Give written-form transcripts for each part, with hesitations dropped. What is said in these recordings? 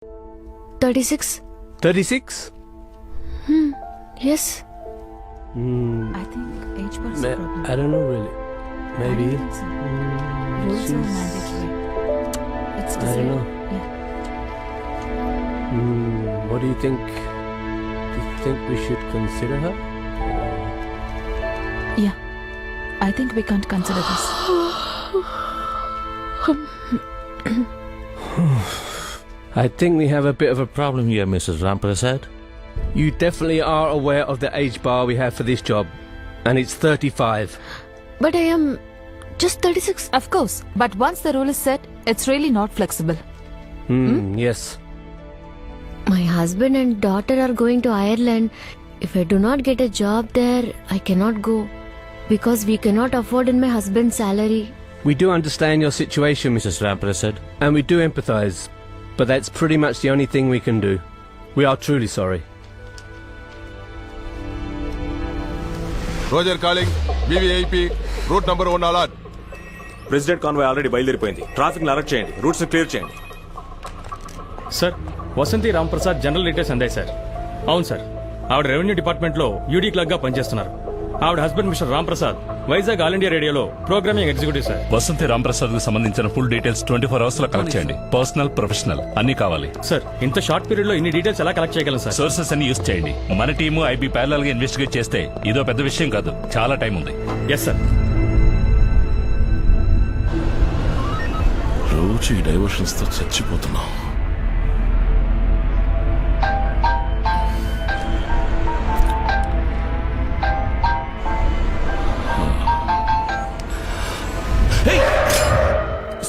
36. 36? Yes. I think age bar is a problem. I don't know really. Maybe. I don't think so. Rules are mandatory. It's I don't know. Yeah. What do you think? Do you think we should consider her? Yeah. I think we can't consider this. I think we have a bit of a Problem here, Mrs. Ramprasad. You definitely are aware of the age bar we have for this job, and it's 35. But I am just 36. Of course. But once the rule is set, it's really not flexible. Yes. My husband and daughter are going to Ireland. If I do not get a job there, I cannot go. Because we cannot afford in my husband's salary. We do understand your situation, Mrs. Ramprasad. and we do empathize, but that's pretty much the only thing we can do. We are truly sorry. Roger calling. VVIP. Route number 1 alert. President convoy already బయలుదేరిపోయింది. Traffic ని alert చేయండి. Routes clear చేయండి. Sir Vasanthi Ramprasad general details అందాయి sir. అవును sir, ఆవిడ revenue department లో UD clerk గా పనిచేస్తున్నారు. ఆవిడ husband mister Ramprasad Vizag all India రేడియోలో programming executive sir. Vasanthi Ramprasad కు సంబంధించిన ఫుల్ డీటెయిల్స్ 24 అవర్స్ లో కలెక్ట్ చేయండి. పర్సనల్, ప్రొఫెషనల్ అన్ని కావాలి. సార్ ఇంత షార్ట్ పీరియడ్ లో ఇన్ని డీటెయిల్స్ ఎలా కలెక్ట్ చేయగలం సార్? సోర్సెస్ అన్ని యూజ్ చేయండి. మన టీము ఐబీ ప్యారలల్ గా ఇన్వెస్టిగేట్ చేస్తే ఇదో పెద్ద విషయం కాదు. చాలా టైం ఉంది. Yes sir. రోజు ఈ డైవర్షన్స్ తో చచ్చిపోతున్నాం.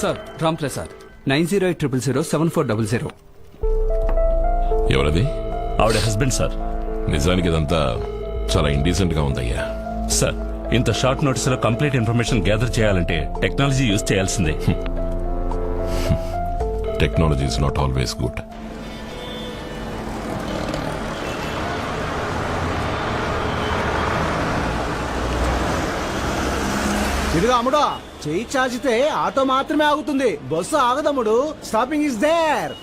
సార్ రామ్ ప్రసాద్ 9080007400. ఎవరది? ఆవిడ హస్బెండ్ సార్. నిజానికి ఇదంతా చాలా ఇండీసెంట్ గా ఉందయ్యా. సార్ ఇంత షార్ట్ నోటీస్ లో కంప్లీట్ ఇన్ఫర్మేషన్ గ్యాదర్ చేయాలంటే టెక్నాలజీ యూజ్ చేయాల్సిందే. Technology is not always good. ఇదిగా అమ్ముడు, చెయ్యి చాచితే ఆటో మాత్రమే ఆగుతుంది, బస్సు ఆగదమ్ముడు. Stopping is there.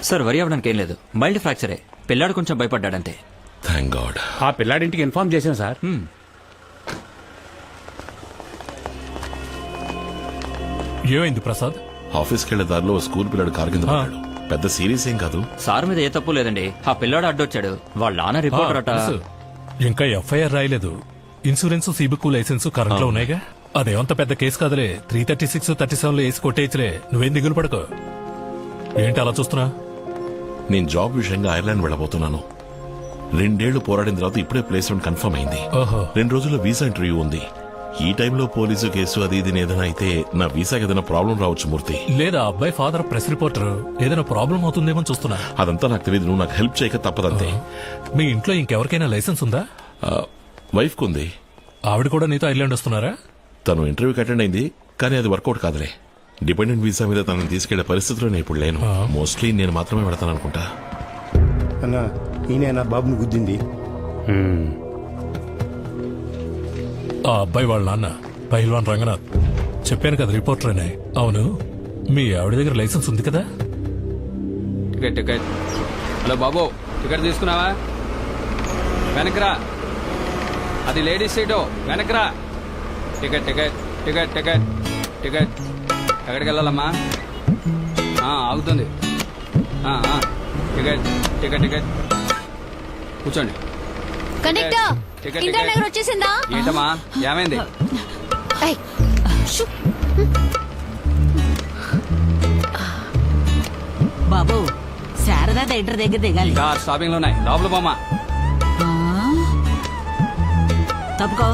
సార్ వరి అవ్వడానికి ఏం లేదు, మైల్డ్ ఫ్రాక్చరే. పిల్లాడు కొంచెం భయపడ్డాడంతే. Thank God. ఆ పిల్లాడింటికి ఇన్ఫార్మ్ చేశాను సార్. ఏమైంది ప్రసాద్? ఆఫీస్కి వెళ్లే దారిలో ఓ స్కూల్ పిల్లడు కారు కింద పడ్డాడు. పెద్ద సీరియస్ ఏం కాదు. సార్ మీద ఏ తప్పు లేదండి. ఆ పిల్లాడు అడ్డొచ్చాడు. వాళ్ళ నాన్న రిపోర్టర్ అట. ఇంకా ఎఫ్ఐఆర్ రాయలేదు. ఇన్సూరెన్స్, సిబికు లైసెన్స్ కరెంట్ లో ఉన్నాయిగా. అదేమంత పెద్ద కేసు కాదులే. 336, 37 వేసి కొట్టేయచ్చులే. నువ్వేం దిగులు పడకో. ఏంటి అలా చూస్తున్నా? నేను జాబ్ విషయంగా ఐర్లాండ్ వెళ్ళబోతున్నాను. 2 ఏళ్లు పోరాడిన తర్వాత ఇప్పుడే ప్లేస్మెంట్ కన్ఫర్మ్ అయింది. 2 రోజుల్లో వీసా ఇంటర్వ్యూ ఉంది. ఈ టైంలో పోలీసు కేసు అది ఇది ఏదైనా అయితే నా వీసాకి ఏదైనా ప్రాబ్లం రావచ్చు మూర్తి. లేదా అబ్బాయి ఫాదర్ ప్రెస్ రిపోర్టర్, ఏదైనా ప్రాబ్లం అవుతుందేమో చూస్తున్నా. అదంతా నాకు తెలియదు. నువ్వు నాకు హెల్ప్ చేయక తప్పదంతే. మీ ఇంట్లో ఇంకెవరికైనా లైసెన్స్ ఉందా? వైఫ్ కుంది. ఆవిడ కూడా నీతో ఐర్లాండ్ వస్తున్నారా? తను ఇంటర్వ్యూకి అటెండ్ అయింది, కానీ అది వర్కౌట్ కాదులే. డిపెండెంట్ వీసా మీద తనని తీసుకెళ్లే పరిస్థితిలో నేను ఇప్పుడు లేను. మోస్ట్లీ నేను మాత్రమే పెడతాను అనుకుంటా. అన్నా, ఈయన బాబుని గుద్దింది. ఆ అబ్బాయి వాళ్ళ నాన్న పహిల్వాన్ రంగనాథ్. చెప్పాను కదా రిపోర్టర్ అని. అవును, మీ ఆవిడ దగ్గర లైసెన్స్ ఉంది కదా? టికెట్. హలో బాబు, టికెట్ తీసుకున్నావా? వెనకరా, అది లేడీస్ సీటు. వెనకరా. టికెట్. ఎక్కడికి వెళ్ళాలమ్మా? ఆగుతుంది. టికెట్. కూర్చోండి. కండక్టర్, ఇందిరా నగర్ వచ్చేసిందా? ఏంటమ్మా, ఏమైంది? బాబు, శారదా థియేటర్ దగ్గర దిగాలి. కార్ స్టాపింగ్ లో ఉన్నాయి. లోపల పోమా. తప్పుకో.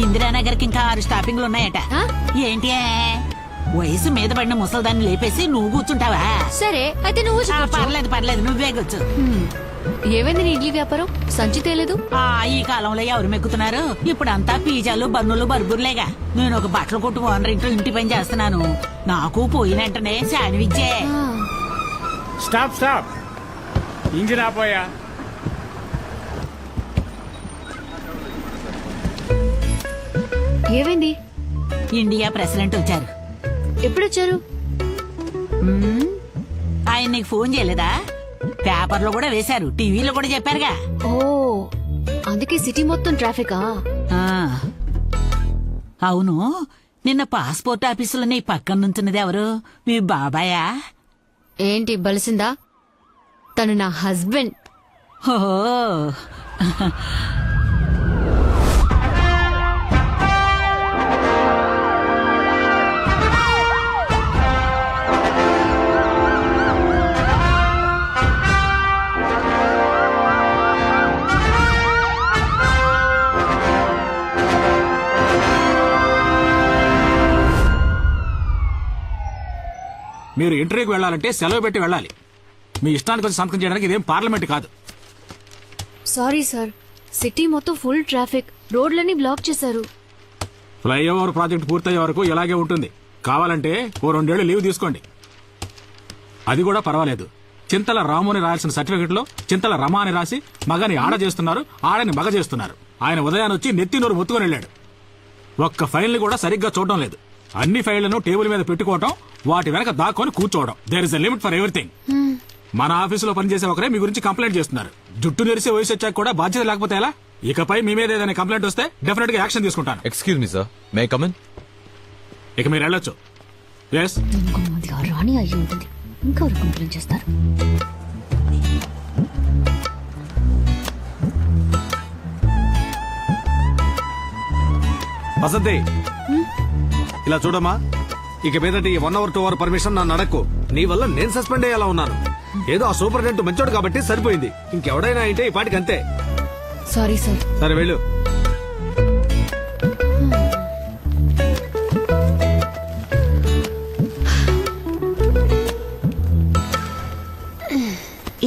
ఇందిరానగర్కి ఇంకా 6 స్టాపింగ్లు ఉన్నాయట. ఏంటి వయసు మీద పడిన ముసల్దాన్ని లేపేసి నువ్వు కూర్చుంటావా? సరే అయితే నువ్వు పర్లేదు నువ్వే కూర్చో. ఏమైంది నీ ఇడ్లీ వ్యాపారం? సంచి తేలేదు. ఈ కాలంలో ఎవరు మెక్కుతున్నారు? ఇప్పుడంతా పిజ్జాలు, బన్నులు, బర్గర్లేగా. నేను ఒక బట్టల కొట్టు ఓనర్ ఇంటి పని చేస్తున్నాను. నాకు పోయిన వెంటనే శాండ్విచ్చే. స్టాప్. ఇంజిన్ ఆపోయా. ఏమైంది? ఇండియా ప్రెసిడెంట్ వచ్చారు. ఎప్పుడొచ్చారు? ఆయన నీకు ఫోన్ చేయలేదా? పేపర్లో కూడా వేశారు, టీవీలో కూడా చెప్పారుగా. ఓ, అందుకే సిటీ మొత్తం ట్రాఫికా? ఆ. అవును, నిన్న పాస్పోర్ట్ ఆఫీసులో నీ పక్కన నుంచున్నది ఎవరు? మీ బాబాయా? ఏంటి బలిసిందా? తను నా హస్బెండ్. ఓహో. మీరు ఇంటర్వ్యూకి వెళ్ళాలంటే సెలవు పెట్టి వెళ్ళాలి. మీ ఇష్టానికి వచ్చి సంతకం చేయడానికి ఇదేం పార్లమెంట్ కాదు. సారీ సార్, సిటీ మొత్తం ఫుల్ ట్రాఫిక్, రోడ్లన్నీ బ్లాక్ చేశారు. ఫ్లైఓవర్ ప్రాజెక్ట్ పూర్తయ్యే వరకు ఇలాగే ఉంటుంది. కావాలంటే ఓ 2 ఏళ్లు లీవ్ తీసుకోండి. అది కూడా పర్వాలేదు. చింతల రాముని రాయాల్సిన సర్టిఫికెట్ లో చింతల రమ అని రాసి మగని ఆడ చేస్తున్నారు, ఆడని మగ చేస్తున్నారు. ఆయన ఉదయాన్ని వచ్చి నెత్తి నోరు మొత్తుకొని వెళ్ళాడు. ఒక్క ఫైల్ని కూడా సరిగ్గా చూడడం లేదు. అన్ని ఫైళ్లను టేబుల్ మీద పెట్టుకోవడం, వాటి వెనక దాక్కొని కూర్చోవడం. There is a limit for everything. మన ఆఫీసులో పనిచేసే ఒకరే మీ గురించి కంప్లైంట్ చేస్తున్నారు. జుట్టు నెరిసే వయసు వచ్చాక కూడా బాధ్యత లేకపోతే ఎలా? ఇకపై మీ మీద ఏదైనా కంప్లైంట్ వస్తే డెఫినెట్ గా యాక్షన్ తీసుకుంటాను. Excuse me sir, may come in? ఇక మీరు వెళ్ళొచ్చు. ఎస్. రాణి అయ్యి ఉంటుంది, ఇంకా కంప్లైంట్ చేస్తారు. వసంతి, ఇలా చూడమ్మా. ఇక మీదట ఈ 1 hour 2 hour పర్మిషన్ నన్ను అడక్కు. నీ వల్ల నేను సస్పెండ్ అయ్యేలా ఉన్నాను. ఏదో ఆ సూపరింటెండెంట్ మంచోడు కాబట్టి సరిపోయింది. ఇంకెవడైనా అయితే ఈ పాటికి అంతే. Sorry sir. సరే వెళ్ళు.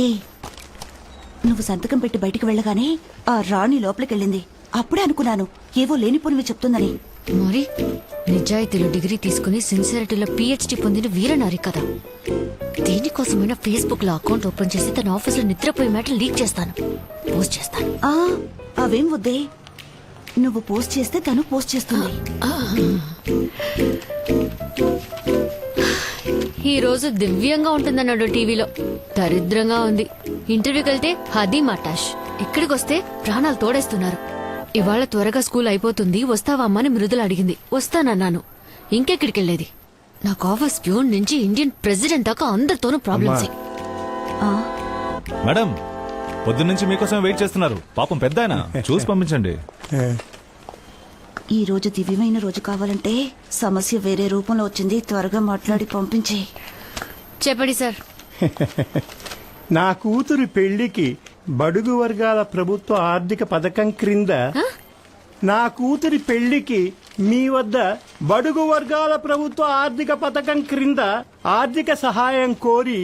ఏ, నువ్వు సంతకం పెట్టి బయటికి వెళ్ళగానే ఆ రాణి లోపలికెళ్ళింది. అప్పుడే అనుకున్నాను ఏవో లేనిపోనివి చెప్తుందని. మరి నిజాయితీలో డిగ్రీ తీసుకుని సిన్సియారిటీలో PhD పొందిన వీరనారి కదా. దీనికోసమైనా ఫేస్బుక్ లో అకౌంట్ ఓపెన్ చేసి తన ఆఫీసులో నిద్రపోయే మ్యాటర్ లీక్ చేస్తాను, పోస్ట్ చేస్తాను. అవేం వద్దే, నువ్వు పోస్ట్ చేస్తే తను పోస్ట్ చేస్తుంది. ఈ రోజు దివ్యంగా ఉంటుందన్నాడు టీవీలో, దరిద్రంగా ఉంది. ఇంటర్వ్యూకి వెళ్తే హదీ మటాష్, ఇక్కడికి వస్తే ప్రాణాలు తోడేస్తున్నారు. ఇవాళ త్వరగా స్కూల్ అయిపోతుంది, వస్తావా అమ్మని మృదుల అడిగింది. వస్తానన్నాను. ఇంకెక్కడికి వెళ్ళేది? నాకు ఆఫీస్ ప్యూన్ నుంచి ఇండియన్ ప్రెసిడెంట్ దాకా అందరితోనూ ప్రాబ్లమ్స్. మేడం, పొద్దున్నుంచి మీకోసం వెయిట్ చేస్తున్నారు. పాపం పెద్ద ఆయన, చూసి పంపించండి. ఈ రోజు దివ్యమైన రోజు కావాలంటే సమస్య వేరే రూపంలో వచ్చింది. త్వరగా మాట్లాడి పంపించే. చెప్పండి సార్. నా కూతురి పెళ్లికి బడుగు వర్గాల ప్రభుత్వ ఆర్థిక పథకం క్రింద నా కూతురి పెళ్లికి మీ వద్ద బడుగు వర్గాల ప్రభుత్వ ఆర్థిక పథకం క్రింద ఆర్థిక సహాయం కోరి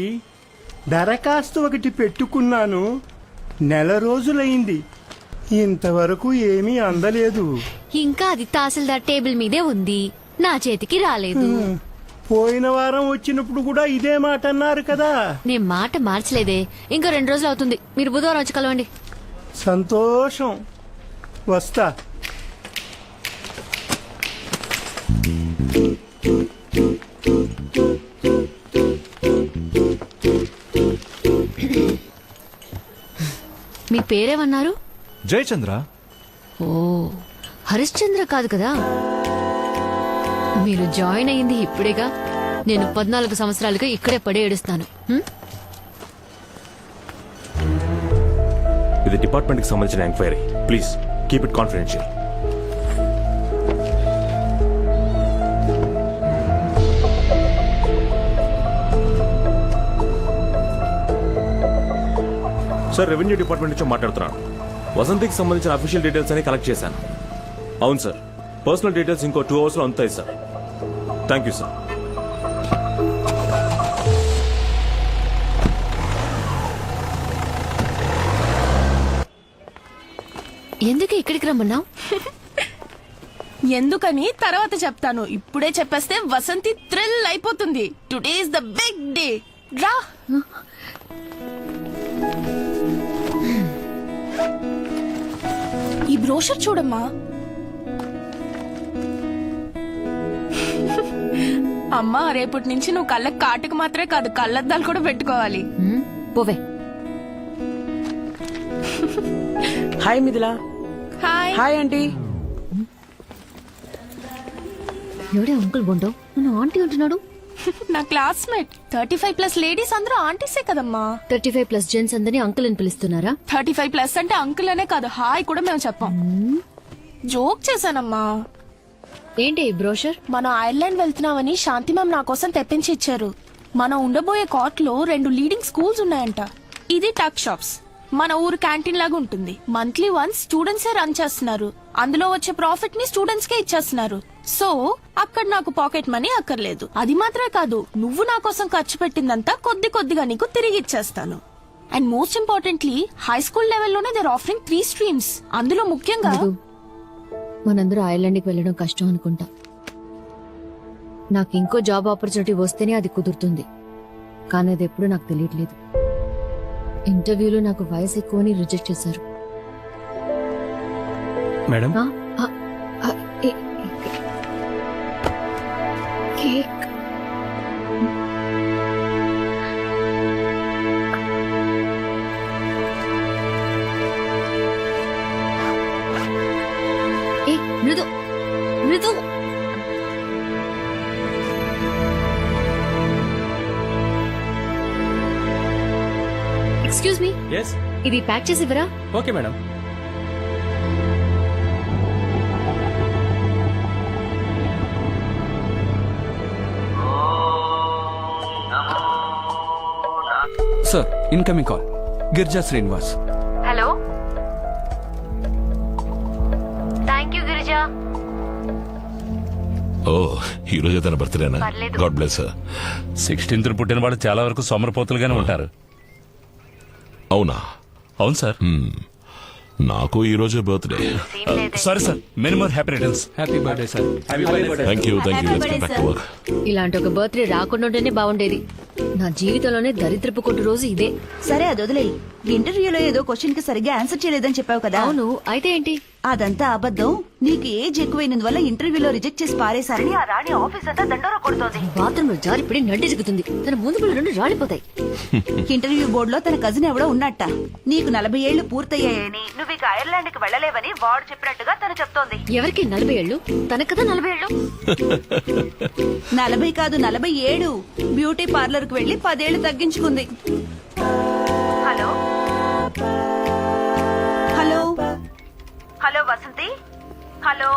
దరఖాస్తు ఒకటి పెట్టుకున్నాను. 1 నెల రోజులైంది, ఇంతవరకు ఏమీ అందలేదు. ఇంకా అది తహసీల్దార్ టేబుల్ మీదే ఉంది, నా చేతికి రాలేదు. పోయిన వారం వచ్చినప్పుడు కూడా ఇదే మాట అన్నారు కదా. నేను మాట మార్చలేదే. ఇంకా 2 రోజులు అవుతుంది. మీరు బుధవారం వచ్చి కలవండి. సంతోషం, వస్తా. మీ పేరేమన్నారు? జయచంద్ర. ఓ, హరిశ్చంద్ర కాదు కదా. మీరు జాయిన్ అయ్యింది ఇప్పుడేగా. నేను 14 సంవత్సరాలుగా ఇక్కడే పడి ఏడుస్తాను. ఇది డిపార్ట్మెంట్ కి సంబంధించిన enquiry. Please keep it confidential. Sir, revenue department నుంచి మాట్లాడుతున్నాను. వసంతికి సంబంధించిన అఫీషియల్ డీటెయిల్స్ అని కలెక్ట్ చేశాను. అవును సార్, పర్సనల్ డీటెయిల్స్ ఇంకో 2 hours లో అందుతాయి సార్. Thank you sir. ఎందుకు ఇక్కడికి రమ్మన్నావు? ఎందుకని తర్వాత చెప్తాను. ఇప్పుడే చెప్పేస్తే వసంతి థ్రిల్ అయిపోతుంది. Today is the big day. రా. ఈ బ్రోషర్ చూడమ్మా. అమ్మా రేపటి నుంచి నువ్వు కళ్ళకి కాటుకు మాత్రమే కాదు కళ్ళద్దాలు కూడా పెట్టుకోవాలి. పోవే. Hi Mithila. Hi. Hi aunty. ఎవడే అంకుల్ బొండో నన్ను ఆంటీ అంటున్నాడు? నా క్లాస్మేట్. 35+ లేడీస్ అందరూ ఆంటీసే కదమ్మా. 35+ జెంట్స్ అందరినీ అంకుల్ అని పిలుస్తున్నారా? 35+ అంటే అంకుల్ అనే కాదు, హాయ్ కూడా మేము చెప్పాం. జోక్ చేశానమ్మా. ఏంటి ఈ బ్రోషర్? మనం ఐర్లాండ్ వెళ్తున్నామని శాంతి మ్యామ్ నా కోసం తెప్పించి ఇచ్చారు. మనం ఉండబోయే కాట్ లో 2 లీడింగ్ స్కూల్స్ ఉన్నాయంట. ఇది టక్ షాప్స్, మన ఊరు క్యాంటీన్ లాగా ఉంటుంది. మంత్లీ వన్స్ స్టూడెంట్సే రన్ చేస్తున్నారు. అందులో వచ్చే ప్రాఫిట్ ని స్టూడెంట్స్ కే ఇచ్చేస్తున్నారు. సో అక్కడ నాకు పాకెట్ మనీ అక్కర్లేదు. అది మాత్రమే కాదు, నువ్వు నా కోసం ఖర్చు పెట్టిందంతా కొద్ది కొద్దిగా నీకు తిరిగి ఇచ్చేస్తాను. And most importantly high school లెవెల్లోనే దేర్ ఆఫరింగ్ 3 స్ట్రీమ్స్. అందులో ముఖ్యంగా మనందరూ ఐర్లాండ్కి వెళ్ళడం కష్టం అనుకుంటా. నాకు ఇంకో జాబ్ ఆపర్చునిటీ వస్తేనే అది కుదురుతుంది, కానీ అది ఎప్పుడు నాకు తెలియట్లేదు. ఇంటర్వ్యూలో నాకు వయసు ఎక్కువని రిజెక్ట్ చేశారు. Madam, cake. మృదు మృదు ఎక్స్క్యూజ్ మీ, ఎస్. ఇది ప్యాక్ చేసి ఇవ్వరా? Okay madam. Sir incoming call. Girija Srinivas. Hello, thank you Girija. Oh, ఈ రోజు తన బర్త్డేనా? God bless. 16th పుట్టిన వాళ్ళు చాలా వరకు సోమరపోతులుగానే ఉంటారు. అవునా? అవును సార్. నాకు ఈ రోజు birthday. Sorry sir, many more happy returns. Happy birthday sir. Thank you. Let's get back to work. ఇలాంటి ఒక బర్త్డే రాకుండా ఉంటేనే బాగుండేది. నా జీవితంలోనే దరిద్రపు కొట్టు రోజు ఇదే. సరే అది వదిలేయి. ఇంటర్వ్యూలో ఏదో క్వశ్చన్ కి సరిగ్గా ఆన్సర్ చేయలేదని చెప్పావు కదా. అవును, అయితే ఏంటి? అదంతా అబద్ధం. నీకు ఏజ్ ఎక్కువైనందువల్ల ఇంటర్వ్యూలో రిజెక్ట్ చేసి పారేశారని ఆ రాణి ఆఫీస్ అంతా దండోరా కొడుతోంది. బాత్రూమ్ లో జారిపడి నడ్డి జిగుతుంది. తన ముందు పళ్ళు 2 రాలిపోతాయి. ఇంటర్వ్యూ బోర్డులో తన కజిన్ ఎవడో ఉన్నట్ట. నీకు 40 ఏళ్లు పూర్తయ్యాయని, నువ్వు ఇక ఐర్లాండ్ కి వెళ్లలేవని వాడు చెప్పినట్టుగా తను చెప్తోంది. ఎవరికి 40 ఏళ్ళు? తనకు కదా 40 ఏళ్ళు. 40 కాదు 47. బ్యూటీ పార్లర్ కు వెళ్లి 10 ఏళ్లు తగ్గించుకుంది. Hello hello hello Vasanthi. Hello.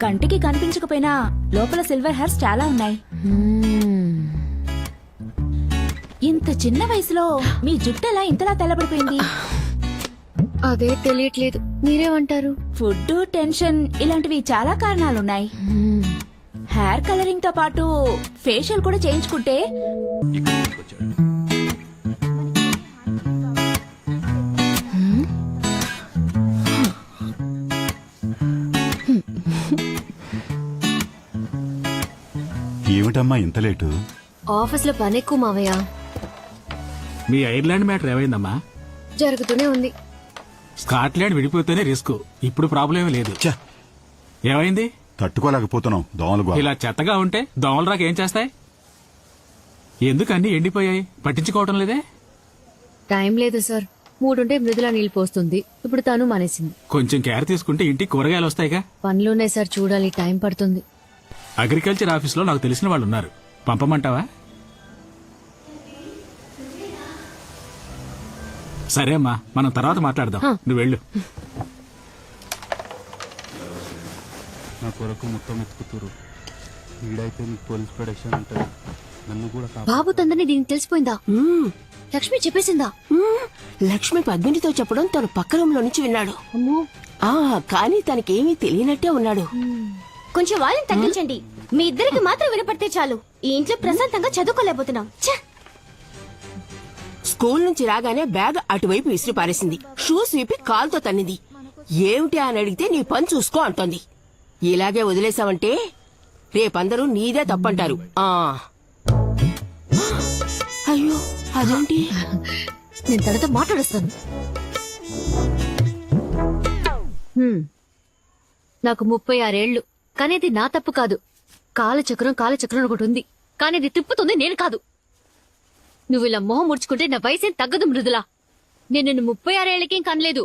కంటికి కనిపించకపోయినా లోపల సిల్వర్ హెయిర్స్ చాలా ఉన్నాయి. ఇంత చిన్న వయసులో మీ జుట్టు ఎలా ఇంతలా తెల్లబడిపోయింది? అదే తెలియట్లేదు, మీరేమంటారు? ఫుడ్, టెన్షన్ ఇలాంటివి చాలా కారణాలున్నాయి. హెయిర్ కలరింగ్ తో పాటు ఫేషియల్ కూడా చేయించుకుంటే ఏమిటమ్మా ఇంత లేటు? ఆఫీస్ లో పని ఎక్కువ మావయ్య. మీ ఐర్లాండ్ మ్యాటర్ ఏమైందమ్మా? జరుగుతూనే ఉంది. స్కాట్లాండ్ విడిపోతేనే రిస్క్. ఇప్పుడు ప్రాబ్లం ఏమీ లేదు. ఏమైంది? తట్టుకోలేకపోతున్నాం దోమలు. ఇలా చెత్తగా ఉంటే దోమలు రాక ఏం చేస్తాయి? ఎందుకు అన్ని ఎండిపోయాయి? పట్టించుకోవటం లేదే? టైం లేదు సార్. 3 ఉంటే మృదులా నీళ్ళు పోస్తుంది. ఇప్పుడు తను మానేసింది. కొంచెం కేర్ తీసుకుంటే ఇంటికి కూరగాయలు వస్తాయిగా. పనులున్నాయి సార్, చూడాలి, టైం పడుతుంది. అగ్రికల్చర్ ఆఫీస్ లో నాకు తెలిసిన వాళ్ళు ఉన్నారు, పంపమంటావా? సరే అమ్మా, మనం తర్వాత మాట్లాడదాం. నువ్వు వెళ్ళు. నా కొరకు మొత్తం ఎత్తుకుతురు. వీడైతే నీకు పోలీస్ ప్రొటెక్షన్ ఉంటుంది. నన్ను కూడా బాబు తందని దీనికి తెలిసిపోయిందా? లక్ష్మి చెప్పేసిందా? లక్ష్మి పద్మినితో చెప్పడం తను పక్క రూమ్ లో నుంచి విన్నాడు. కానీ తనకేమీ తెలియనట్టే ఉన్నాడు. కొంచెం వాళ్ళని తగ్గించండి. మీ ఇద్దరికి మాత్రం వినపడితే చాలు. ఈ ఇంట్లో ప్రశాంతంగా చదువుకోలేకపోతున్నాం. స్కూల్ నుంచి రాగానే బ్యాగ్ అటువైపు విసిరి పారేసింది. షూస్ విప్పి కాల్తో తన్నింది. ఏమిటి అని అడిగితే నీ పని చూసుకో అంటోంది. ఇలాగే వదిలేసావంటే రేపందరూ నీదే తప్పంటారు. అయ్యో, అదేంటి? నేను తనతో మాట్లాడుస్తాను. నాకు 36 ఏళ్లు. కానీ ఇది నా తప్పు కాదు. కాలచక్రం ఒకటి ఉంది, కానీ ఇది తిప్పుతుంది నేను కాదు. నువ్వు ఇలా మొహం ముడుచుకుంటే నా వయసేం తగ్గదు మృదులా. నేను నిన్ను 36 ఏళ్లకేం కనలేదు,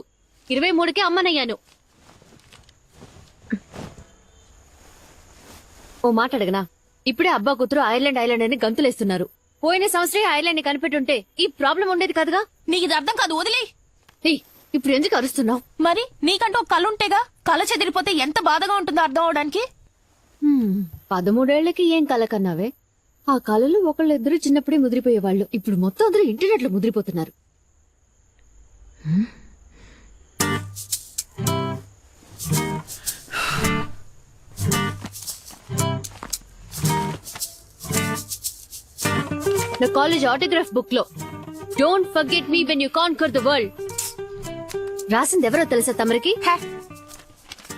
23కే అమ్మనయ్యాను. ఓ మాట అడగనా? ఇప్పుడే అబ్బా కూతురు ఐర్లాండ్ అని గంతులేస్తున్నారు. పోయిన సంవత్సరం ఐర్లాండ్ ని కనిపెట్టుంటే ఈ ప్రాబ్లం ఉండేది కాదుగా. నీకు ఇది అర్థం కాదు, వదిలే. ఇప్పుడు ఎందుకు అరుస్తున్నావు? మరి నీకంటూ ఒక కళ ఉంటేగా, కళ చెదిరిపోతే ఎంత బాధగా ఉంటుందో అర్థం అవడానికి. 13 ఏళ్లకి ఏం కళ కన్నావే? ఆ కళలు ఒకళ్ళిద్దరు చిన్నప్పుడే ముదిరిపోయేవాళ్ళు. ఇప్పుడు మొత్తం అందరూ ఇంటర్నెట్ లో ముదిరిపోతున్నారు. నా కాలేజ్ ఆటోగ్రాఫ్ బుక్ లో don't forget me when you conquer the world రాసింది ఎవరో తెలుసా తమరికి?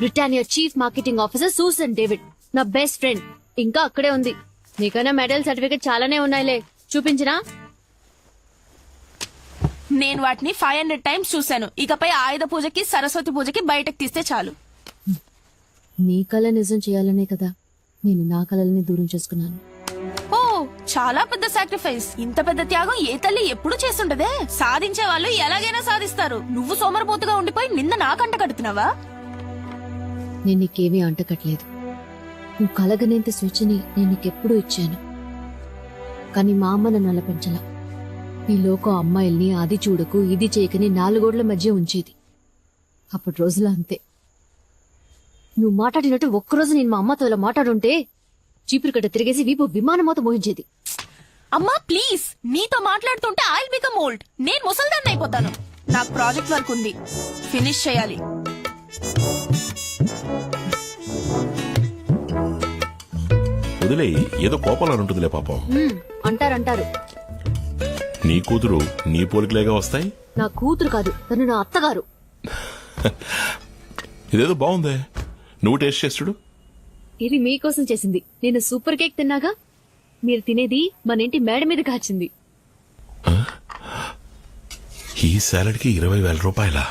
Britannia chief marketing officer Susan David, నా బెస్ట్ ఫ్రెండ్. ఇంకా అక్కడే ఉంది. నీకైనా మెడల్ సర్టిఫికెట్ చాలానే ఉన్నాయిలే, చూపించినా? నేను వాటిని 500 టైమ్స్ చూశాను. ఇకపై ఆయుధ పూజకి సరస్వతి పూజకి బయటకు తీస్తే చాలు. నీ కళ నిజం చేయాలనే కదా నేను నా కళల్ని దూరం చేసుకున్నాను. ఓ, చాలా పెద్ద సాక్రిఫైస్. ఇంత పెద్ద త్యాగం ఏ తల్లి ఎప్పుడు చేస్తుంటదే. సాధించే వాళ్ళు ఎలాగైనా సాధిస్తారు. నువ్వు సోమరపోతుగా ఉండిపోయి నింద నాకంట కడుతున్నావా? నేను నీకేమీ అంటకట్లేదు. నువ్వు కలగనేంత సూచని నేను నీకెప్పుడూ ఇచ్చాను. కానీ మా అమ్మ నన్ను అలా పెంచలా. ఈ లోకం అమ్మాయిల్ని అది చూడకు ఇది చేయకని 4 గోడల మధ్య ఉంచేది. అప్పటి రోజులో అంతే. నువ్వు మాట్లాడినట్టు ఒక్కరోజు నేను మా అమ్మతో ఇలా మాట్లాడుంటే చీపురు కట్ట తిరిగేసి వీపు విమానమోత మోహించేది. అమ్మా ప్లీజ్, నీతో మాట్లాడుతుంటే ఐ విల్ బికమ్ ఓల్డ్. నేను ముసల్దాన్ని అయిపోతాను. నాకు ప్రాజెక్ట్ వర్క్ ఉంది, ఫినిష్ చేయాలి. వదిలే, ఏదో కోపంలో ఉంటుందిలే పాపం. అంటారు. నీ కూతురు నీ పోలికలేగా వస్తాయి. నా కూతురు కాదు, తను నా అత్తగారు. ఇదేదో బాగుందే, నువ్వు టేస్ట్ చేస్తుడు. ఇది మీకోసం చేసింది. నేను సూపర్ కేక్ తిన్నాగా, మీరు తినేది మన ఇంటి మేడ మీద కాచింది. ఈ సాలడ్ కి 20,000 రూపాయలా?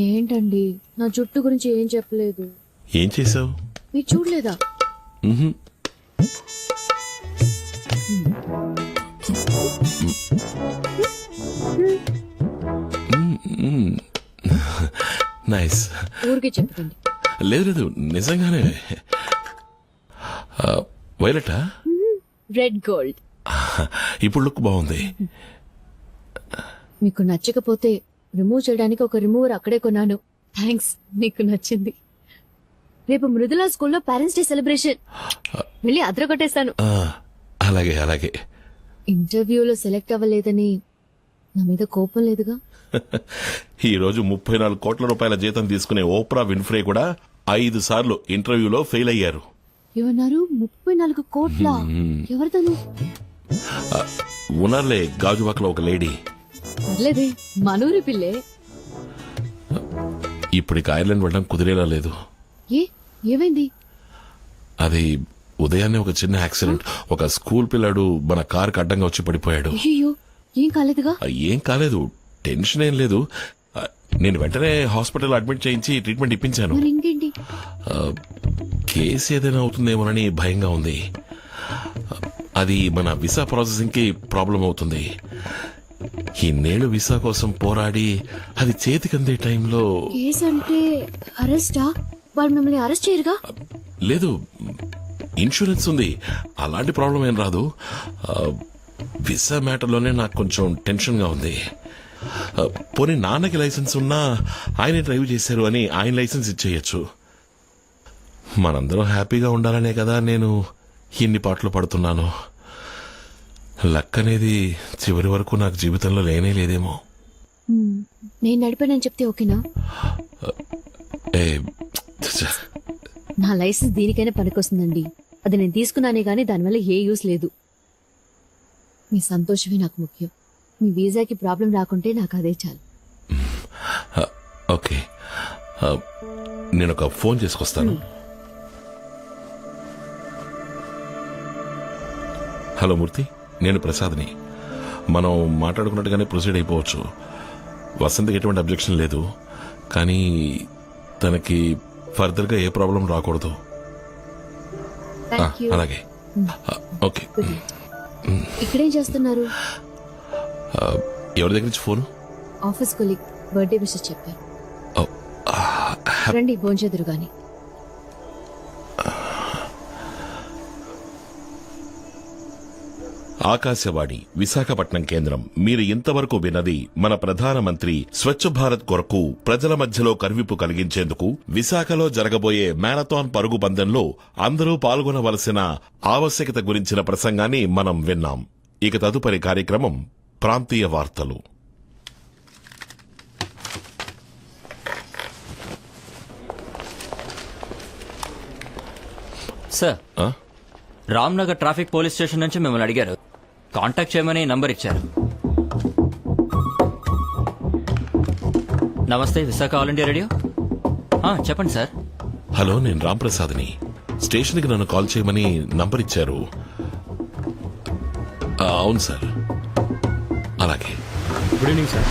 ఏంటండి, నా జుట్టు గురించి ఏం చెప్పలేదు. ఏం చేసావు? మీరు చూడలేదా? నైస్. ఊరికే చెప్పండి. లేదు నిజంగానే. వైలెటా? Red gold. ఇప్పుడు లుక్ బాగుంది. మీకు నచ్చకపోతే రిమూవ్ చేయడానికి ఒక రిమూవర్ అక్కడే కొన్నాను. థ్యాంక్స్, మీకు నచ్చింది. రేపు మృదులా స్కూల్లో పేరెంట్స్ డే సెలబ్రేషన్, వెళ్ళి అదరగొట్టేస్తాను. అలాగే. ఇంటర్వ్యూలో సెలెక్ట్ అవ్వలేదని నా మీద కోపం లేదుగా? ఈ రోజు 34 కోట్ల రూపాయల జీతం తీసుకునే ఓప్రా విన్ఫ్రే కూడా 5 సార్లు ఇంటర్వ్యూలో ఫెయిల్ అయ్యారు. ఏమన్నారు? 34 కోట్ల? ఎవరితను? ఉన్నారులే, గాజువాకలో ఒక లేడీ. పర్లేదే, మనూరి పిల్లే. ఇప్పటికి ఐర్లాండ్ వెళ్ళడం కుదిరేలా లేదు. ఏమైంది? అది ఉదయాన్నే ఒక చిన్న యాక్సిడెంట్. ఒక స్కూల్ పిల్లాడు మన కారుకి అడ్డంగా వచ్చి పడిపోయాడు. అయ్యో, ఏం కాలేదుగా? ఏం కాలేదు, టెన్షన్ ఏం లేదు. నేను వెంటనే హాస్పిటల్ అడ్మిట్ చేయించి ట్రీట్మెంట్ ఇప్పించాను. మరి ఇంకేంటి? కేసు ఏదైనా అవుతుందేమోనని భయంగా ఉంది. అది మన వీసా ప్రాసెసింగ్ కి ప్రాబ్లం అవుతుంది. ఇన్నేళ్లు వీసా కోసం పోరాడి అది చేతికందే టైంలో. కేసు అంటే అరెస్టా? వాళ్ళు మిమ్మల్ని అరెస్ట్ చేయరుగా? లేదు, ఇన్సూరెన్స్ ఉంది, అలాంటి ప్రాబ్లం ఏం రాదు. వీసా మ్యాటర్లోనే నాకు కొంచెం టెన్షన్ గా ఉంది. పోనీ నాన్నకి లైసెన్స్ ఉన్నా ఆయనే డ్రైవ్ చేశారు అని ఆయన లైసెన్స్ ఇచ్చేయచ్చు. మనందరం హ్యాపీగా ఉండాలనే కదా నేను ఇన్ని పాటలు పడుతున్నాను. లక్ అనేది చివరి వరకు నాకు జీవితంలో లేనే లేదేమో. నేను నడిపానని చెప్తే ఓకేనా? నా లైసెన్స్ దీనికైనా పనికొస్తుందండి. అది నేను తీసుకున్నానే గానీ దానివల్ల ఏ యూస్ లేదు. మీ సంతోషమే నాకు ముఖ్యం. మీ వీసాకి ప్రాబ్లం రాకుంటే నాకు అదే చాలు. ఓకే, నేను ఒక ఫోన్ చేసుకొస్తాను. హలో మూర్తి, నేను ప్రసాద్ని. మనం మాట్లాడుకున్నట్టుగానే ప్రొసీడ్ అయిపోవచ్చు. వసంతకి ఎటువంటి అబ్జెక్షన్ లేదు, కానీ తనకి ఫర్దర్ గా ఏ ప్రాబ్లం రాకూడదు. Thank you. అలాగే ఓకే. ఇక్కడేం చేస్తున్నారు? ఎవరి దగ్గర నుంచి phone? Office colleague birthday wishes చెప్పారు. రండి భోంచెదురు గాని. ఆకాశవాణి విశాఖపట్నం కేంద్రం. మీరు ఇంతవరకు విన్నది మన ప్రధానమంత్రి స్వచ్ఛ భారత్ కొరకు ప్రజల మధ్యలో కనువిప్పు కలిగించేందుకు విశాఖలో జరగబోయే మ్యారథాన్ పరుగు పందెంలో అందరూ పాల్గొనవలసిన ఆవశ్యకత గురించిన ప్రసంగాన్ని మనం విన్నాం. ఇక తదుపరి కార్యక్రమం ప్రాంతీయ వార్తలు. Sir, Ramnagar traffic police station నుంచి మిమ్మల్ని అడిగారు. కాంటాక్ట్ చేయమని నంబర్ ఇచ్చారు. నమస్తే, విశాఖ ఆల్ ఇండియా రేడియో. చెప్పండి సార్. హలో, నేను రాంప్రసాద్ని. స్టేషన్కి నన్ను కాల్ చేయమని నంబర్ ఇచ్చారు. అవును సార్. అలాగే. Good evening sir.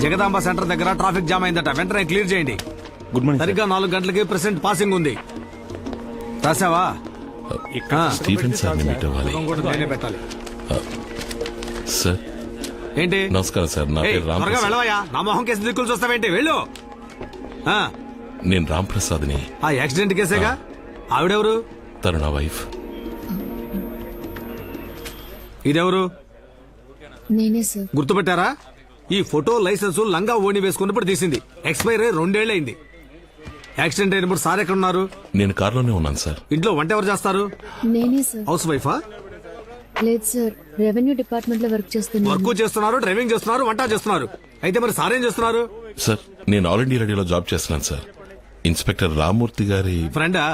Jagadamba centre దగ్గర ట్రాఫిక్ జామ్ అయిందట, వెంటనే క్లియర్ చేయండి. Good morning. సరిగ్గా 4 గంటలకి ప్రెసెంట్ పాసింగ్ ఉంది. రాసావా? స్టీఫెన్ సార్ని మీట్ అవ్వాలి. నేనే పెట్టాలి. సార్ ఏంటి? నమస్కారం సార్. నా పేరు త్వరగా రాంప్రసాద్. వెళ్ళవయ్యా, నా మొహం కేసు దిక్కులు చూస్తావేంటి? వెళ్ళు. నేను రాంప్రసాద్ని. ఆ యాక్సిడెంట్ కేసేగా. ఆవిడెవరు? తను నా వైఫ్. ఇదెవరు? నేనే సార్. గుర్తుపెట్టారా? ఈ ఫోటో లైసెన్స్ లంగా ఓణి వేసుకున్నప్పుడు తీసింది. ఎక్స్పైర్ అయ్యి 2 ఏళ్లైంది. యాక్సిడెంట్ అయినప్పుడు సార్ ఎక్కడ ఉన్నారు? నేను కారులోనే ఉన్నాను సార్. ఇంట్లో వంట ఎవరు చేస్తారు? నేనే సార్. హౌస్ వైఫా? లేదు సార్, రెవెన్యూ డిపార్ట్మెంట్ లో వర్క్ చేస్తున్నాను. వర్క్ చేస్తున్నారు, డ్రైవింగ్ చేస్తున్నారు, వంట చేస్తున్నారు. అయితే మరి సార్ ఏం చేస్తున్నారు? సార్, నేను ఆల్ ఇండియా రేడియోలో జాబ్ చేస్తున్నాను సార్. ఇన్స్పెక్టర్ రామ్మూర్తి గారి ఫ్రెండా?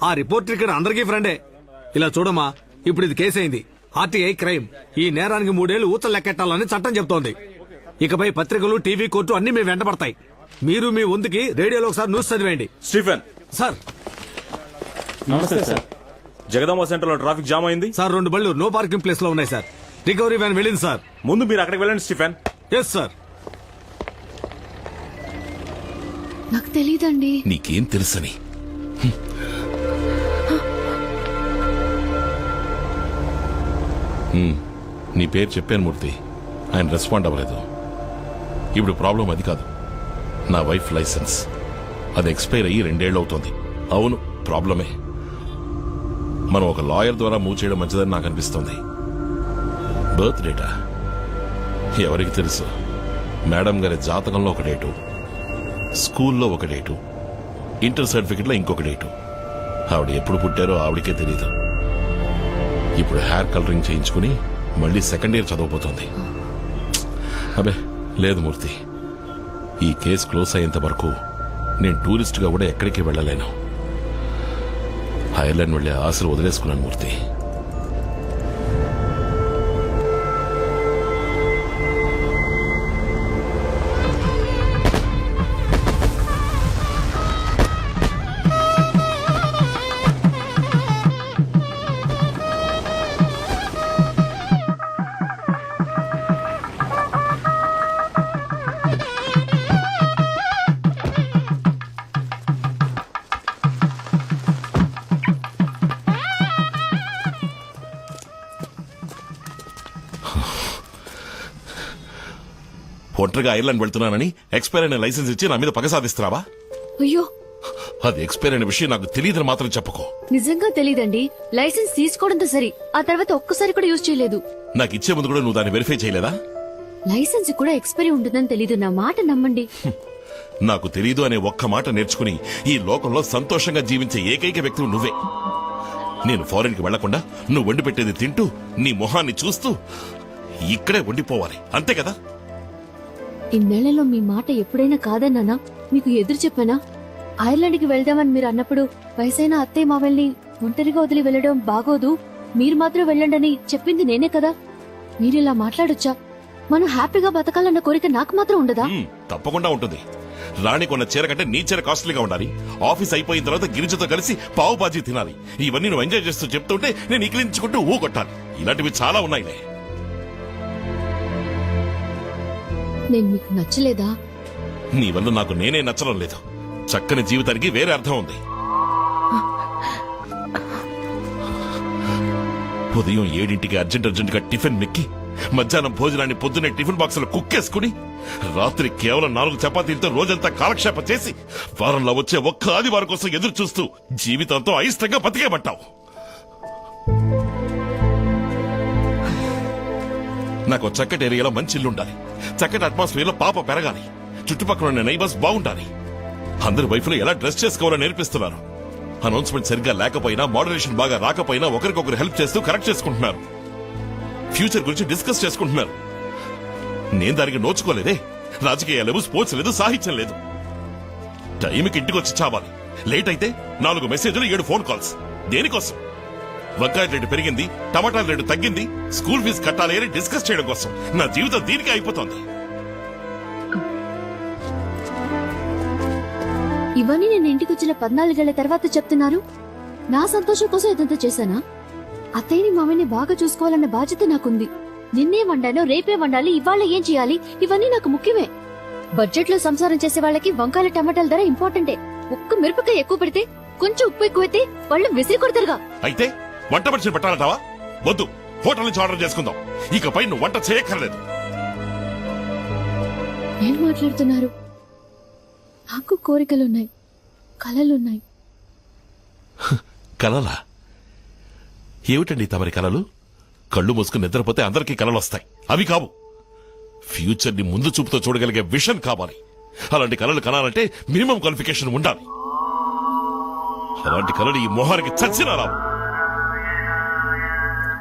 ఆ రిపోర్టర్ ఇక్కడ అందరికీ ఫ్రెండే. ఇలా చూడమ్మా, ఇప్పుడు ఇది కేసు అయింది. RTI crime. ఈ నేరానికి 3 ఏళ్లు ఊతలు లెక్కెట్టాలని చట్టం చెప్తోంది. ఇకపై పత్రికలు, టీవీ, కోర్టు అన్ని మీ వెంట పడతాయి. మీరు మీ వంతుకి రేడియోలో ఒకసారి న్యూస్ చదివేయండి. Stephen sir. నమస్తే సార్. జగదాంబ సెంటర్ లో ట్రాఫిక్ జామ్ అయింది సార్. 2 బళ్ళు నో పార్కింగ్ ప్లేస్ లో ఉన్నాయి సార్. రికవరీ వ్యాన్ వెళ్ళింది సార్. ముందు మీరు అక్కడికి వెళ్ళండి స్టీఫెన్. Yes sir. నాకు తెలీదండి. నీకేం తెలుసని? నీ పేరు చెప్పాను మూర్తి. ఆయన రెస్పాండ్ అవ్వలేదు. ఇప్పుడు ప్రాబ్లం అది కాదు, నా వైఫ్ లైసెన్స్. అది ఎక్స్పైర్ అయ్యి 2 ఏళ్ళు అవుతోంది. అవును, ప్రాబ్లమే. మనం ఒక లాయర్ ద్వారా మూవ్ చేయడం మంచిదని నాకు అనిపిస్తుంది. బర్త్ డేటా ఎవరికి తెలుసు? మేడం గారి జాతకంలో ఒక డేటు, స్కూల్లో ఒక డేటు, ఇంటర్ సర్టిఫికెట్లో ఇంకొక డేటు. ఆవిడ ఎప్పుడు పుట్టారో ఆవిడకే తెలియదు. ఇప్పుడు హెయిర్ కలరింగ్ చేయించుకుని మళ్ళీ 2nd ఇయర్ చదవబోతోంది. అబే లేదు మూర్తి, ఈ కేసు క్లోజ్ అయ్యేంత వరకు నేను టూరిస్ట్గా కూడా ఎక్కడికి వెళ్ళలేను. ఐర్లాండ్ వెళ్లే ఆశలు వదిలేసుకున్నాను మూర్తి. ఒంటరిగా ఐర్లాండ్ వెళ్తున్నానని ఎక్స్పైర్ అయిన లైసెన్స్ ఇచ్చి నా మీద పగ సాధిస్తున్నావా? అయ్యో, అది ఎక్స్పైర్ అయిన విషయం నాకు తెలియదని మాత్రం చెప్పుకో. నిజంగా తెలీదండి. లైసెన్స్ తీసుకోవడంతో సరి, ఆ తర్వాత ఒక్కసారి కూడా యూజ్ చేయలేదు. నాకు ఇచ్చే ముందు కూడా నువ్వు దాన్ని వెరిఫై చేయలేదా? లైసెన్స్ కూడా ఎక్స్పైరీ ఉంటుందని తెలీదు. నా మాట నమ్మండి. నాకు తెలీదు అనే ఒక్క మాట నేర్చుకుని ఈ లోకంలో సంతోషంగా జీవించే ఏకైక వ్యక్తి నువ్వే. నేను ఫారెన్ కి వెళ్లకుండా నువ్వు వండి పెట్టేది తింటూ నీ మొహాన్ని చూస్తూ ఇక్కడే వండిపోవాలి, అంతే కదా? ఇన్నేళ్లలో మీ మాట ఎప్పుడైనా కాదన్నానా? మీకు ఎదురు చెప్పానా? ఐర్లాండ్కి వెళ్దామని మీరు అన్నప్పుడు వయసైన అత్తయ్య మావల్ని ఒంటరిగా వదిలి వెళ్లడం బాగోదు, మీరు మాత్రం వెళ్ళండని చెప్పింది నేనే కదా. మీరిలా మాట్లాడొచ్చా? మనం హ్యాపీగా బతకాలన్న కోరిక నాకు మాత్రం ఉండదా? తప్పకుండా ఉంటుంది. రాణి కొన్న చీర కంటే నీ చీర కాస్ట్లీగా ఉండాలి. ఆఫీస్ అయిపోయిన తర్వాత గిరిజతో కలిసి పావు బాజీ తినాలి. ఇవన్నీ నువ్వు ఎంజాయ్ చేస్తూ చెప్తుంటే నేను ఇకిలించుకుంటూ ఊ కొట్టాలి. ఇలాంటివి చాలా ఉన్నాయిలే. నేను మీకు నచ్చలేదా? నీ వల్ల నాకు నేనే నచ్చడం లేదు. చక్కని జీవితానికి వేరే అర్థం ఉంది. ఉదయం 7ంటికి అర్జెంటుగా టిఫిన్ మెక్కి, మధ్యాహ్నం భోజనాన్ని పొద్దునే టిఫిన్ బాక్సులో కుక్కేసుకుని, రాత్రి కేవలం 4 చపాతీలతో రోజంతా కాలక్షేపం చేసి, వారంలో వచ్చే ఒక్క ఆదివారం కోసం ఎదురు చూస్తూ జీవితంతో అయిష్టంగా బతికేమంటావు. నాకు చక్కటి ఏరియాలో మంచి ఇల్లు ఉండాలి. చక్కటి అట్మాస్ఫియర్ లో పాప పెరగాలి. చుట్టుపక్కల ఉన్న నైబర్స్ బాగుండాలి. అందరి వైఫ్లో ఎలా డ్రెస్ చేసుకోవాలో నేర్పిస్తున్నారు. అనౌన్స్మెంట్ సరిగ్గా లేకపోయినా, మోడరేషన్ బాగా రాకపోయినా ఒకరికొకరు హెల్ప్ చేస్తూ కరెక్ట్ చేసుకుంటున్నారు. ఫ్యూచర్ గురించి డిస్కస్ చేసుకుంటున్నారు. నేను దానికి నోచుకోలేదే. రాజకీయాలు లేవు, స్పోర్ట్స్ లేదు, సాహిత్యం లేదు. టైంకి ఇంటికి వచ్చి చావాలి. లేట్ అయితే 4 మెసేజ్లు, 7 ఫోన్ కాల్స్. దేనికోసం? వంకాయ రేటు పెరిగింది, టమాటాల రేటు తగ్గింది, స్కూల్ ఫీజు కట్టాలి అని డిస్కస్ చేయడం కోసం. నా జీవితం దీనికి అయిపోతుంది. ఇవన్నీ నేను ఇంటికి వచ్చిన 14 ఏళ్ల తర్వాత చెప్తున్నారు. నా సంతోషం కోసం ఇదంతా చేశానా? అత్తయ్యని మామయ్యని బాగా చూసుకోవాలన్న బాధ్యత నాకుంది. నిన్నే వండానో, రేపే వండాలి, ఇవాళ ఏం చేయాలి, ఇవన్నీ నాకు ముఖ్యమే. బడ్జెట్ లో సంసారం చేసే వాళ్ళకి వంకాయల టమాటాల ధర ఇంపార్టెంటే. ఒక్క మిరపకాయ ఎక్కువ పెడితే, కొంచెం ఉప్పు ఎక్కువైతే వాళ్ళు విసిరి కొడతారుగా. అయితే వంట మనిషిని పెట్టాలంటావా? వద్దు, హోటల్ నుంచి ఆర్డర్ చేసుకుందాం. ఇకపై నువ్వు వంట చేయక్కర్లేదు. ఏం మాట్లాడుతున్నారు? నాకు కోరికలున్నాయి, కలలున్నాయి. కలలా? ఏమిటండి తమరి కలలు? కళ్ళు మూసుకుని నిద్రపోతే అందరికీ కలలు వస్తాయి. అవి కావు. ఫ్యూచర్ ని ముందు చూపుతో చూడగలిగే విషన్ కావాలి. అలాంటి కలలు కనాలంటే మినిమం క్వాలిఫికేషన్ ఉండాలి. అలాంటి కలలు ఈ మొహానికి చచ్చినా రావు.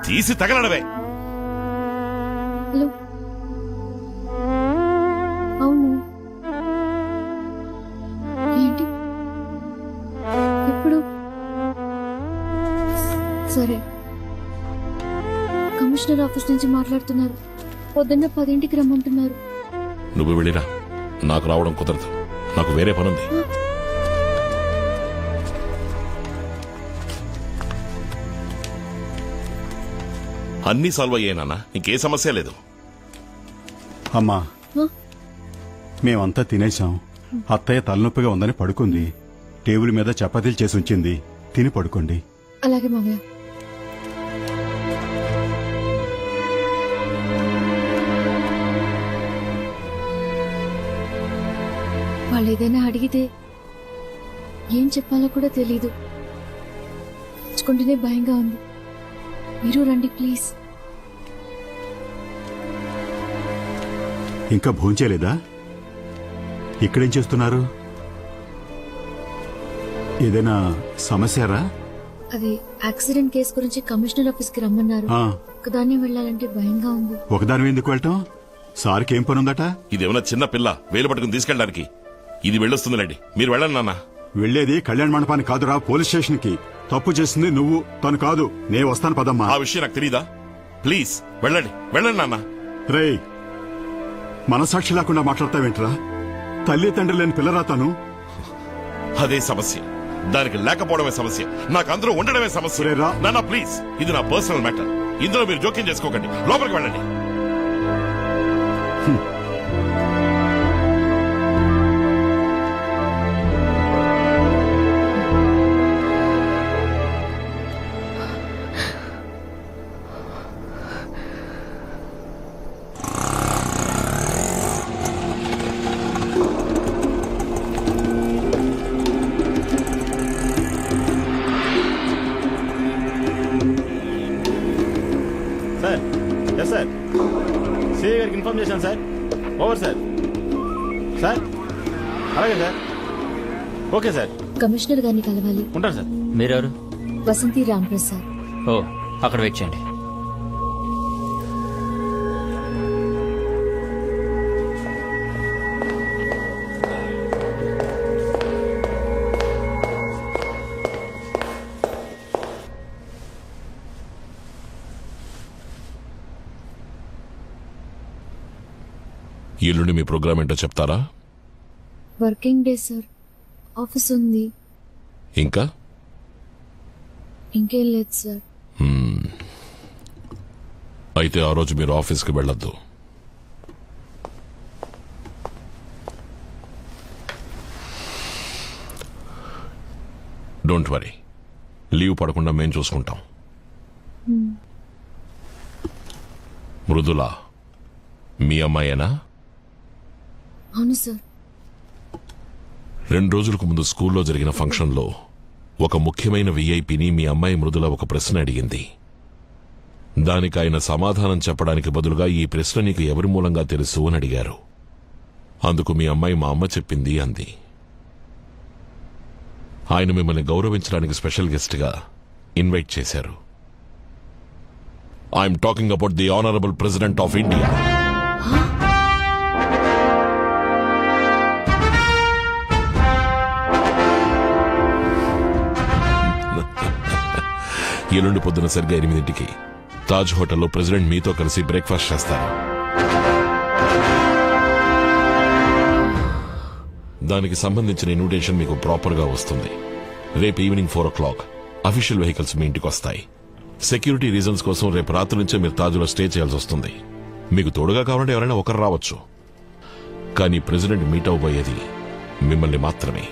తీసి తగలడవే. హలో, అవును, ఏంటి ఇప్పుడు? సరే, కమిషనర్ ఆఫీస్ నుంచి మాట్లాడుతున్నారు. పొద్దున్న 10ంటికి రమ్మంటున్నారు. నువ్వు వెళ్ళిరా. నాకు రావడం కుదరదు. నాకు వేరే పనుంది. అన్నీ సాల్వ్ అయ్యానన్నా. ఇంకే సమస్య లేదు. అమ్మా, మేమంతా తినేశాం. అత్తయ్య తలనొప్పిగా ఉందని పడుకుంది. టేబుల్ మీద చపాతీలు చేసి ఉంచింది. తిని పడుకోండి. అలాగే మావయ్య. వాళ్ళు ఏదైనా అడిగితే ఏం చెప్పాలో కూడా తెలీదు. తెచ్చుకుంటేనే భయంగా ఉంది. మీరు రండి ప్లీజ్. ఇంకా భోంచేయలేదా? ఇక్కడేం చేస్తున్నారు? ఏదైనా సమస్యరా? అది యాక్సిడెంట్ కేసు గురించి కమిషనర్ ఆఫీస్ కి రమ్మన్నారు. ఒకదాన్ని వెళ్ళాలంటే భయంగా ఉంది. ఒకదాని ఎందుకు వెళ్ళటం? సార్కి ఏం పనుందట? ఇదేమన్నా చిన్న పిల్ల వేలు పట్టుకుని తీసుకెళ్ళడానికి? ఇది వెళ్ళొస్తుందిలేండి. మీరు వెళ్ళండి నాన్న. వెళ్లేది కళ్యాణ మండపానికి కాదురా, పోలీస్ స్టేషన్ కి. తప్పు చేసింది నువ్వు, తను కాదు. నే వస్తాను పదమ్మా. ఆ విషయం నాకు తెలీదా? ప్లీజ్ వెళ్ళండి, వెళ్ళండి నాన్న. రేయ్, మనసాక్షి లేకుండా మాట్లాడతావేంట్రా? తల్లి తండ్రి లేని పిల్లరా తను. అదే సమస్య. దానికి లేకపోవడమే సమస్య. నాకు అందరూ ఉండడమే సమస్య. నాన్న ప్లీజ్, ఇది నా పర్సనల్ మ్యాటర్. ఇందులో మీరు జోక్యం చేసుకోకండి. లోపలికి వెళ్ళండి. Sir, yes sir. సిఐ గారికి ఇన్ఫార్మ్ చేశాను సార్. Over sir. సార్, అలాగే సార్. Okay sir. కమిషనర్ గారిని కలవాలి. ఉంటాను సార్. మీరెవరు? వసంతి రాంప్రసాద్. ఓ, అక్కడ వెయిట్ చేయండి. ఎల్లుండి మీ ప్రోగ్రామ్ ఏంటో చెప్తారా? వర్కింగ్ డే సార్, ఆఫీస్ ఉంది. ఇంకా ఇంకేం లేదు సార్. అయితే ఆ రోజు మీరు ఆఫీస్కి వెళ్ళొద్దు. డోంట్ వరీ, లీవ్ పడకుండా మేం చూసుకుంటాం. మృదుల మీ అమ్మాయేనా? అవును సార్. 2 రోజులకు ముందు స్కూల్లో జరిగిన ఫంక్షన్లో ఒక ముఖ్యమైన విఐపిని మీ అమ్మాయి మృదుల ఒక ప్రశ్న అడిగింది. దానికి ఆయన సమాధానం చెప్పడానికి బదులుగా ఈ ప్రశ్న నీకు ఎవరి మూలంగా తెలుసు అని అడిగారు. అందుకు మీ అమ్మాయి మా అమ్మ చెప్పింది అంది. ఆయన మిమ్మల్ని గౌరవించడానికి స్పెషల్ గెస్ట్గా ఇన్వైట్ చేశారు. I'm talking about the honourable president of India. ఎల్లుండి పొద్దున సరిగ్గా 8ంటికి తాజ్ హోటల్లో ప్రెసిడెంట్ మీతో కలిసి బ్రేక్ఫాస్ట్ చేస్తారు. దానికి సంబంధించిన ఇన్విటేషన్ మీకు ప్రాపర్ గా వస్తుంది. రేపు ఈవినింగ్ 4 o'clock అఫీషియల్ వెహికల్స్ మీ ఇంటికి వస్తాయి. సెక్యూరిటీ రీజన్స్ కోసం రేపు రాత్రి నుంచే మీరు తాజ్లో స్టే చేయాల్సి వస్తుంది. మీకు తోడుగా కావాలంటే ఎవరైనా ఒకరు రావచ్చు, కానీ ప్రెసిడెంట్ మీట్ అవబోయేది మిమ్మల్ని మాత్రమే.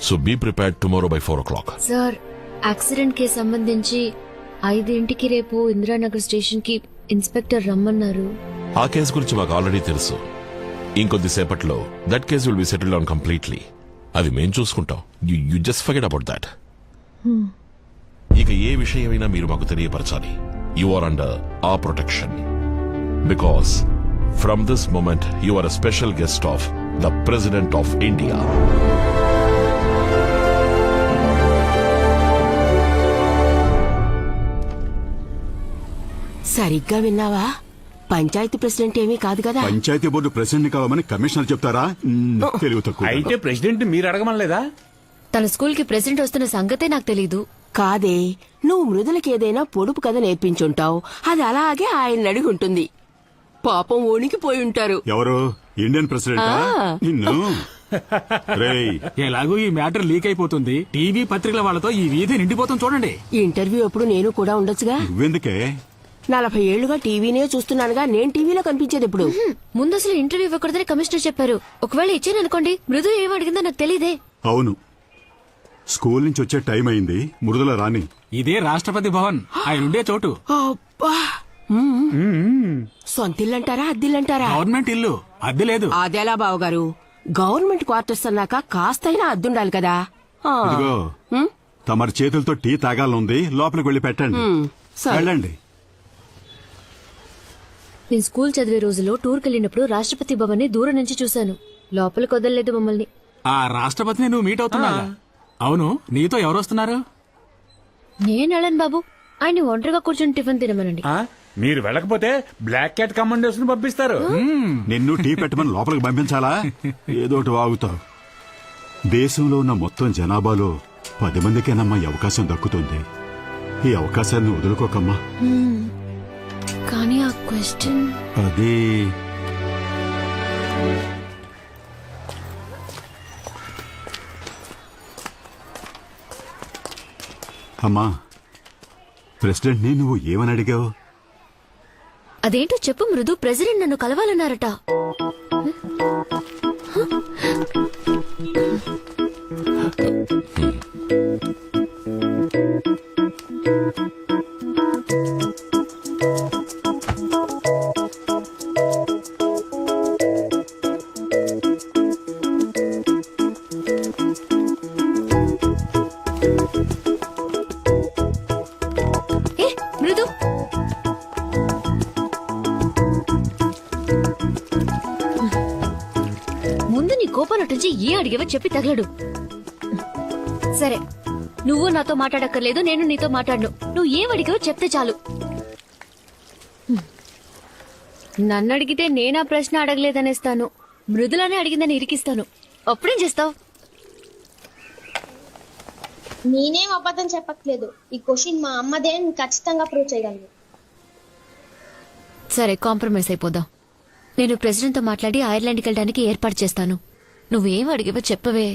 So be prepared tomorrow by 4 o'clock. Sir, accident కి సంబంధించి 5ంటికి రేపు ఇందిరానగర్ స్టేషన్ కి ఇన్స్పెక్టర్ రమ్మన్నారు. ఆ కేసు గురించి మాకు ఆల్రెడీ తెలుసు. ఇంకొద్దిసేపట్లో that case will be settled on completely. అది మేం చూసుకుంటాం. You just forget about that. ఇక ఏ విషయమైనా మీరు మాకు తెలియపరచాలి. You are under our protection. Because from this moment you are a special guest of the president of India. సరిగ్గా విన్నావా? పంచాయతీ ప్రెసిడెంట్ ఏమీ కాదు కదా. పంచాయతీ బోర్డు ప్రెసిడెంట్ కావాలని కమిషనర్ చెప్తారా? తెలివి తక్కువ. అయితే ప్రెసిడెంట్ మీరు అడగమనలేదా? తన స్కూల్ కి ప్రెసిడెంట్ వస్తున్న సంగతే నాకు తెలీదు. కాదే, నువ్వు మృదులకి ఏదైనా పొడుపు కథ నేర్పించుంటావు. అది అలాగే ఆయన అడిగి ఉంటుంది. పాపం ఓణికిపోయి ఉంటారు. ఎవరు? Indian president? నిన్ను రేయ్, ఎలాగో ఈ మ్యాటర్ లీక్ అయిపోతుంది. టీవీ పత్రికల వాళ్ళతో ఈ వీధి నిండిపోతుంది చూడండి. ఇంటర్వ్యూ అప్పుడు నేను కూడా ఉండొచ్చుగా. నువ్వెందుకే? 40 ఏళ్లుగా టీవీనే చూస్తున్నానుగా, నేను టీవీలో కనిపించేది ఇప్పుడు. ముందు అసలు ఇంటర్వ్యూ ఇవ్వకూడదని కమిషనర్ చెప్పారు. ఒకవేళ ఇచ్చాను అనుకోండి, మృదు ఏం అడిగిందో నాకు తెలీదే. అవును, స్కూల్ నుంచి వచ్చే టైం అయింది. మృదుల రాని. ఇదే రాష్ట్రపతి భవన్, ఆయన ఉండే చోటు. అబ్బా, సొంతిల్లంటారా అద్దిల్లంటారా? గవర్నమెంట్ ఇల్లు, అద్దె లేదు. అదెలా బావగారు? గవర్నమెంట్ క్వార్టర్స్ అన్నాక కాస్తైనా అద్దుండాలి కదా. ఇదిగో, తమరి చేతులతో టీ తాగాలనుంది. లోపలికి వెళ్ళి పెట్టండి. వెళ్ళండి. నేను స్కూల్ చదివే రోజుల్లో టూర్కి వెళ్ళినప్పుడు రాష్ట్రపతి భవన్ ని దూరం నుంచి చూశాను. లోపలికి వదలలేదు మమ్మల్ని. ఆ రాష్ట్రపతిని నువ్వు మీట్ అవుతున్నా? అవును, నీతో ఎవరు వస్తున్నారు? నేను వెళ్ళను బాబు, ఆయన ఒంటరిగా కూర్చొని టిఫిన్ తినమనండి. మీరు వెళ్ళకపోతే బ్లాక్ క్యాట్ కమాండర్స్ ని పంపిస్తారు. నిన్ను టీ పెట్టమని లోపలికి పంపించాలా? ఏదోటి వాగుతావు. దేశంలో ఉన్న మొత్తం జనాభాలో 10 మందికేనమ్మా ఈ అవకాశం దక్కుతుంది. ఈ అవకాశాన్ని వదులుకోకమ్మా. కానీ ఆ క్వశ్చన్ అది అమ్మా, ప్రెసిడెంట్ ని నువ్వు ఏమని అడిగావు? అదేంటో చెప్పు మృదు. ప్రెసిడెంట్ నన్ను కలవాలన్నారట. మృదు, ముందు నీ కోపం నటించి ఏ అడిగేవో చెప్పి తగలడు. సరే, నువ్వు నాతో మాట్లాడక్కర్లేదు, నేను నీతో మాట్లాడను. నువ్వు ఏం అడిగావో చెప్తే చాలు. నన్ను అడిగితే నేనా ప్రశ్న అడగలేదనేస్తాను. మృదులానే అడిగిందని ఇరికిస్తాను. అప్పుడేం చేస్తావు? నేనేం అబద్ధం చెప్పట్లేదు. ఈ క్వశ్చన్ మా అమ్మదే అని ఖచ్చితంగా ప్రూవ్ చేయగలను. సరే, కాంప్రమైజ్ అయిపోదాం. నేను ప్రెసిడెంట్ తో మాట్లాడి ఐర్లాండ్కి వెళ్ళడానికి ఏర్పాటు చేస్తాను. నువ్వేం అడిగావో చెప్పవే.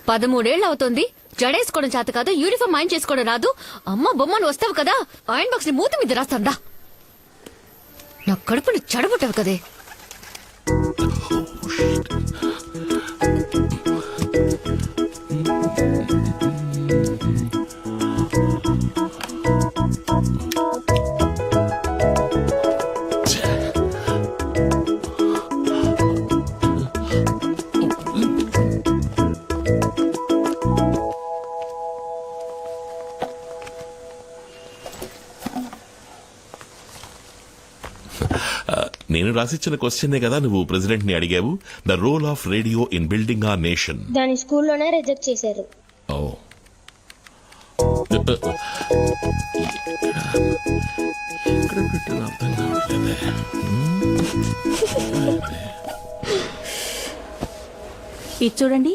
13 ఏళ్ళు అవుతోంది, జడేసుకోవడం చేత కాదు, యూనిఫామ్ ఆయన చేసుకోవడం రాదు. అమ్మ బొమ్మను వస్తావు కదా, ఆయన బాక్స్ ని మూతి మీద రాస్తాందా. నా కడుపుని చెడబుట్టావు కదే. నేను రాసిచ్చిన క్వశ్చనే కదా నువ్వు ప్రెసిడెంట్ ని అడిగావు. The role of radio in building our nation. దాని స్కూల్లోనే రిజెక్ట్ చేశారు. ఓ ఎక్కడ పెట్టాను అర్థం కావట్లేదే. ఇది చూడండి.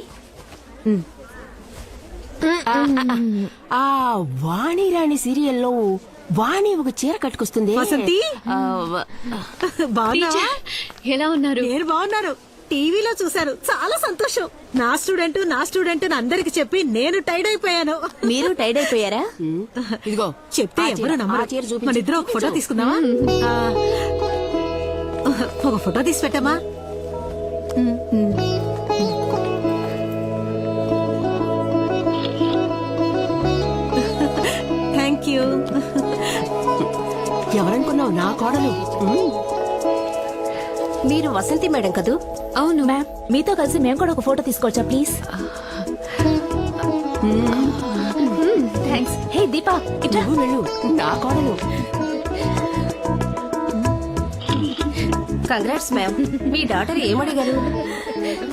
ఆ వాణిరాణి సీరియల్లో వాణి ఒక చీర కట్టుకొస్తుంది. వసంతి బాగున్నావా? ఎలా ఉన్నారు? నేను బాగున్నాను. టీవీలో చూశాను, చాలా సంతోషం. నా స్టూడెంట్ అందరికి చెప్పి నేను టైడ్ అయిపోయాను. మీరు టైడ్ అయిపోయారా? ఇదిగో చెప్తే ఎవరు నమ్మరు. మన ఇద్దరు ఒక ఫోటో తీసుకుందామా? ఒక ఫోటో తీసి పెట్టామా? Thank you. ఎవరనుకున్నావు? నా కోడలు. మీరు వసంతి మేడం కదూ? అవును మ్యామ్, మీతో కలిసి మేము కూడా ఒక ఫోటో తీసుకోవచ్చా ప్లీజ్? థ్యాంక్స్. హే దీపా, ఇట్లా వెళ్ళు. నా కోడలు. Congrats ma'am. మీ డాటర్ ఏమడిగారు?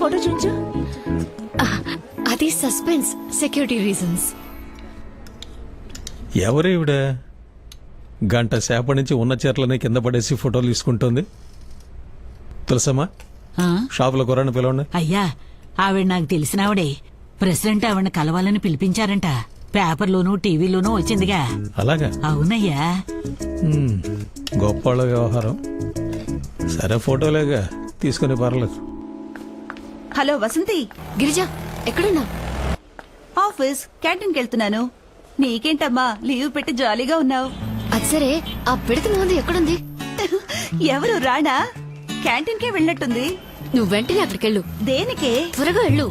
ఫోటో చూపించు. అది సస్పెన్స్, సెక్యూరిటీ రీజన్స్. ఎవరేవిడ గంట సేపటి నుంచి ఉన్న చీరలనే కింద పడేసి ఫోటోలు తీసుకుంటుంది? తెలుసమ్మా, షాపులో కుర్రాన్ని పిలవండి. అయ్యా, ఆవిడ నాకు తెలిసినావిడే. ప్రెసిడెంట్ ఆవిడని కలవాలని పిలిపించారంట. పేపర్లోనూ టీవీలోనూ వచ్చిందిగా. అలాగా? అవునయ్యా. గొప్ప వ్యవహారం. సరే, ఫోటోలేగా తీసుకుని పర్లేదు. హలో వసంతి. గిరిజ, ఎక్కడున్నా? ఆఫీస్ క్యాంటీన్కి వెళ్తున్నాను. నీకేంటమ్మా లీవ్ పెట్టి జాలీగా ఉన్నావు? అది సరే, ఆ పిడత ముందు ఎక్కడుంది? ఎవరు రాణా? క్యాంటీన్కే వెళ్ళినట్టుంది. నువ్వు వెంటనే అక్కడికెళ్ళు. దేనికే? త్వరగా వెళ్ళు.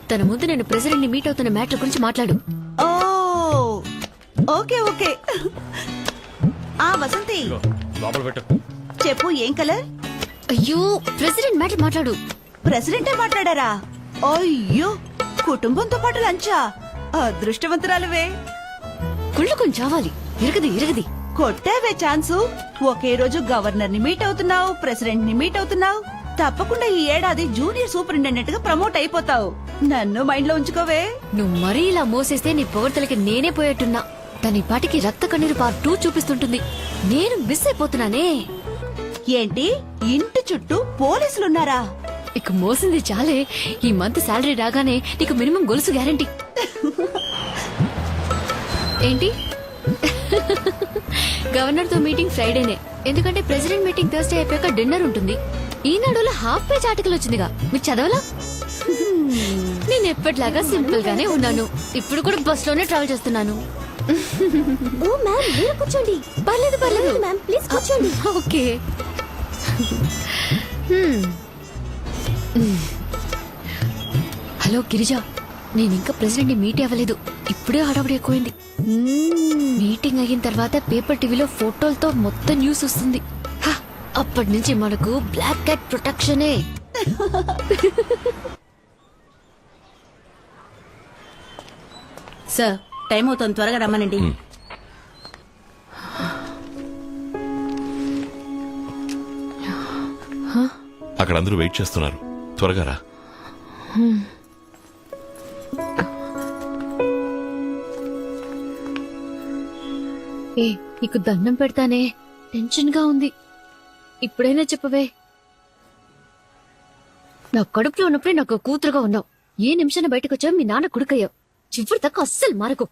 తన ముందు నేను ప్రెసిడెంట్ ని మీట్ అవుతున్న మ్యాటర్ గురించి మాట్లాడు. ఓ ఓకే ఓకే. ఆ వసంతి, లోపల పెట్టు. చెప్పు, ఏం కలర్? అయ్యో, ప్రెసిడెంట్ మ్యాటర్ మాట్లాడు. ప్రెసిడెంటే మాట్లాడారా? అయ్యో, కుటుంబంతో పాటు లంచా? అదృష్టవంతురాలువే. కుళ్ళు కొంచెం చావాలి. ఇరగది కొట్టావే ఛాన్సు. ఒకే రోజు గవర్నర్ ని మీట్ అవుతున్నావు, ప్రెసిడెంట్ ని మీట్ అవుతున్నావు. తప్పకుండా ఈ ఏడాది జూనియర్ సూపరింటెండెంట్ గా ప్రమోట్ అయిపోతావు. నన్ను మైండ్ లో ఉంచుకోవే. నువ్వు మరీ ఇలా మోసేస్తే నీ పొగడ్తలకి నేనే పోయేట్టున్నా. తన పాటికి రక్త కన్నీరు పార్ట్ 2 చూపిస్తుంటుంది. నేను మిస్ అయిపోతున్నానే. ఏంటి, ఇంటి చుట్టూ పోలీసులున్నారా? ఇక మోసింది చాలే. ఈ మంత్ శాలరీ రాగానే నీకు మినిమం గొలుసు గ్యారంటీ. ఏంటి? గవర్నర్ తో మీటింగ్ ఫ్రైడేనే, ఎందుకంటే ప్రెసిడెంట్ మీటింగ్ థర్స్డే అయిపోయాక డిన్నర్ ఉంటుంది. ఈనాడులో హాఫ్ పేజ్ ఆర్టికల్ వచ్చిందిగా, మీకు చదవలా? నేను ఎప్పటిలాగా సింపుల్ గానే ఉన్నాను. ఇప్పుడు కూడా బస్ లోనే ట్రావెల్ చేస్తున్నాను. ఓ మ్యామ్, మీరు కూర్చోండి. పర్లేదు మ్యామ్, ప్లీజ్ కూర్చోండి. ఓకే. హలో గిరిజ, నేను ఇంకా ప్రెసిడెంట్ ని మీట్ అవ్వలేదు. ఇప్పుడే హడావుడి ఎక్కువైంది. మీటింగ్ అయిన తర్వాత పేపర్ టీవీలో ఫోటోలతో మొత్తం న్యూస్ వస్తుంది. అప్పటి నుంచి మనకు బ్లాక్ క్యాట్ ప్రొటెక్షనే. సార్, టైం అవుతుంది, త్వరగా రమ్మనండి. అక్కడ అందరూ వెయిట్ చేస్తున్నారు, త్వరగా రా. ఏ, నీకు దండం పెడతానే, టెన్షన్ గా ఉంది. ఇప్పుడైనా చెప్పవే. నా కడుపులో ఉన్నప్పుడే నాకు కూతురుగా ఉన్నావు. ఏ నిమిషాన్ని బయటకు వచ్చావు, మీ నాన్న కొడుకయ్యావు. చివరి తక్కువ అస్సలు మారకు.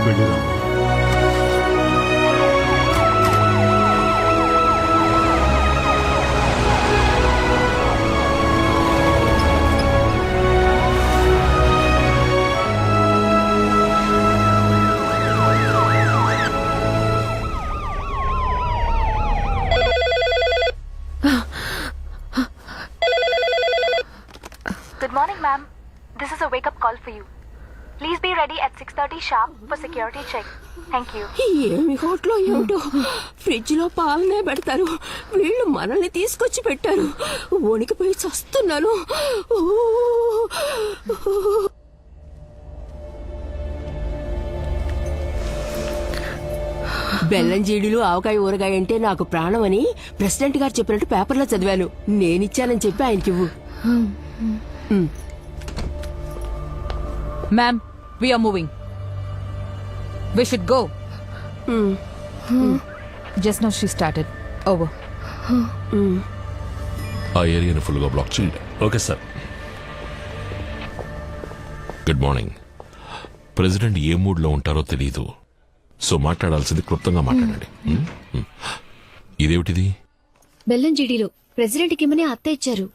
వెళ్ళిరామ్మా. Good morning, ma'am. This is a wake-up call for you. Please be ready at 6:30 sharp for security check. Thank you. ఏమి హోటలో ఏమిటో ఫ్రిడ్జ్ లో పాలనే పెడతారు, వీళ్ళు మనల్ని తీసుకొచ్చి పెట్టారు. వణికిపోయి చస్తున్నాను. బెల్లం జీడులు ఆవకాయ ఊరగాయ అంటే నాకు ప్రాణం అని ప్రెసిడెంట్ గారు చెప్పినట్టు పేపర్లో చదివాను. నేనిచ్చానని చెప్పి ఆయనకివ్వు. Ma'am, we are moving. We should go. Just now she started. Over. ఆ ఏరియాను ఫుల్గా బ్లాక్ చేయండి. Okay sir. Good morning. President ఏ మూడ్లో ఉంటారో తెలియదు, సో మాట్లాడాల్సింది క్లుప్తంగా మాట్లాడండి. ఇదేమిటిది? బెల్లం జీడీలో ప్రెసిడెంట్ కి ఇమ్మని అత్త ఇచ్చారు.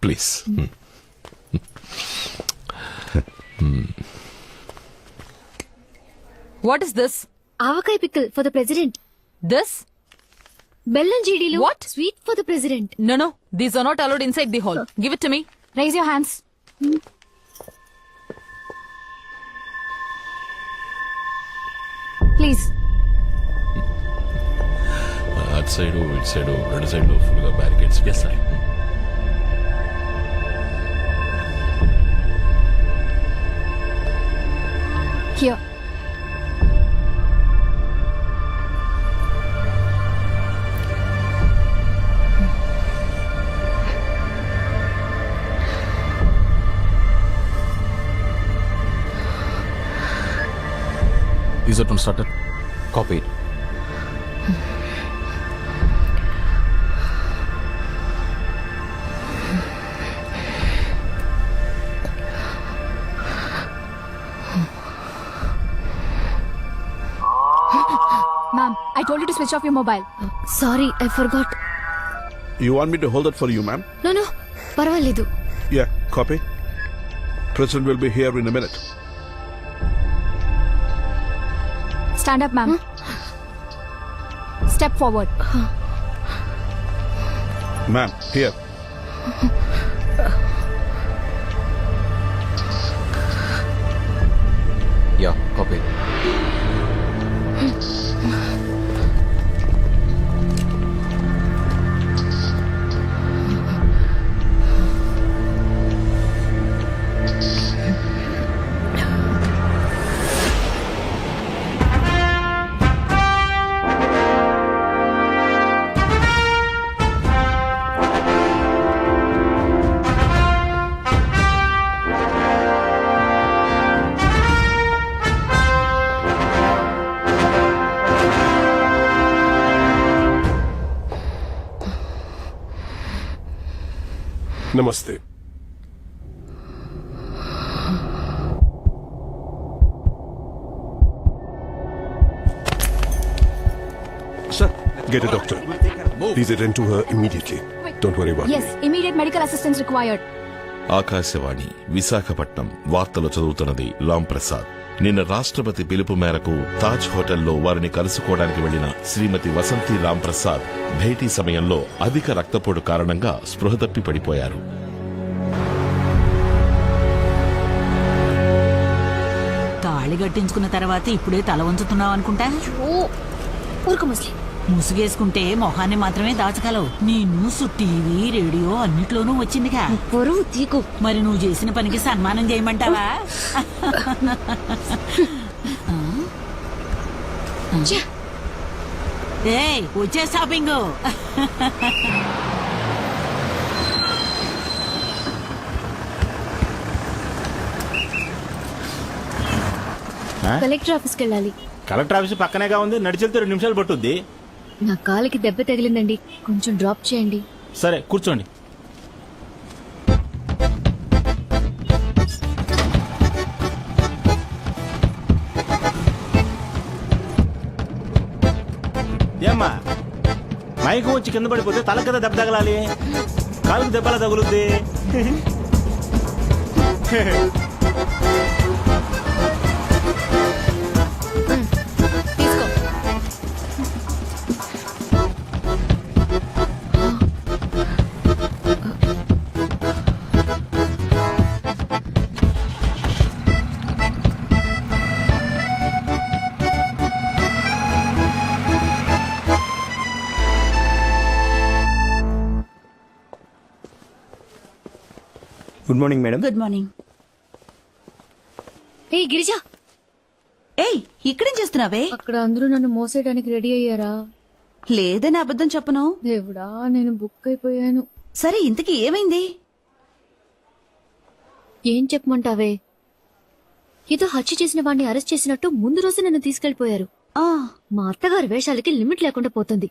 Please. What is this? Avakaya pickle for the president. This? బెల్లం జీడీలో What? Sweet for the president. No. These are not allowed inside the hall. Give it to me. Raise your hands. Please. అటు side ఇటు side రెండు సైడ్లో ఫుల్గా barricades. Yes sir. Here. User tone started. Copy. Ma'am, I told you to switch off your mobile. Sorry, I forgot. You want me to hold it for you, ma'am? No పర్వాలేదు. Yeah, copy. President will be here in a minute. Stand up, ma'am. Step forward. Ma'am, here. Yeah, copy. Namaste. Sir, get a doctor. Please attend to her immediately. Don't worry about Yes, immediate medical assistance required. Akashvani Visakhapatnam వార్తలు చదువుతున్నది రామ్ ప్రసాద్. నిన్న రాష్ట్రపతి పిలుపు మేరకు తాజ్ హోటల్లో వారిని కలుసుకోవడానికి వెళ్లిన శ్రీమతి వసంతి రామ్ ప్రసాద్ భేటీ సమయంలో అధిక రక్తపోటు కారణంగా స్పృహ తప్పి పడిపోయారు. తాళి కట్టించుకున్న తర్వాత ఇప్పుడే తల వంచుతున్నావు అనుకుంటా. ఊరుకు ముస్లి. ముసుగేసుకుంటే మొహాన్ని మాత్రమే దాచగలవు. నీ న్యూస్ టీవీ రేడియో అన్నిట్లోనూ వచ్చిందిగా. పొరుగు తీకు. మరి నువ్వు చేసిన పనికి సన్మానం చేయమంటావా? ఏయ్, వచ్చే షాపింగ్. కలెక్టర్ ఆఫీస్కి వెళ్ళాలి. కలెక్టర్ ఆఫీస్ పక్కనేగా ఉంది, నడిచెళ్తే 2 నిమిషాలు పట్టుద్ది. నా కాలికి దెబ్బ తగిలిందండి, కొంచెం డ్రాప్ చేయండి. సరే కూర్చోండి. మైకం వచ్చి కింద పడిపోతే తల కదా దెబ్బ తగలాలి, కాలుకు దెబ్బలా తగులుద్ది. తీసుకో. Good morning madam. Good morning. ఏ గిరిజా, ఏయ్ ఇక్కడేం చేస్తున్నావే? అక్కడ అందరూ నన్ను మోసేయడానికి రెడీ అయ్యారా? లేదని అబద్ధం చెప్పను. దేవుడా, నేను బుక్ అయిపోయాను. సరే ఇంతకీ ఏమైంది? ఏం చెప్పమంటావే? ఏదో హత్య చేసిన వాడిని అరెస్ట్ చేసినట్టు ముందు రోజు నన్ను తీసుకెళ్లిపోయారు. మా అత్తగారి వేషాలకి లిమిట్ లేకుండా పోతుంది.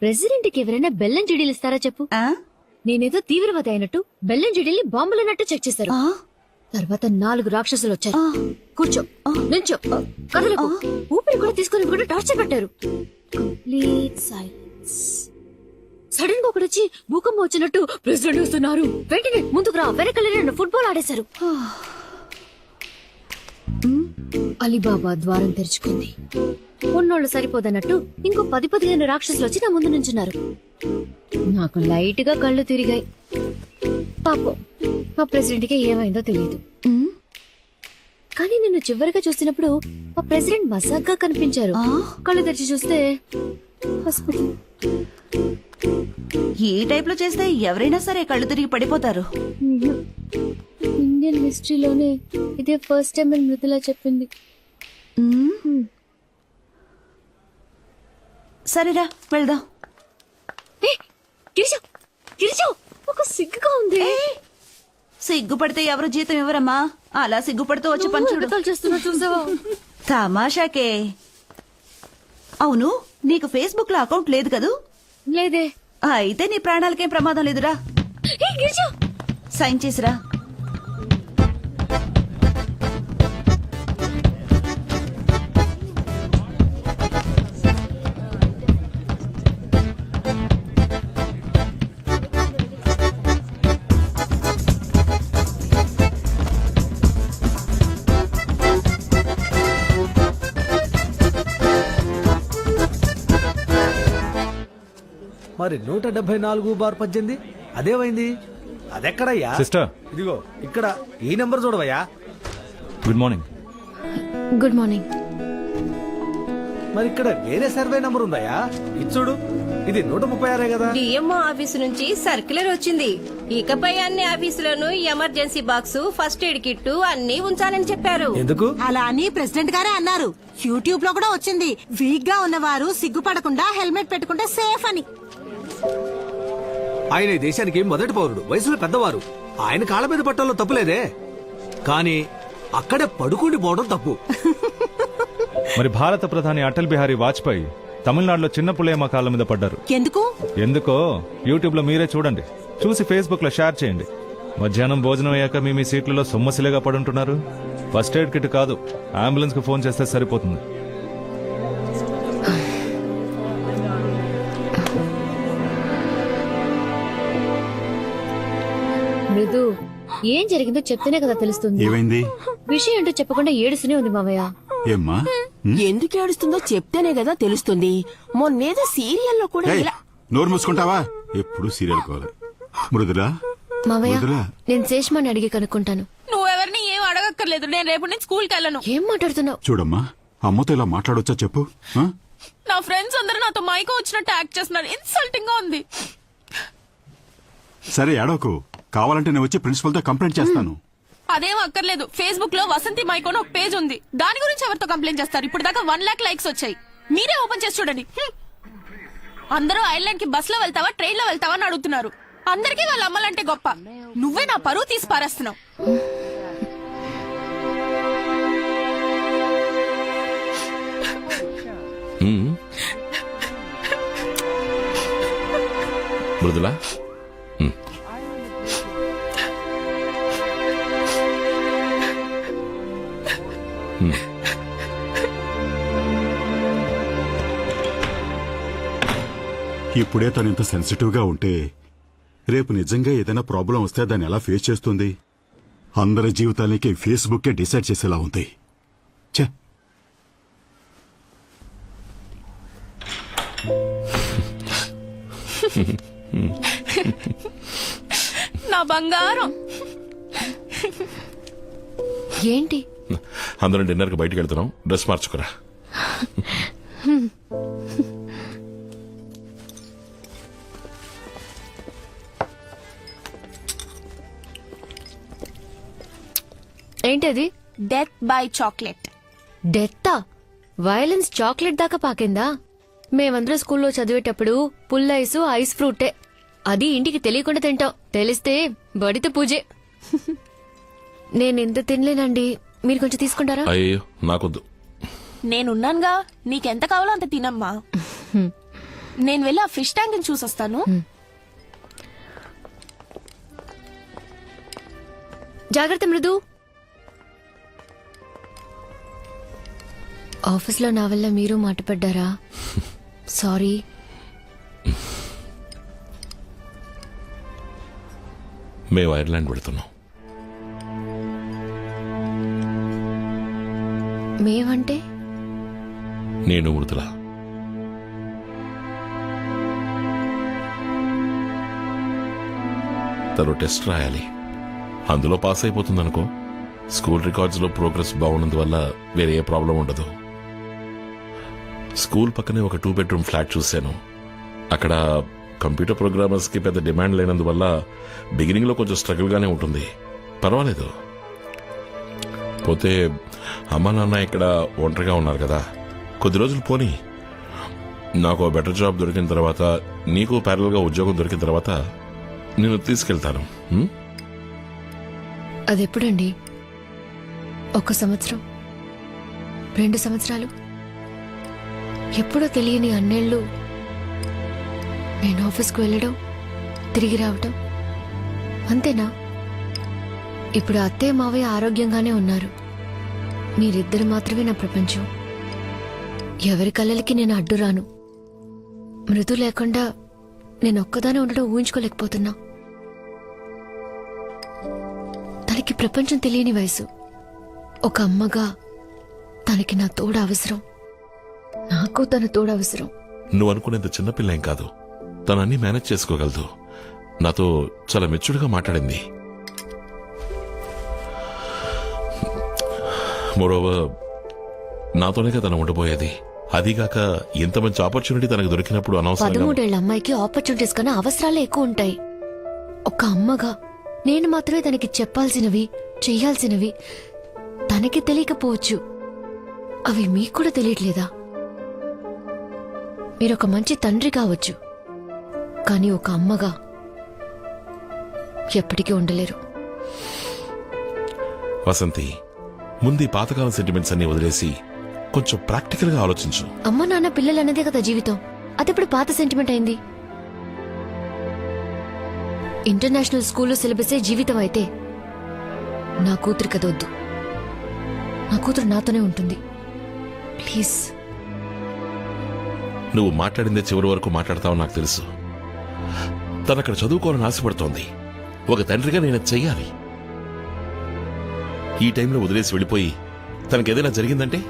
ప్రెసిడెంట్కి ఎవరైనా బెల్లం చెడీలు ఇస్తారా చెప్పు? నేనేదో తీవ్రవాది అయినట్టు బెల్లం చెడీల్ని బాంబులన్నట్టు చెక్ చేశారు. తర్వాత 4 రాక్షసులు వచ్చారు. కూర్చో, నిల్చో, కదలకు, ఊపిరి కూడా తీసుకుని కూడా టార్చర్ పెట్టారు. Complete silence. సడన్ గా ఒకడొచ్చి భూకంపం వచ్చినట్టు ప్రెసిడెంట్ వస్తున్నారు, వెంటనే ముందుకు రా, వెనకలే నన్ను ఫుట్బాల్ ఆడేశారు. అలీబాబా ద్వారం తెరుచుకుంది. ఉన్నోళ్ళు సరిపోదన్నట్టు ఇంకో 10-15 రాక్షసులు వచ్చి నా ముందు నుంచున్నారు. నాకు లైట్ గా కళ్ళు తిరిగాయి. పాపం మా ప్రెసిడెంట్ కి ఏమైందో తెలియదు. కానీ నిన్ను చివరిగా చూసినప్పుడు మా ప్రెసిడెంట్ మసాగ్గా కనిపించారు. కళ్ళు తెరిచి చూస్తే హాస్పిటల్. ఈ టైప్ లో చేస్తే ఎవరైనా సరే కళ్ళు తిరిగి పడిపోతారు. ఇండియన్ హిస్టరీలోనే ఇదే ఫస్ట్ టైం అని మృదులా చెప్పింది. సరేరా వెళ్దాం. గిరిజా, గిరిజా, ఒక సిగ్గుగా ఉంది. సిగ్గుపడితే ఎవరు జీతం ఇవ్వరమ్మా. అలా సిగ్గుపడుతూ వచ్చి పని చేస్తున్నా చూసావా? తమాషాకే. అవును, నీకు ఫేస్బుక్ లో అకౌంట్ లేదు కదూ? లేదే. అయితే నీ ప్రాణాలకేం ప్రమాదం లేదురా. సైన్ చేసిరా. మరి 174/18 అదేమైంది? అదెక్కడయ్యా? సిస్టర్, ఇదిగో ఇక్కడ ఈ నెంబర్ చూడవయ్యా. Good morning. Good morning. మరి ఇక్కడ వేరే సర్వే నంబర్ ఉందయ్యా. ఇది చూడు, ఇది 136 కదా. డిఎంఓ ఆఫీసు నుంచి సర్క్యులర్ వచ్చింది. ఇకపై అన్ని ఆఫీసులను emergency box, first aid kit అన్ని ఉంచాలని చెప్పారు. ఎందుకు అలా అని ప్రెసిడెంట్ గారే అన్నారు. యూట్యూబ్ లో కూడా వచ్చింది. వీక్ గా ఉన్నవారు సిగ్గుపడకుండా హెల్మెట్ పెట్టుకుంటే సేఫ్ అని. ఆయన ఈ దేశానికి మొదటి పౌరుడు, వయసులో పెద్దవారు. ఆయన కాళ్ళ మీద పట్టడంలో తప్పులేదే, కానీ అక్కడే పడుకుని పోవడం తప్పు. మరి భారత ప్రధాని అటల్ బిహారీ వాజ్పేయి తమిళనాడులో చిన్న పులేమ కాళ్ళ మీద పడ్డారు. ఎందుకో యూట్యూబ్ లో మీరే చూడండి. చూసి ఫేస్బుక్ లో షేర్ చేయండి. మధ్యాహ్నం భోజనం అయ్యాక మీ సీట్లలో సొమ్మసిలేగా పడుంటున్నారు. ఫస్ట్ ఎయిడ్ కిట్ కాదు, అంబులెన్స్ కు ఫోన్ చేస్తే సరిపోతుంది. మృదు, ఏం జరిగిందో చెప్తేనే కదా తెలుస్తుంది. ఏమైంది? విషయం ఏంటో చెప్పకుండా ఏడుస్తూనే ఉంది మావయ్య. ఏమ్మా? ఎందుకు ఏడుస్తుందో చెప్తేనే కదా తెలుస్తుంది. మొన్నేదో సీరియల్లో కూడా ఇలా. నోరు మూసుకుంటావా? ఎప్పుడు సీరియల్ కావాలి. మృదులా, మావయ్య, మృదులా, నేను శేష్మాని అడిగి కనుక్కుంటాను. నువ్వెవరిని ఏం అడగక్కర్లేదు. నేను రేపు నుంచి స్కూల్కి వెళ్ళను. ఏం మాట్లాడుతున్నావు? చూడమ్మా, అమ్మతో ఇలా మాట్లాడొచ్చా చెప్పు. నా ఫ్రెండ్స్ అందరూ నాతో మైకో వచ్చినట్టు యాక్ట్ చేస్తున్నారు. ఇన్సల్టింగ్ గా ఉంది. సరే ఏడోకు, కావాలంటే నేను వచ్చి ప్రిన్సిపల్ తో కంప్లైంట్ చేస్తాను. అదేం అక్కర్లేదు. ఫేస్బుక్ లో వసంతి మైకోన్ ఒక పేజ్ ఉంది. దాని గురించి ఎవరితో కంప్లైంట్ చేస్తారు? ఇప్పుడు దాకా 1 lakh లైక్స్ వచ్చాయి. మీరే ఓపెన్ చేసి చూడండి. అందరూ ఐర్లాండ్ కి బస్ లో వెళ్తావా, ట్రైన్ లో వెళ్తావా అని అడుగుతున్నారు. అందరికీ వాళ్ళ అమ్మలంటే గొప్ప. నువ్వే నా పరువు తీసి పారేస్తున్నావు. మృదులా, ఇప్పుడే తను ఇంత సెన్సిటివ్గా ఉంటే రేపు నిజంగా ఏదైనా ప్రాబ్లం వస్తే దాన్ని ఎలా ఫేస్ చేస్తుంది? అందరి జీవితాలకి ఫేస్బుక్కే డిసైడ్ చేసేలా ఉంది. ఛే! నా బంగారం. ఏంటి? అందరం డిన్నర్కి బయటికి వెళ్తున్నాం, డ్రెస్ మార్చుకురా. ఏంటది? Death by chocolate. డెత్తా? వైలెన్స్ చాక్లెట్ దాకా పాకిందా? మేమందరం స్కూల్లో చదివేటప్పుడు పుల్లైసు ఐస్ ఫ్రూటే. అది ఇంటికి తెలియకుండా తింటాం, తెలిస్తే బడిత పూజే. నేనెంత తినలేనండి, మీరు కొంచెం తీసుకుంటారా? అయ్యో నాకొద్దు. నేనున్నానుగా, నీకెంత కావాలో అంత తినమ్మా. నేను వెళ్ళి ఆ ఫిష్ ట్యాంక్ చూసొస్తాను. జాగ్రత్త మృదు. ఆఫీస్లో నా వల్ల మీరు మాటపడ్డారా? సారీ. మేము ఐర్లాండ్ వెళుతున్నాం. మేమంటే? నేను మృదుల. తను టెస్ట్ రాయాలి, అందులో పాస్ అయిపోతుందనుకో. స్కూల్ రికార్డ్స్లో ప్రోగ్రెస్ బాగున్నందువల్ల వేరే ఏ ప్రాబ్లం ఉండదు. స్కూల్ పక్కనే ఒక 2 bedroom ఫ్లాట్ చూశాను. అక్కడ కంప్యూటర్ ప్రోగ్రామర్స్కి పెద్ద డిమాండ్ లేనందువల్ల బిగినింగ్లో కొంచెం స్ట్రగుల్గానే ఉంటుంది. పర్వాలేదు. పోతే అమ్మా నాన్న ఇక్కడ ఒంటరిగా ఉన్నారు కదా, కొద్ది రోజులు పోనీ. నాకు బెటర్ జాబ్ దొరికిన తర్వాత, నీకు ప్యారల్గా ఉద్యోగం దొరికిన తర్వాత నేను తీసుకెళ్తాను. అదెప్పుడండి? 1 సంవత్సరం, 2 సంవత్సరాలు? ఎప్పుడో తెలియని అన్నేళ్ళు నేను ఆఫీస్కు వెళ్ళడం, తిరిగి రావటం, అంతేనా? ఇప్పుడు అత్తయ్య మావయ్య ఆరోగ్యంగానే ఉన్నారు. మీరిద్దరు మాత్రమే నా ప్రపంచం. ఎవరి కళ్ళకి నేను అడ్డు రాను. మృదు లేకుండా నేను ఒక్కదానే ఉండడం ఊహించుకోలేకపోతున్నా. తనకి ప్రపంచం తెలియని వయసు. ఒక అమ్మగా తనకి నా తోడు అవసరం, నాకు తన తోడు అవసరం. నువ్వు అనుకునేంత చిన్నపిల్ల ఏం కాదు. తను అన్ని మేనేజ్ చేసుకోగలదు. నాతో చాలా మెచ్యూర్డ్గా మాట్లాడింది. మోరోవర్, నాతోనేగా తను ఉండబోయేది. అదిగాక ఎంత మంచి ఆపర్చునిటీ తనకు దొరికినప్పుడు అనవసరంగా 13 ఏళ్ల అమ్మాయికి ఆపర్చునిటీస్ కన్నా అవసరాలే ఎక్కువ ఉంటాయి. ఒక అమ్మగా నేను మాత్రమే తనకి చెప్పాల్సినవి, చెయ్యాల్సినవి తనకి తెలియకపోవచ్చు. అవి మీకు కూడా తెలియట్లేదా? మీరొక మంచి తండ్రి కావచ్చు, కానీ ఒక అమ్మగా ఎప్పటికీ ఉండలేరు. వసంతి, ముందు ఈ పాతకాలం సెంటిమెంట్స్ అన్ని వదిలేసి కొంచెం ప్రాక్టికల్ గా ఆలోచించు. అమ్మ నాన్న పిల్లలు అన్నదే కదా జీవితం. అదెప్పుడు పాత సెంటిమెంట్ అయింది? ఇంటర్నేషనల్ స్కూల్లో సిలబసే జీవితం అయితే నా కూతురు కదొద్దు. నా కూతురు నాతోనే ఉంటుంది. ప్లీజ్. నువ్వు మాట్లాడిందే చివరి వరకు మాట్లాడతావు నాకు తెలుసు. తనక్కడ చదువుకోవాలని ఆశపడుతోంది. ఒక తండ్రిగా నేను చెయ్యాలి. ఈ టైంలో వదిలేసి వెళ్ళిపోయి తనకేదైనా జరిగిందంటే?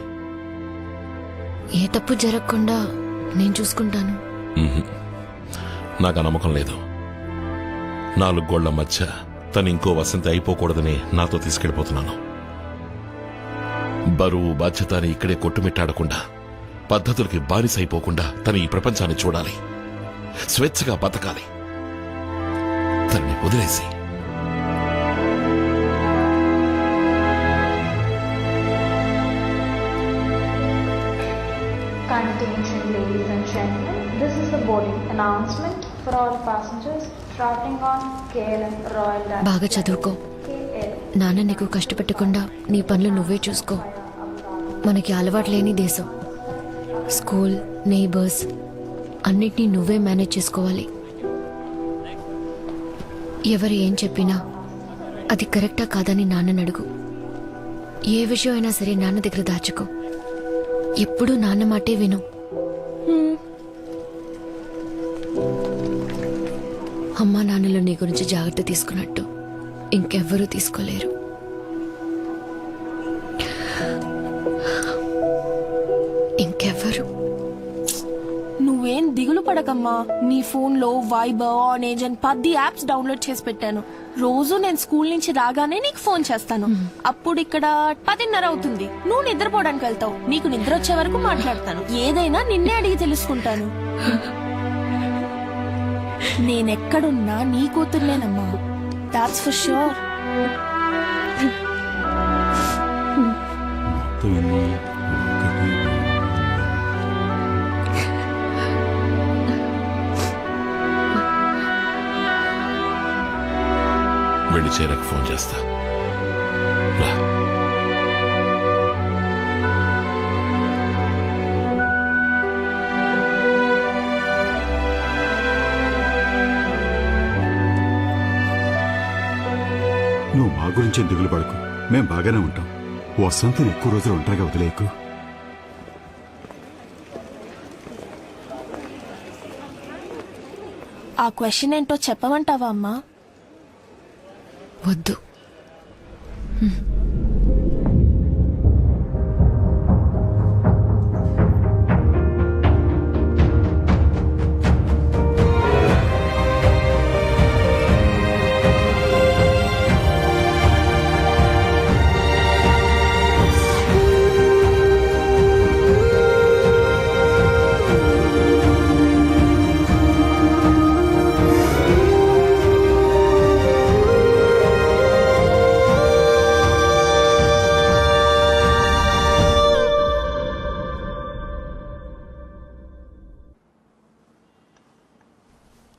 ఏ తప్పు జరగకుండా నేను చూసుకుంటాను. నాకు నమ్మకం లేదు. 4 గోళ్ల మధ్య తను ఇంకో వసంతి అయిపోకూడదని నాతో తీసుకెళ్ళిపోతున్నాను. బరువు బాధ్యత అని ఇక్కడే కొట్టుమిట్టాడకుండా, పద్ధతులకి బానిస అయిపోకుండా తను ఈ ప్రపంచాన్ని చూడాలి, స్వేచ్ఛగా బతకాలి. తనని వదిలేసి Attention ladies and gentlemen, this is the boarding announcement for all passengers traveling on KLM Royal Dutch. బాగా చదువుకో. నాన్న నీకు కష్టపెట్టకుండా నీ పనులు నువ్వే చూసుకో. మనకి అలవాటు లేని దేశం. స్కూల్, నైబర్స్ అన్నిటినీ నువ్వే మేనేజ్ చేసుకోవాలి. ఎవరు ఏం చెప్పినా అది కరెక్టా కాదని నాన్నని అడుగు. ఏ విషయం అయినా సరే నాన్న దగ్గర దాచుకో. ఎప్పుడూ నాన్న మాటే విను. అమ్మా నాన్నలు నీ గురించి జాగ్రత్త తీసుకున్నట్టు ఇంకెవ్వరూ తీసుకోలేరు. ఇంకెవ్వరు. నువ్వేం దిగులు పడకమ్మా. నీ ఫోన్ లో వైబర్, ఆనేజ్ అని 10 యాప్స్ డౌన్లోడ్ చేసి పెట్టాను. రోజు నేను స్కూల్ నుంచి రాగానే నీకు ఫోన్ చేస్తాను. అప్పుడు ఇక్కడ 10:30 అవుతుంది. నువ్వు నిద్రపోవడానికి వెళ్తావు. నీకు నిద్ర వచ్చే వరకు మాట్లాడతాను. ఏదైనా నిన్నే అడిగి తెలుసుకుంటాను. నేనెక్కడున్నా నీ కూతుర్నేనమ్మా. That's for sure. వెళ్ళి చేరకు ఫోన్ చేస్తా. రా. నువ్వు మా గురించి దిగులు పడకు, మేం బాగానే ఉంటాం. వసంతిని ఎక్కువ రోజులు ఒంటరిగా వదిలేయకు. ఆ క్వశ్చన్ ఏంటో చెప్పమంటావా అమ్మా? వద్దు.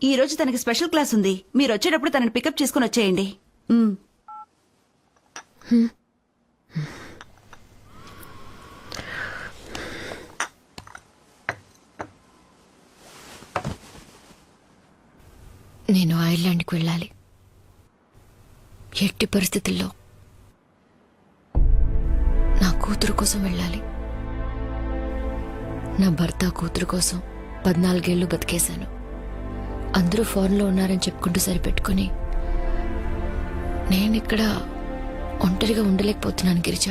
ఈ రోజు తనకి స్పెషల్ క్లాస్ ఉంది. మీరు వచ్చేటప్పుడు తనని పికప్ చేసుకుని వచ్చేయండి. నేను ఐర్లాండ్కి వెళ్ళాలి. ఎట్టి పరిస్థితుల్లో నా కూతురు కోసం వెళ్ళాలి. నా భర్త కూతురు కోసం 14 ఏళ్ళు బతికేశాను. అందరూ ఫారెన్లో ఉన్నారని చెప్పుకుంటూ సరిపెట్టుకుని నేనిక్కడ ఒంటరిగా ఉండలేకపోతున్నాను గిరిజ.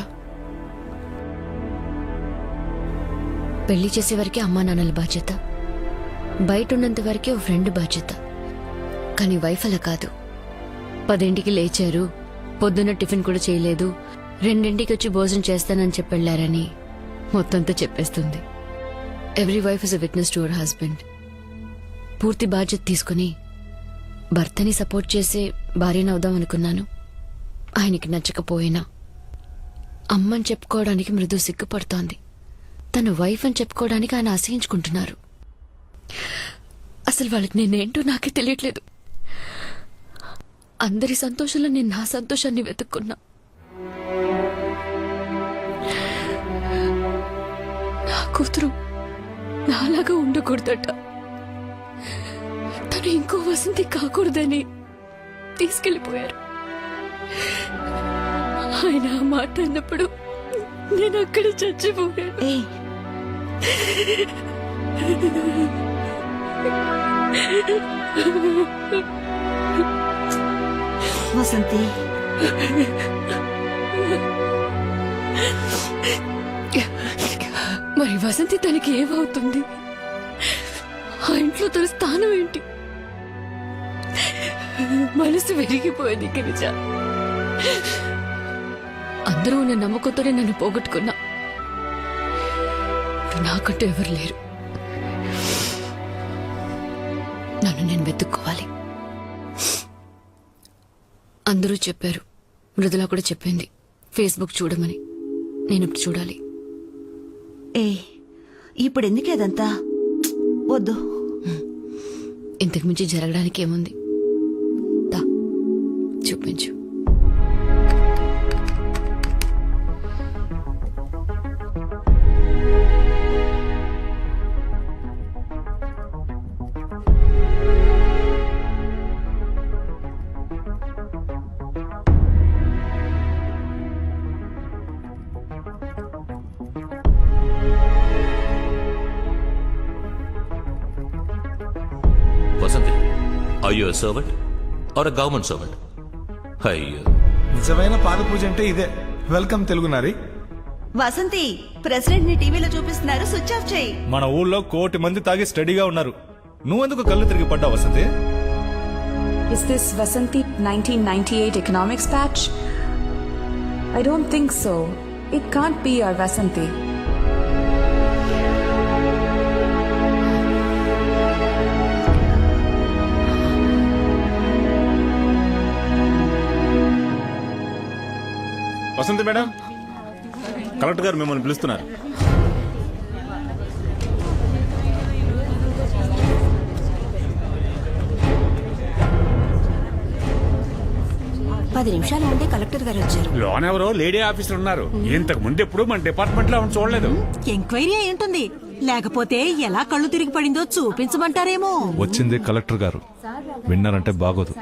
పెళ్లి చేసే వరకే అమ్మా నాన్నల బాధ్యత, బయట ఉన్నంత వరకే ఓ ఫ్రెండ్ బాధ్యత. కానీ వైఫ్ అలా కాదు. 10ంటికి లేచారు, పొద్దున్న టిఫిన్ కూడా చేయలేదు, 2ంటికి వచ్చి భోజనం చేస్తానని చెప్పి వెళ్ళారని మొత్తంతో చెప్పేస్తుంది. Every wife is a witness to our husband. పూర్తి బాధ్యత తీసుకుని భర్తని సపోర్ట్ చేసే భార్యనవుదాం అనుకున్నాను. ఆయనకి నచ్చకపోయినా అమ్మని చెప్పుకోవడానికి మృదు సిగ్గుపడుతోంది. తన వైఫ్ అని చెప్పుకోవడానికి ఆయన అసహించుకుంటున్నారు. అసలు వాళ్ళకి నేనేంటో నాకే తెలియట్లేదు. అందరి సంతోషంలో నేను నా సంతోషాన్ని వెతుక్కున్నా. నా కూతురు నాలాగా ఉండకూడదట. తను ఇంకో వసంతి కాకూడదని తీసుకెళ్లిపోయారు. ఆయన ఆ మాట అన్నప్పుడు నేను అక్కడ చచ్చిపోయాను. వసంతి, మరి వసంతి తనకి ఏమవుతుంది? ఆ ఇంట్లో తన స్థానం ఏంటి? మనసు విరిగిపోయింది గిరిజ. అందరూ ఉన్న నమ్మకంతోనే నన్ను పోగొట్టుకున్నా. నాకంటూ ఎవరు లేరు. నన్ను నేను వెతుక్కోవాలి. అందరూ చెప్పారు, మృదుల కూడా చెప్పింది ఫేస్బుక్ చూడమని. నేను ఇప్పుడు చూడాలి. ఇప్పుడు ఎందుకు అదంతా? వద్దు. ఇంతకు మించి జరగడానికి ఏముంది? దా చూపించు. Are you a servant or a government servant? అయ్యో, నిజమైన పాద పూజ అంటే ఇదే. వెల్కమ్ తెలుగు నారి. వసంతి, ప్రెసిడెంట్ ని టీవీలో చూపిస్తున్నారు, స్విచ్ ఆఫ్ చేయి. మన ఊళ్ళో 1 కోటి మంది తాగి స్టడీగా ఉన్నారు. నువ్వెందుకు కళ్ళు తిరిగి పడ్డావు Vasanthi? Is this Vasanthi 1998 economics patch? I don't think so. It can't be our Vasanthi. Vasanthi madam, collector గారు మిమ్మల్ని పిలుస్తున్నారు. పది నిమిషాల ముందే కలెక్టర్ గారు వచ్చారు. లోన్ ఎవరో లేడీ ఆఫీసర్ ఉన్నారు. ఇంతకు ముందు ఎప్పుడు మన డిపార్ట్మెంట్ లో చూడలేదు. ఎంక్వైరీ అయి ఉంటుంది, లేకపోతే ఎలా కళ్ళు తిరిగి పడిందో చూపించమంటారేమో. వచ్చింది కలెక్టర్ గారు, విన్నారంటే బాగోదు.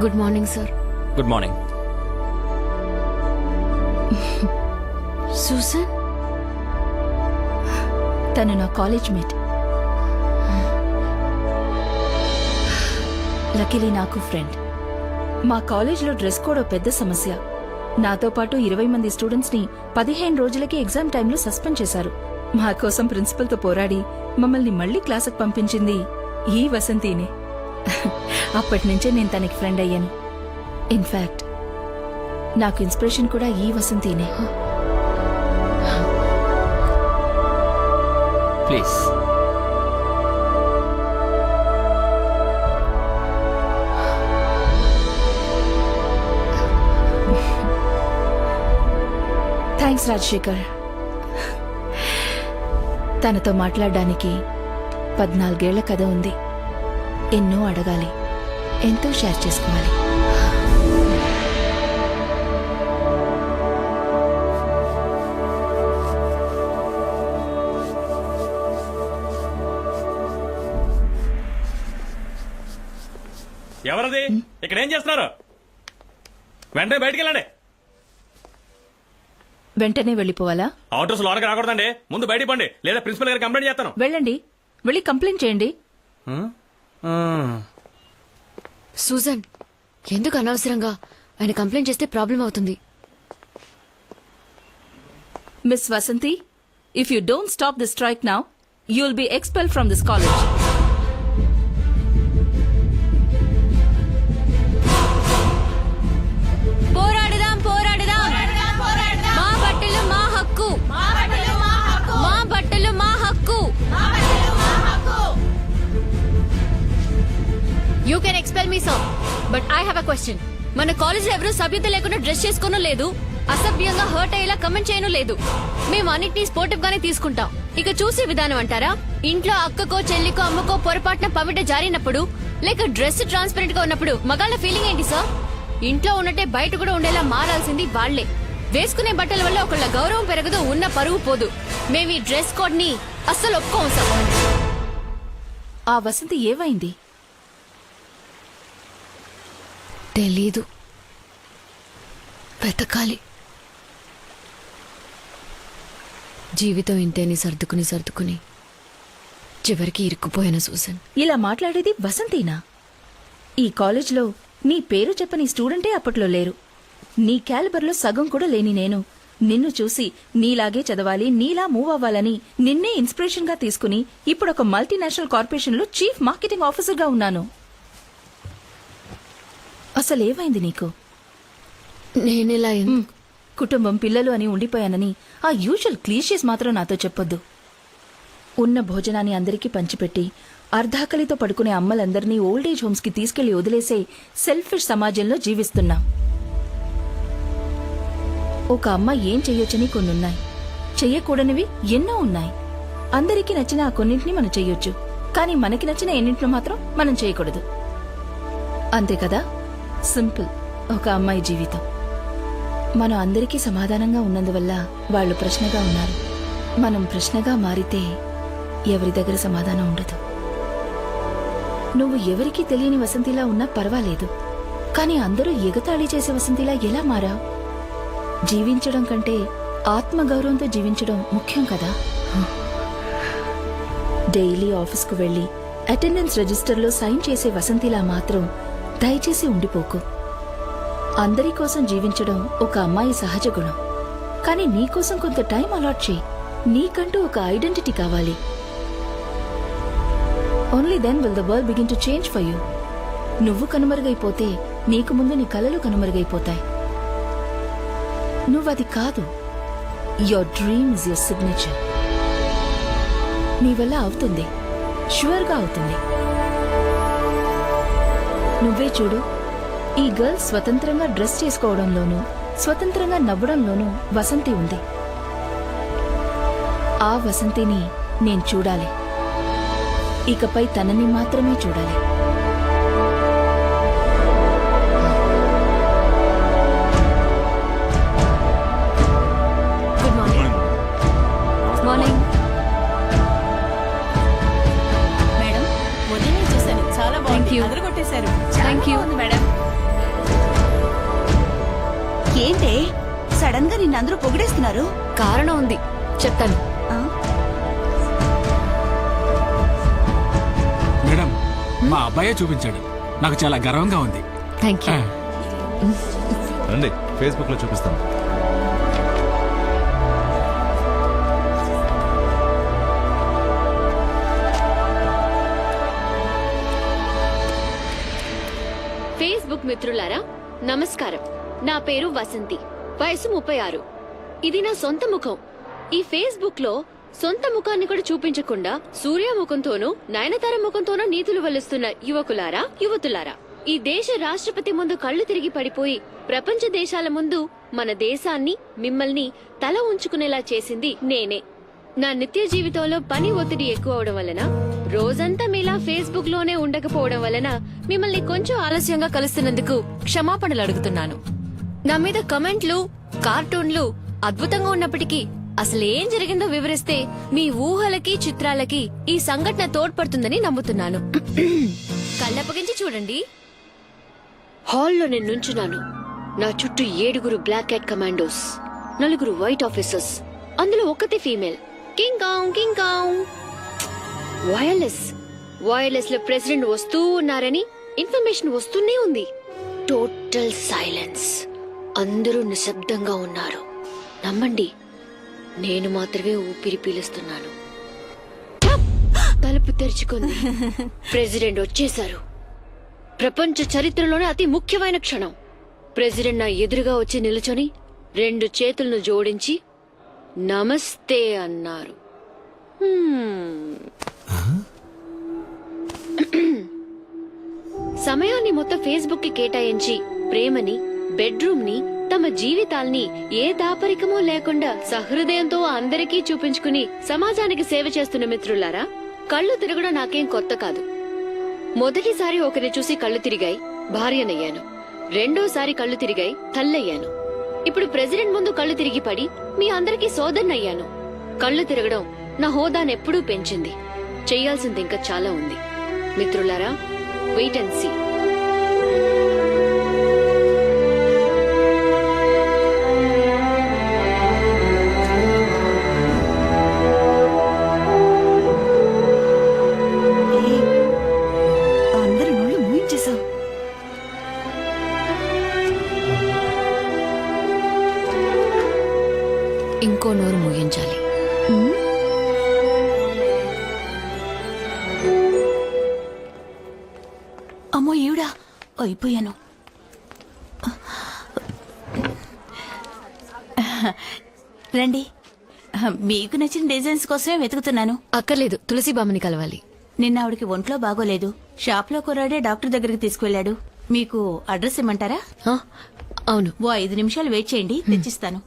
Good morning sir. Good morning. Susan, తను నా కాలేజ్ మేట్. లక్కీలీ నాకు ఫ్రెండ్. మా కాలేజ్లో డ్రెస్ కోడ్ పెద్ద సమస్య. నాతో పాటు 20 మంది స్టూడెంట్స్ ని 15 రోజులకి ఎగ్జామ్ టైంలో సస్పెండ్ చేశారు. మా కోసం ప్రిన్సిపల్ తో పోరాడి మమ్మల్ని మళ్లీ క్లాసుకు పంపించింది ఈ వసంతినే. అప్పటి నుంచే నేను తనకి ఫ్రెండ్ అయ్యాను. ఇన్ఫాక్ట్ నాకు ఇన్స్పిరేషన్ కూడా ఈ వసంతినే. ప్లీజ్. థ్యాంక్స్ రాజశేఖర్. తనతో మాట్లాడడానికి 14 ఏళ్ల కథ ఉంది. ఎన్నో అడగాలి, ఎంతో షేర్ చేసుకోవాలి. ఎవరది? ఇక్కడ ఏం చేస్తున్నారు? వెంటనే బయటికి వెళ్ళండి. వెంటనే వెళ్ళిపోవాలా? అవుటర్స్ లోనకి రాకూడదండి. ముందు బయటికి పండి, లేదా ప్రిన్సిపల్ గారికి కంప్లైంట్ చేస్తాను. వెళ్ళండి, వెళ్ళి కంప్లైంట్ చేయండి. సూజన్, ఎందుకు అనవసరంగా ఆయన కంప్లైంట్ చేస్తే ప్రాబ్లం అవుతుంది. Miss Vasanthi, if you don't stop the strike now, you will be expelled from this college. పోరాడదాం, పోరాడదాం. మా బట్టలు మా హక్కు, మా బట్టలు మా హక్కు. You can expel me sir, but I have a question. మన కాలేజీలో ఎవరు సభ్యత లేకుండా డ్రెస్ చేసుకోనూ లేదు, అసభ్యంగా హర్ట్ అయ్యేలా కమెంట్ చేయను లేదు. మేము అన్నిటినీ స్పోర్టివ్ గానే తీసుకుంటాం. ఇక చూసే విధానం అంటారా? ఇంట్లో అక్కకో చెల్లికో అమ్మకో పొరపాటున పవిట జారినప్పుడు, లేక డ్రెస్ ట్రాన్స్పరెంట్ గా ఉన్నప్పుడు మగాళ్ళ ఫీలింగ్ ఏంటి సార్? ఇంట్లో ఉన్నట్టే బయట కూడా ఉండేలా మారాల్సింది వాళ్లే. వేసుకునే బట్టల వల్ల ఒకళ్ళ గౌరవం పెరగదు, ఉన్న పరువు పోదు. మేము ఈ డ్రెస్ కోడ్ ని అస్సలు ఒప్పుకోం సార్. ఆ వసంతి ఏమైంది? తెలీదు, వెతకాలి. జీవితం ఇంతేని సర్దుకుని సర్దుకుని చివరికి ఇరుక్కుపోయిన సూసన్. ఇలా మాట్లాడేది వసంతినా? ఈ కాలేజ్లో నీ పేరు చెప్పని స్టూడెంటే అప్పట్లో లేరు. నీ క్యాలిబర్లో సగం కూడా లేని నేను నిన్ను చూసి నీలాగే చదవాలి, నీలా మూవ్ అవ్వాలని నిన్నే ఇన్స్పిరేషన్ గా తీసుకుని ఇప్పుడు ఒక మల్టీనేషనల్ కార్పొరేషన్ లో చీఫ్ మార్కెటింగ్ ఆఫీసర్ గా ఉన్నాను. అసలేమైంది నీకు? నేనెలా కుటుంబం పిల్లలు అని ఉండిపోయానని ఆ యూజువల్ క్లీషీస్ మాత్రం నాతో చెప్పొద్దు. ఉన్న భోజనాన్ని అందరికీ పంచిపెట్టి అర్ధాకలితో పడుకునే అమ్మలందరినీ ఓల్డేజ్ హోమ్స్ కి తీసుకెళ్లి వదిలేసే సెల్ఫిష్ సమాజంలో జీవిస్తున్నాం. ఒక అమ్మ ఏం చెయ్యొచ్చని కొన్నున్నాయి, చెయ్యకూడనివి ఎన్నో ఉన్నాయి. అందరికీ నచ్చిన ఆ కొన్నింటిని మనం చెయ్యొచ్చు, కానీ మనకి నచ్చిన ఎన్నింటిని మాత్రం మనం చేయకూడదు. అంతే కదా? సింపుల్ ఒక అమ్మాయి జీవితం. మనం అందరికీ సమాధానంగా ఉన్నందువల్ల వాళ్ళు ప్రశ్నగా ఉన్నారు. మనం ప్రశ్నగా మారితే ఎవరి దగ్గర సమాధానం ఉండదు. నువ్వు ఎవరికీ తెలియని వసంతిలా ఉన్నా పర్వాలేదు, కానీ అందరూ ఎగతాళి చేసే వసంతిలా ఎలా మారా? జీవించడం కంటే ఆత్మగౌరవంతో జీవించడం ముఖ్యం కదా. డైలీ ఆఫీస్కు వెళ్ళి అటెండెన్స్ రిజిస్టర్లో సైన్ చేసే వసంతిలా మాత్రం దయచేసి ఉండిపోకు. అందరి కోసం జీవించడం ఒక అమ్మాయి సహజ గుణం. కానీ నీకోసం కొంత టైం అలాట్ చేయి. నీకంటూ ఒక ఐడెంటిటీ కావాలి. Only then will the world begin to change for you. నువ్వు కనుమరుగైపోతే నీకు ముందు నీ కలలు కనుమరుగైపోతాయి. నువ్వది కాదు. Your dream is your signature. నీ వల్ల అవుతుంది, ష్యూర్గా అవుతుంది. నువ్వే చూడు, ఈ గర్ల్ స్వతంత్రంగా డ్రెస్ చేసుకోవడంలోనూ స్వతంత్రంగా నవ్వడంలోనూ వసంతి ఉంది. ఆ వసంతిని నేను చూడాలి. ఇకపై తనని మాత్రమే చూడాలి. Good morning. మార్నింగ్ మేడం ఉదయం చూశాను, చాలా Thank బాగుంది. you. అదరు కొట్టేశారు. Thank you. మేడం ఏంటే సడన్ గా నిన్నందరూ పొగిడేస్తున్నారు? కారణం ఉంది, చెప్తాను. మేడం మా అబ్బాయే చూపించాడు. నాకు చాలా గర్వంగా ఉంది. Thank you. రండి, ఫేస్బుక్ లో చూపిస్తాను. ఫేస్బుక్ మిత్రులారా నమస్కారం. నా పేరు వసంతి, వయసు 36. ఇది నా సొంత ముఖం. ఈ ఫేస్బుక్ లో సొంత ముఖాన్ని కూడా చూపించకుండా సూర్య ముఖంతోనూ నయనతార ముఖంతోనూ నీతులు వల్లిస్తున్న యువకులారా, యువతులారా, ఈ దేశ రాష్ట్రపతి ముందు కళ్ళు తిరిగి పడిపోయి ప్రపంచ దేశాల ముందు మన దేశాన్ని, మిమ్మల్ని తల ఉంచుకునేలా చేసింది నేనే. నా నిత్య జీవితంలో పని ఒత్తిడి ఎక్కువ అవడం వలన, రోజంతా మీలా ఫేస్బుక్ లోనే ఉండకపోవడం వలన మిమ్మల్ని కొంచెం ఆలస్యంగా కలుస్తున్నందుకు క్షమాపణలు అడుగుతున్నాను. నా మీద కమెంట్లు, కార్టూన్లు అద్భుతంగా ఉన్నప్పటికీ అసలేం జరిగిందో వివరిస్తే మీ ఊహలకి, చిత్రాలకి ఈ సంఘటన తోడ్పడుతుందని నమ్ముతున్నాను. కళ్ళప్పగించి చూడండి. హాల్లో నేను నుంచున్నాను. నా చుట్టూ 7 black cat commandos, 4 white officers, అందులో ఒకటి female. King Kong King Kong. Wireless లో ప్రెసిడెంట్ వస్తూ ఉన్నారని ఇన్ఫర్మేషన్ వస్తూనే ఉంది. Total silence. అందరూ నిశ్శబ్దంగా ఉన్నారు. నమ్మండి, నేను మాత్రమే ఊపిరి పీలుస్తున్నాను. తలుపు తెరుచుకుంది. ప్రెసిడెంట్ వచ్చేశారు. ప్రపంచ చరిత్రలోనే అతి ముఖ్యమైన క్షణం. ప్రెసిడెంట్ నా ఎదురుగా వచ్చి నిలుచొని 2 చేతులను జోడించి నమస్తే అన్నారు. సమయాన్ని మొత్తం ఫేస్బుక్ కి కేటాయించి ప్రేమని, బెడ్రూమ్ ని, తమ జీవితాల్ని ఏ దాపరికమూ లేకుండా సహృదయంతో అందరికీ చూపించుకుని సమాజానికి సేవ చేస్తున్న మిత్రులారా, కళ్ళు తిరగడం నాకేం కొత్త కాదు. మొదటిసారి ఒకరిని చూసి కళ్ళు తిరిగాయి, భార్యనయ్యాను. రెండోసారి కళ్ళు తిరిగాయి, తల్లయ్యాను. ఇప్పుడు ప్రెసిడెంట్ ముందు కళ్ళు తిరిగి పడి మీ అందరికీ సోదరునయ్యాను. కళ్ళు తిరగడం నా హోదానెప్పుడూ పెంచింది. చెయ్యాల్సింది ఇంకా చాలా ఉంది. మిత్రులారా, వెయిట్ అండ్ సీ. అందరి నోళ్ళు మూయించేశావు. ఇంకో నోరు ముగించాలి. అమ్మో ఈవిడా, అయిపోయాను. రండి, మీకు నచ్చిన డిజైన్స్ కోసమే వెతుకుతున్నాను. అక్కర్లేదు, తులసి బామ్మని కలవాలి. నిన్న ఆవిడకి ఒంట్లో బాగోలేదు. షాప్ లో కుర్రాడే డాక్టర్ దగ్గరికి తీసుకువెళ్ళాడు. మీకు అడ్రస్ ఇమ్మంటారా? అవును. ఓ 5 నిమిషాలు వెయిట్ చేయండి, తెచ్చిస్తాను.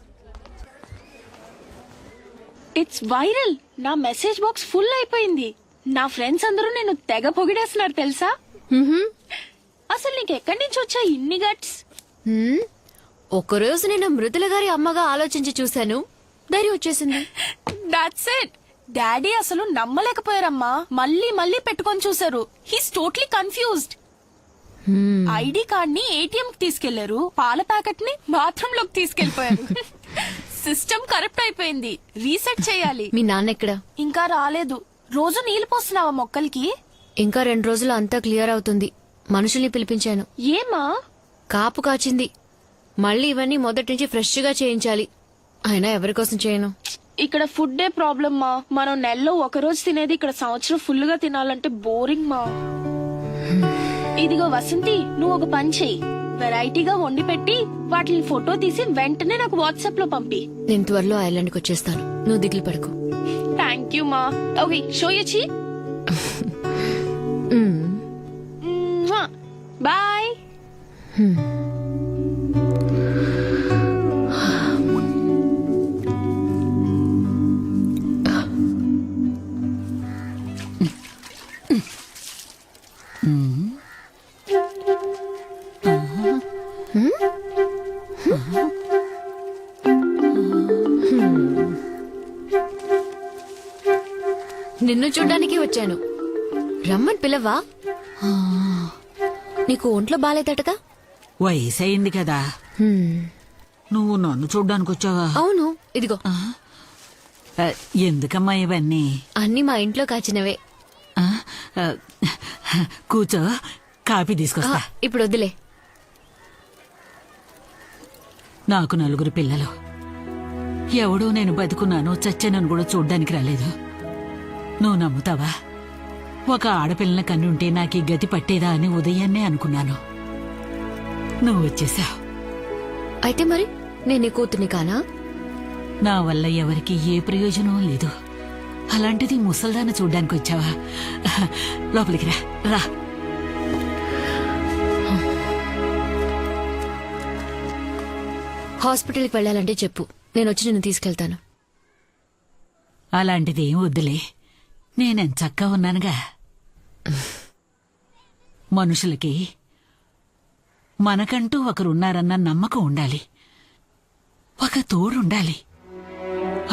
It's viral. నా మెసేజ్ బాక్స్ ఫుల్ అయిపోయింది. నా ఫ్రెండ్స్ అందరూ నేను తెగ పొగిడేస్తున్నారు తెలుసా. అసలు నీకు ఎక్కడి నుంచి వచ్చా ఇన్ని గట్స్? ఒకరోజు నేను మృదుల గారి అమ్మగా ఆలోచించి చూశాను, ధైర్యం వచ్చేసింది. That's it. డాడీ అసలు నమ్మలేకపోయారమ్మా. మళ్ళీ మళ్ళీ పెట్టుకొని చూసారు. He's totally confused. ID card ని ఏటీఎం కి తీసుకెళ్లారు, పాల ప్యాకెట్ ని బాత్రూమ్ లోకి తీసుకెళ్లిపోయారు. సిస్టమ్ కరెక్ట్ అయిపోయింది, రీసెట్ చేయాలి. మీ నాన్న ఎక్కడ? ఇంకా రాలేదు. రోజు నీళ్లు పోస్తున్నావా మొక్కలకి? ఇంకా 2 రోజులు అంతా క్లియర్ అవుతుంది. మనుషుల్ని పిలిపించాను. ఏమా? కాపు కాచింది. మళ్ళీ ఇవన్నీ మొదటి నుంచి ఫ్రెష్ గా చేయించాలి. అయినా ఎవరి కోసం చేయను? ఇక్కడ ఫుడ్ ప్రాబ్లమ్ మా. మనం నెలలో ఒక రోజు తినేది ఇక్కడ సంవత్సరం ఫుల్ గా తినాలంటే బోరింగ్ మా. ఇదిగో వసంతి, నువ్వు ఒక పని చెయ్యి. వెరైటీగా వండి పెట్టి వాటిని ఫోటో తీసి వెంటనే నాకు వాట్సాప్ లో పంపి. నేను త్వరలో ఐలాండ్కి వచ్చేస్తాను. నువ్వు దిగులు పడకు. థ్యాంక్ యూ మా. ఓకే, షో యచ్చి. బాయ్. నిన్ను చూడ్డానికి వచ్చాను. రమ్మని పిలవా? నీకు ఒంట్లో బాలేదటగా? వయసు అయింది కదా. నువ్వు నన్ను చూడ్డానికి వచ్చావా? అవును. ఇదిగో. ఎందుకమ్మా ఇవన్నీ? అన్ని మా ఇంట్లో కాచినవే. కూర్చో, కాఫీ తీసుకొస్తా. ఇప్పుడు వద్దులే. నాకు 4 పిల్లలు. ఎవడూ నేను బతుకున్నాను చచ్చానని కూడా చూడ్డానికి రాలేదు. నువ్వు నమ్ముతావా? ఒక ఆడపిల్లని కన్నుంటే నాకు ఈ గతి పట్టేదా అని ఉదయాన్నే అనుకున్నాను. నువ్వు వచ్చేసావు. అయితే మరి నేను కూతుర్ని కానా? నా వల్ల ఎవరికి ఏ ప్రయోజనం లేదు. అలాంటిది ముసల్దాన్ని చూడ్డానికి వచ్చావా? లోపలికి రా. రా. హాస్పిటల్కి వెళ్ళాలంటే చెప్పు, నేను వచ్చి నిన్ను తీసుకెళ్తాను. అలాంటిది ఏం వద్దులే, నేనెంచక్కా ఉన్నానుగా. మనుషులకి మనకంటూ ఒకరున్నారన్న నమ్మకం ఉండాలి, ఒక తోడుండాలి.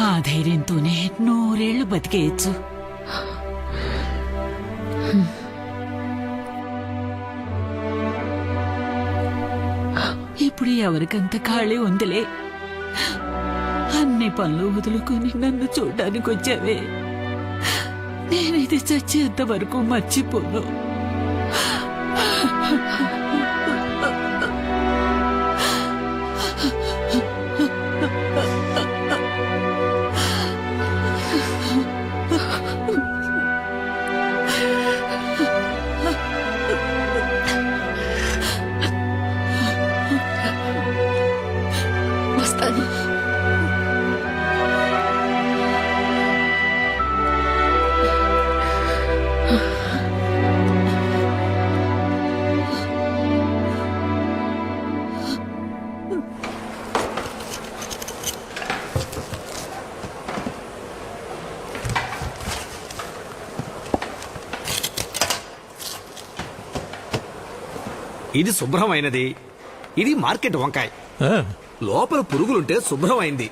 ఆ ధైర్యంతోనే 100 ఏళ్లు బతికేయచ్చు. ఇప్పుడు ఎవరికంత ఖాళీ ఉందిలే. అన్ని పనులు వదులుకొని నన్ను చూడ్డానికి వచ్చావే. నేనైతే చచ్చేంత వరకు మర్చిపోను. వస్తాను. ఇది శుభ్రమైనది, ఇది మార్కెట్ వంకాయ. లోపల పురుగులుంటే శుభ్రమైంది.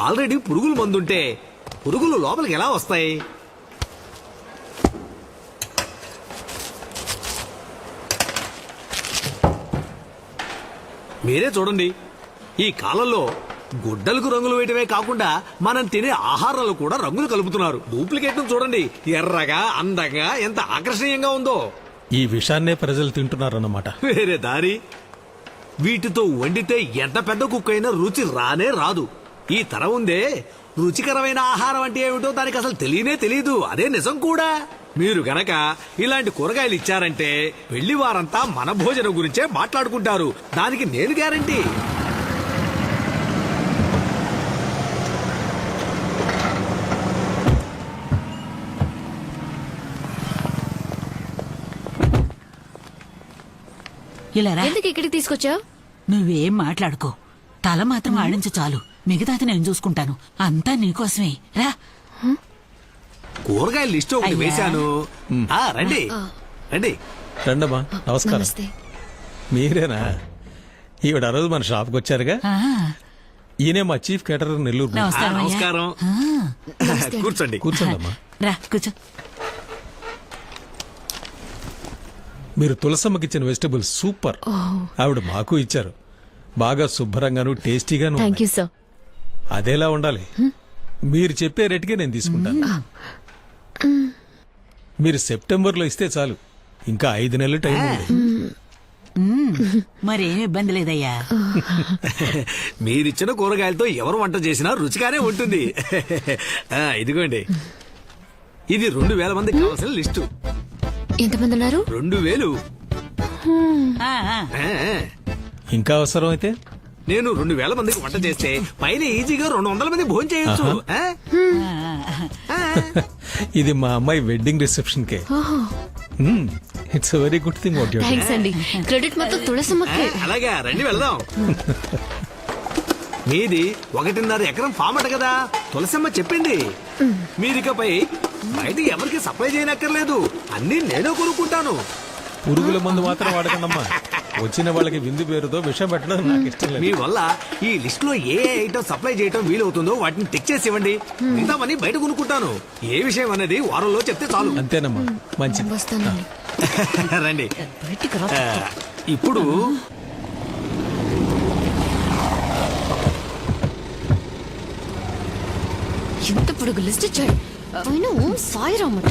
ఆల్రెడీ పురుగుల మందుంటే పురుగులు లోపలికి ఎలా వస్తాయి? మీరే చూడండి, ఈ కాలంలో గుడ్డలకు రంగులు వేయటమే కాకుండా మనం తినే ఆహారంలో కూడా రంగులు కలుపుతున్నారు. డూప్లికేట్ చూడండి, ఎర్రగా అందంగా ఎంత ఆకర్షణీయంగా ఉందో. ఈ విషాన్నే ప్రజలు తింటున్నారన్నమాట. వేరే దారి. వీటితో వండితే ఎంత పెద్ద కుక్ అయినా రుచి రానే రాదు. ఈ తరం ఉందే, రుచికరమైన ఆహారం అంటే ఏమిటో దానికి అసలు తెలియనే తెలియదు. అదే నిజం కూడా. మీరు గనక ఇలాంటి కూరగాయలు ఇచ్చారంటే వెళ్లి వారంతా మన భోజనం గురించే మాట్లాడుకుంటారు. దానికి నేను గ్యారంటీ. ఇలా రా. ఎందుకు ఇక్కడికి తీసుకొచ్చావు? నువ్వేం మాట్లాడుకో, తల మాత్రం ఆడించు చాలు. మిగతాది నేను చూసుకుంటాను. అంతా నీకోసమే. రా. కూరగాయల లిస్ట్ ఒకటి వేశాను. రండి రండి. రండమ్మా. నమస్కారం. మీరేనా? ఈవిడ ఆ రోజు మన షాప్కి వచ్చారుగా. ఈయనే మా చీఫ్ కేటరర్ నెల్లూరు. నమస్కారం. కూర్చోండి. కూర్చోండమ్మా. రా కూర్చో. మీరు తులసమ్మకి ఇచ్చిన వెజిటబుల్స్ సూపర్. ఆవిడ మాకు ఇచ్చారు. బాగా శుభ్రంగాను టేస్టీగాను. Thank you sir. అదేలా ఉండాలి. మీరు చెప్పే రేటుకే నేను తీసుకుంటాను. మీరు సెప్టెంబర్లో ఇస్తే చాలు, ఇంకా 5 నెలలు టైం ఉంది. మరేం ఇబ్బంది లేదయ్యా. మీరిచ్చిన కూరగాయలతో ఎవరు వంట చేసినా రుచిగానే ఉంటుంది. ఇదిగోండి, ఇది 2000 మందికి కావాల్సిన లిస్టు. ఎంతమంది ఉన్నారు? 2000. ఇంకా అవసరం అయితే నేను 2000 మందికి వంట చేస్తే పైన ఈజీగా 200 మంది భోజనం చేయొచ్చు. ఇది మా అమ్మాయి wedding reception K. It's very good thing what you thanks అండి. క్రెడిట్ మొత్తం తులసమ్మకే. అలాగా, రండి వెళ్దాం. మీది 1.5 ఎకరం ఫామ్ అట కదా, తులసమ్మ చెప్పింది. మీరికపై బయట ఎవరికి సప్లై చేయనక్కర్లేదు, అన్ని నేనే కొనుక్కుంటాను. పురుగుల మందు మాత్రం వాడకండమ్మా. వచ్చిన వాళ్ళకి విందు పేరుతో విషం పెట్టడం నాకు ఇష్టం లేదు. మీ వల్ల ఈ లిస్ట్ లో ఏ ఐటమ్ సప్లై చేయటం వీలవుతుందో వాటిని టిక్ చేసి ఇవ్వండి. మిగతామని బయట కొనుక్కుంటాను. ఏ విషయం అనేది వారంలో చెప్తే చాలు. అంతేనమ్మా, మంచిది. రండి. ఇప్పుడు ఎంత పొడుగు లిస్ట్ ఇచ్చాడు. ఆయన ఓం సాయిరామట.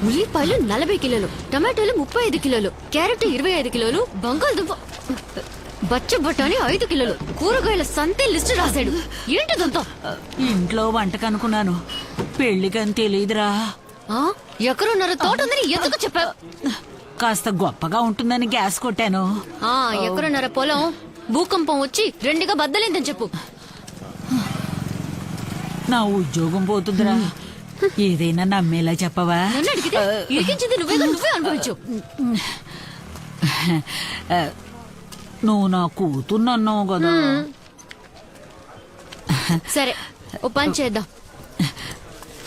ఉల్లిపాయలు 40 కిలోలు, టమాటాలు 35 కిలోలు, క్యారెట్ 25 కిలోలు, బంగాళదుంప బచ్చ బఠానీ 5 కిలోలు, కూరగాయల సంతే లిస్ట్ రాశాడు. ఏంటిదంతా? ఇంట్లో వంటకనుకున్నాను, పెళ్లికని తెలియదురా. ఎకరున్నర తోట ఉందని ఎందుకు చెప్పావు? కాస్త గొప్పగా ఉంటుందని గ్యాస్ కొట్టాను. ఎకరున్నర పొలం భూకంపం వచ్చి 2గా బద్దలేందని చెప్పు. నా ఉద్యోగం పోతుందిరా. ఏదైనా నమ్మేలా చెప్పవా? నన్ను అడిగితే ఇరికించింది నువ్వే అనుభవించు. నువ్వు నా కూతున్నన్నావు కదా. సరే, ఓ పని చేద్దాం.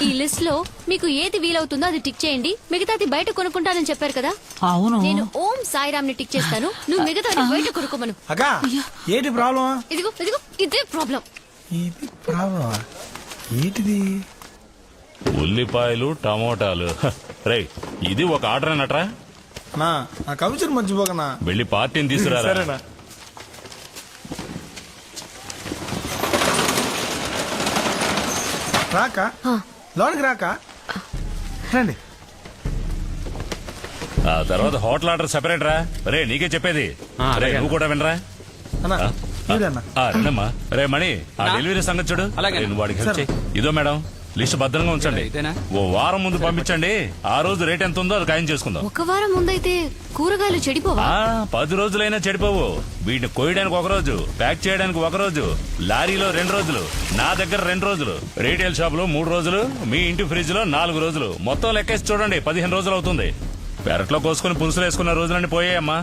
ఈ లిస్ట్ లో మీకు ఏది వీలవుతుందో అది టిక్ చేయండి. మిగతాది బయట కొనుక్కుంటానని చెప్పారు కదా. అవును. నేను ఓం సాయిరామ్ ని టిక్ చేస్తాను, నువ్వు మిగతాది బయట కొనుక్కోమను. ఏంటి ప్రాబ్లం? ఇదిగో ఇదే ప్రాబ్లం. ఏంటిది? ఉల్లిపాయలు, టమోటాలు. రేయ్, ఇది ఒక ఆర్డర్ అన్నట్రా? నా కమిషన్ మర్చిపోకనా. వెళ్ళి పార్టీని తీసుకురా. రాక లోనికి రాక రండి. ఆ తర్వాత హోటల్ ఆర్డర్ సెపరేట్ రా. రే, నీకే చెప్పేది. రే, నువ్వు కూడా వినరా? రండమ్మా. రే మణి, ఆ డెలివరీ సంగతి చూడు. నువ్వు వాడికి హెల్ప్ చేయి. ఇదో మేడం, లిస్ట్ భద్రంగా ఉంచండి. ఓ వారం ముందు పంపించండి. ఆ రోజు రేట్ ఎంత ఉందో అది ఖాయం చేసుకుందాం. ఒక వారం ముందైతే కూరగాయలు చెడిపోవా? 10 రోజులైనా చెడిపోవు. వీటిని కోయడానికి 1 రోజు, ప్యాక్ చేయడానికి 1 రోజు, లారీలో 2 రోజులు, నా దగ్గర 2 రోజులు, రీటైల్ షాప్ లో 3 రోజులు, మీ ఇంటి ఫ్రిడ్జ్ లో 4 రోజులు. మొత్తం లెక్కేసి చూడండి, 15 రోజులు అవుతుంది. పెరట్లో కోసుకుని పులుసులు వేసుకున్న రోజులన్నీ పోయాయమ్మా.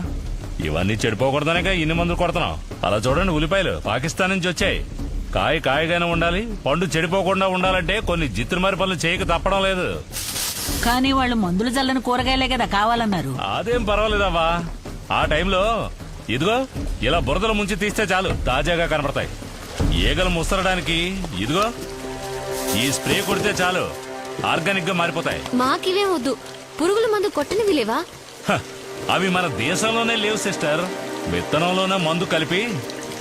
ఇవన్నీ చెడిపోకూడదనే ఇన్ని మందులు కొడుతున్నాం. అలా చూడండి, ఉల్లిపాయలు పాకిస్తాన్ నుంచి వచ్చాయి. కాయగానే ఉండాలి, పండు చెడిపోకుండా ఉండాలంటే కొన్ని జిత్తుమారి పనులు చేయక తప్పడం లేదు. కానీ వాళ్ళు మందులు చల్లని కూరగాయలే కదా కావాలన్నారు. అదేం పర్వాలేదవ్వా. ఆ టైంలో ఇదిగో ఇలా బురదలు ముంచి తీస్తే చాలు, తాజాగా కనపడతాయి. ఈగలు ముస్తరడానికి ఇదిగో ఈ స్ప్రే కొడితే చాలు, ఆర్గానిక్ గా మారిపోతాయి. మాకివే వద్దు, పురుగుల మందు కొట్టనివి లేవా? అవి మన దేశంలోనే లేవు సిస్టర్. విత్తనంలోనే మందు కలిపి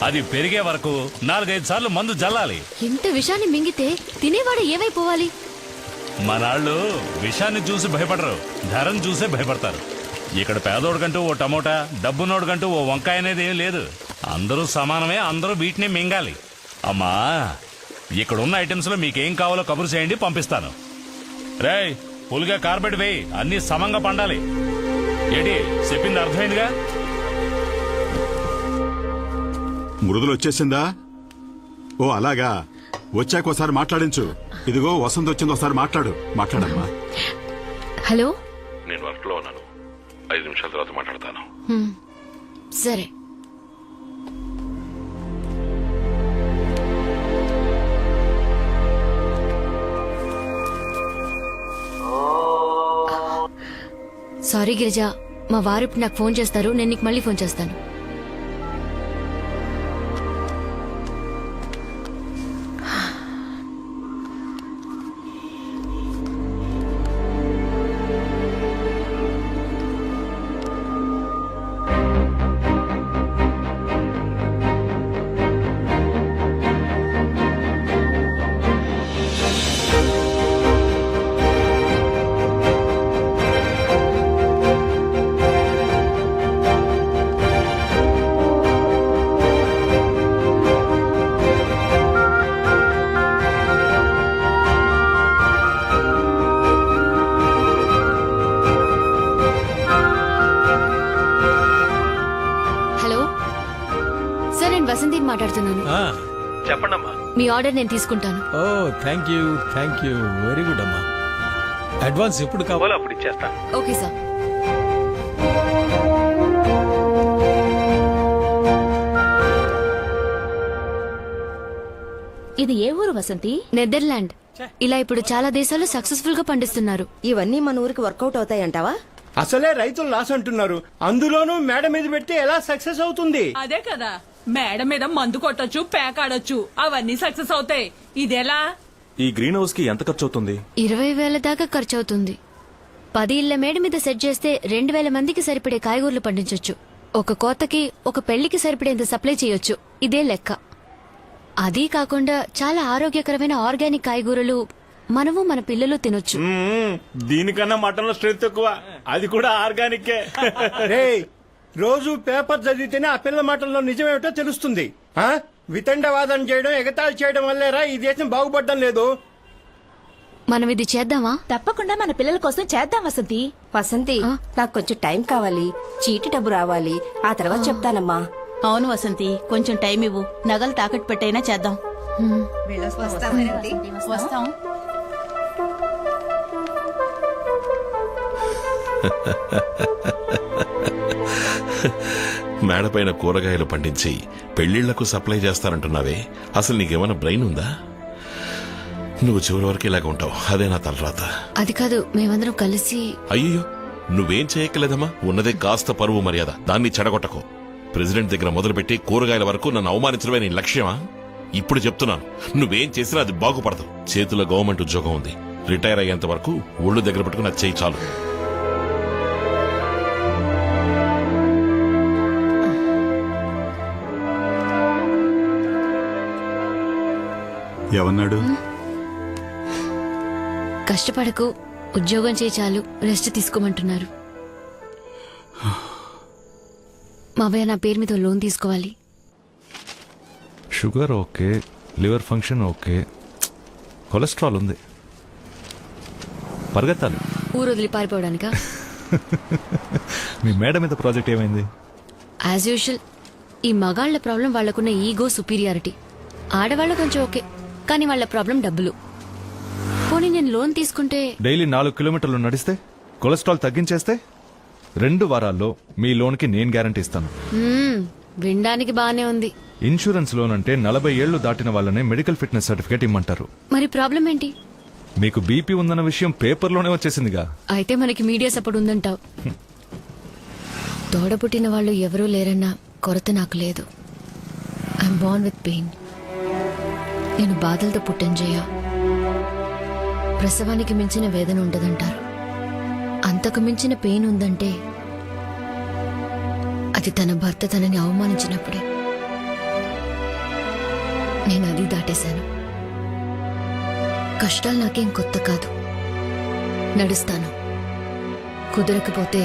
అది పెరిగే వరకు 4-5 సార్లు మందు జల్లాలి. ఇంత విషాన్ని మింగితే తినేవాడు ఏమైపోవాలి? మనాళ్ళు విషాన్ని చూసి భయపడరు, ధరను చూసే భయపడతారు. ఇక్కడ పేదోడికంటూ ఓ టమోటా, డబ్బునోడికంటూ ఓ వంకాయ అనేది ఏం లేదు. అందరూ సమానమే, అందరూ వీటిని మింగాలి. అమ్మా, ఇక్కడున్న ఐటమ్స్ లో మీకేం కావాలో కబురు చేయండి, పంపిస్తాను. రేయ్, పులిగా కార్బెట్ వేయి, అన్ని సమంగా పండాలి. ఏంటి చెప్పింది అర్థమైందిగా? మృదులు వచ్చేసిందా? ఓ అలాగా, వచ్చాక ఒకసారి మాట్లాడించు. ఇదిగో వసంత్ వచ్చింది, ఒకసారి మాట్లాడమ్మా. హలో, నేను వర్క్ లో ఉన్నాను, 5 నిమిషాల తర్వాత మాట్లాడతాను. సరే. సారీ గిరిజ, మా వారు ఇప్పుడు నాకు ఫోన్ చేస్తారు, నేను నీకు మళ్ళీ ఫోన్ చేస్తాను. నేను వసంతిని మాట్లాడుతున్నాను. చెప్పండమ్మా. మీ ఆర్డర్ నేను తీసుకుంటాను. ఓ థ్యాంక్ యూ వెరీ గుడ్ అమ్మా. అడ్వాన్స్ ఎప్పుడు కావాలో అప్పుడు ఇచ్చేస్తాను. Okay sir. ఇది ఏ ఊరు వసంతి? నెదర్లాండ్. ఇలా ఇప్పుడు చాలా దేశాలు సక్సెస్ఫుల్ గా పండిస్తున్నారు. ఇవన్నీ మన ఊరికి వర్కౌట్ అవుతాయంటావా? అసలే రైతులు లాస్ అంటున్నారు, అందులోనూ మేడ మీద పెట్టి ఎలా సక్సెస్ అవుతుంది? అదే కదా, మేడ మీద మందు కొట్టొచ్చు, పేకాడొచ్చు, అవన్నీ సక్సెస్ అవుతాయి. ఇదెలా? ఈ గ్రీన్ హౌస్ కి ఎంత ఖర్చు అవుతుంది? 20,000 దాకా ఖర్చు అవుతుంది. 10 ఇళ్ల మేడ మీద సెట్ చేస్తే 2,000 మందికి సరిపడే కాయగూరలు పండించొచ్చు. ఒక కోతకి, ఒక పెళ్లికి సరిపడేంత సప్లై చేయొచ్చు. ఇదే లెక్క. అదీ కాకుండా చాలా ఆరోగ్యకరమైన ఆర్గానిక్ కాయగూరలు మనము మన పిల్లలు తినొచ్చు. దీనికన్నా మటన్ లో స్ట్రెంత్ ఎక్కువ, అది కూడా ఆర్గానిక్. రోజు పేపర్ చదివితేనే ఆ పిల్ల మాటల్లో నిజమేమిటో తెలుస్తుంది. వితండవాదం చేయడం, ఎగతాళి చేయడం వల్లేరా ఈ దేశం బాగుపడడం లేదు. మనం ఇది చేద్దామా? తప్పకుండా మన పిల్లల కోసం చేద్దాం వసంతి. వసంతి, నాకు కొంచెం టైం కావాలి. చీటి డబ్బు రావాలి, ఆ తర్వాత చెప్తానమ్మా. అవును వసంతి, కొంచెం టైం ఇవ్వు. నగలు తాకట్టు పెట్టైనా చేద్దాం. వస్తాం. మేడపైన కూరగాయలు పండించి పెళ్లిళ్లకు సప్లై చేస్తానంటున్నావే, అసలు నీకేమైనా బ్రెయిన్ ఉందా? నువ్వు చివరి వరకు ఇలాగ ఉంటావు, అదే నా తలరాత. అది కాదు, మేమందరం కలిసి. అయ్యో, నువ్వేం చేయక్కలేదమ్మా. ఉన్నదే కాస్త పరువు మర్యాద, దాన్ని చెడగొట్టకు. ప్రెసిడెంట్ దగ్గర మొదలుపెట్టి కూరగాయల వరకు నన్ను అవమానించడమే నీ లక్ష్యమా? ఇప్పుడు చెప్తున్నాను, నువ్వేం చేసినా అది బాగుపడదు. చేతిలో గవర్నమెంట్ ఉద్యోగం ఉంది, రిటైర్ అయ్యేంత వరకు ఒళ్ళు దగ్గర పెట్టుకుని అది చేయి చాలు. ఏమన్నాడు? కష్టపడకు, ఉద్యోగం చేయి చాలు, రెస్ట్ తీసుకోమంటున్నారు. మావయ్య, నా పేరు మీద లోన్ తీసుకోవాలి. Sugar okay, liver function okay, cholesterol ఉంది. పరిగెత్తాలి. ఊరు వదిలి పారిపోవడానికా? మీ మేడ మీద ప్రాజెక్ట్ ఏమైంది? యాజ్ యూజువల్, ఈ మగాళ్ల ప్రాబ్లం వాళ్లకున్న ఈగో, సుపీరియారిటీ. ఆడవాళ్ళు కొంచెం ఓకే, కానీ వాళ్ళ ప్రాబ్లం డబ్బులు. పోనీ నేను లోన్ తీసుకుంటే డైలీ 4 కిలోమీటర్లు నడిస్తే, కొలెస్ట్రాల్ తగ్గించేస్తే 2 వారాల్లో మీ లోన్కి నేను గ్యారంటీ ఇస్తాను. వినడానికి బానే ఉంది. ఇన్సూరెన్స్ లోన్ అంటే 40 ఏళ్లు దాటిన వాళ్ళనే మెడికల్ ఫిట్నెస్ సర్టిఫికేట్ ఇమ్మంటారు. మరి ప్రాబ్లం ఏంటి? మీకు బీపీ ఉందన్న విషయం పేపర్లోనే వచ్చేసిందిగా. అయితే మనకి మీడియా సపోర్ట్ ఉందంటావు. తోడబుట్టిన వాళ్ళు ఎవరూ లేరన్న కొరత నాకు లేదు. I'm Born with pain. నేను బాధలతో పుట్టంజయ్యా. ప్రసవానికి మించిన వేదన ఉండదంటారు. అంతకు మించిన పెయిన్ ఉందంటే అది తన భర్త తనని అవమానించినప్పుడే. నేను అది దాటేశాను. కష్టాలు నాకేం కొత్త కాదు. నడుస్తాను, కుదరకపోతే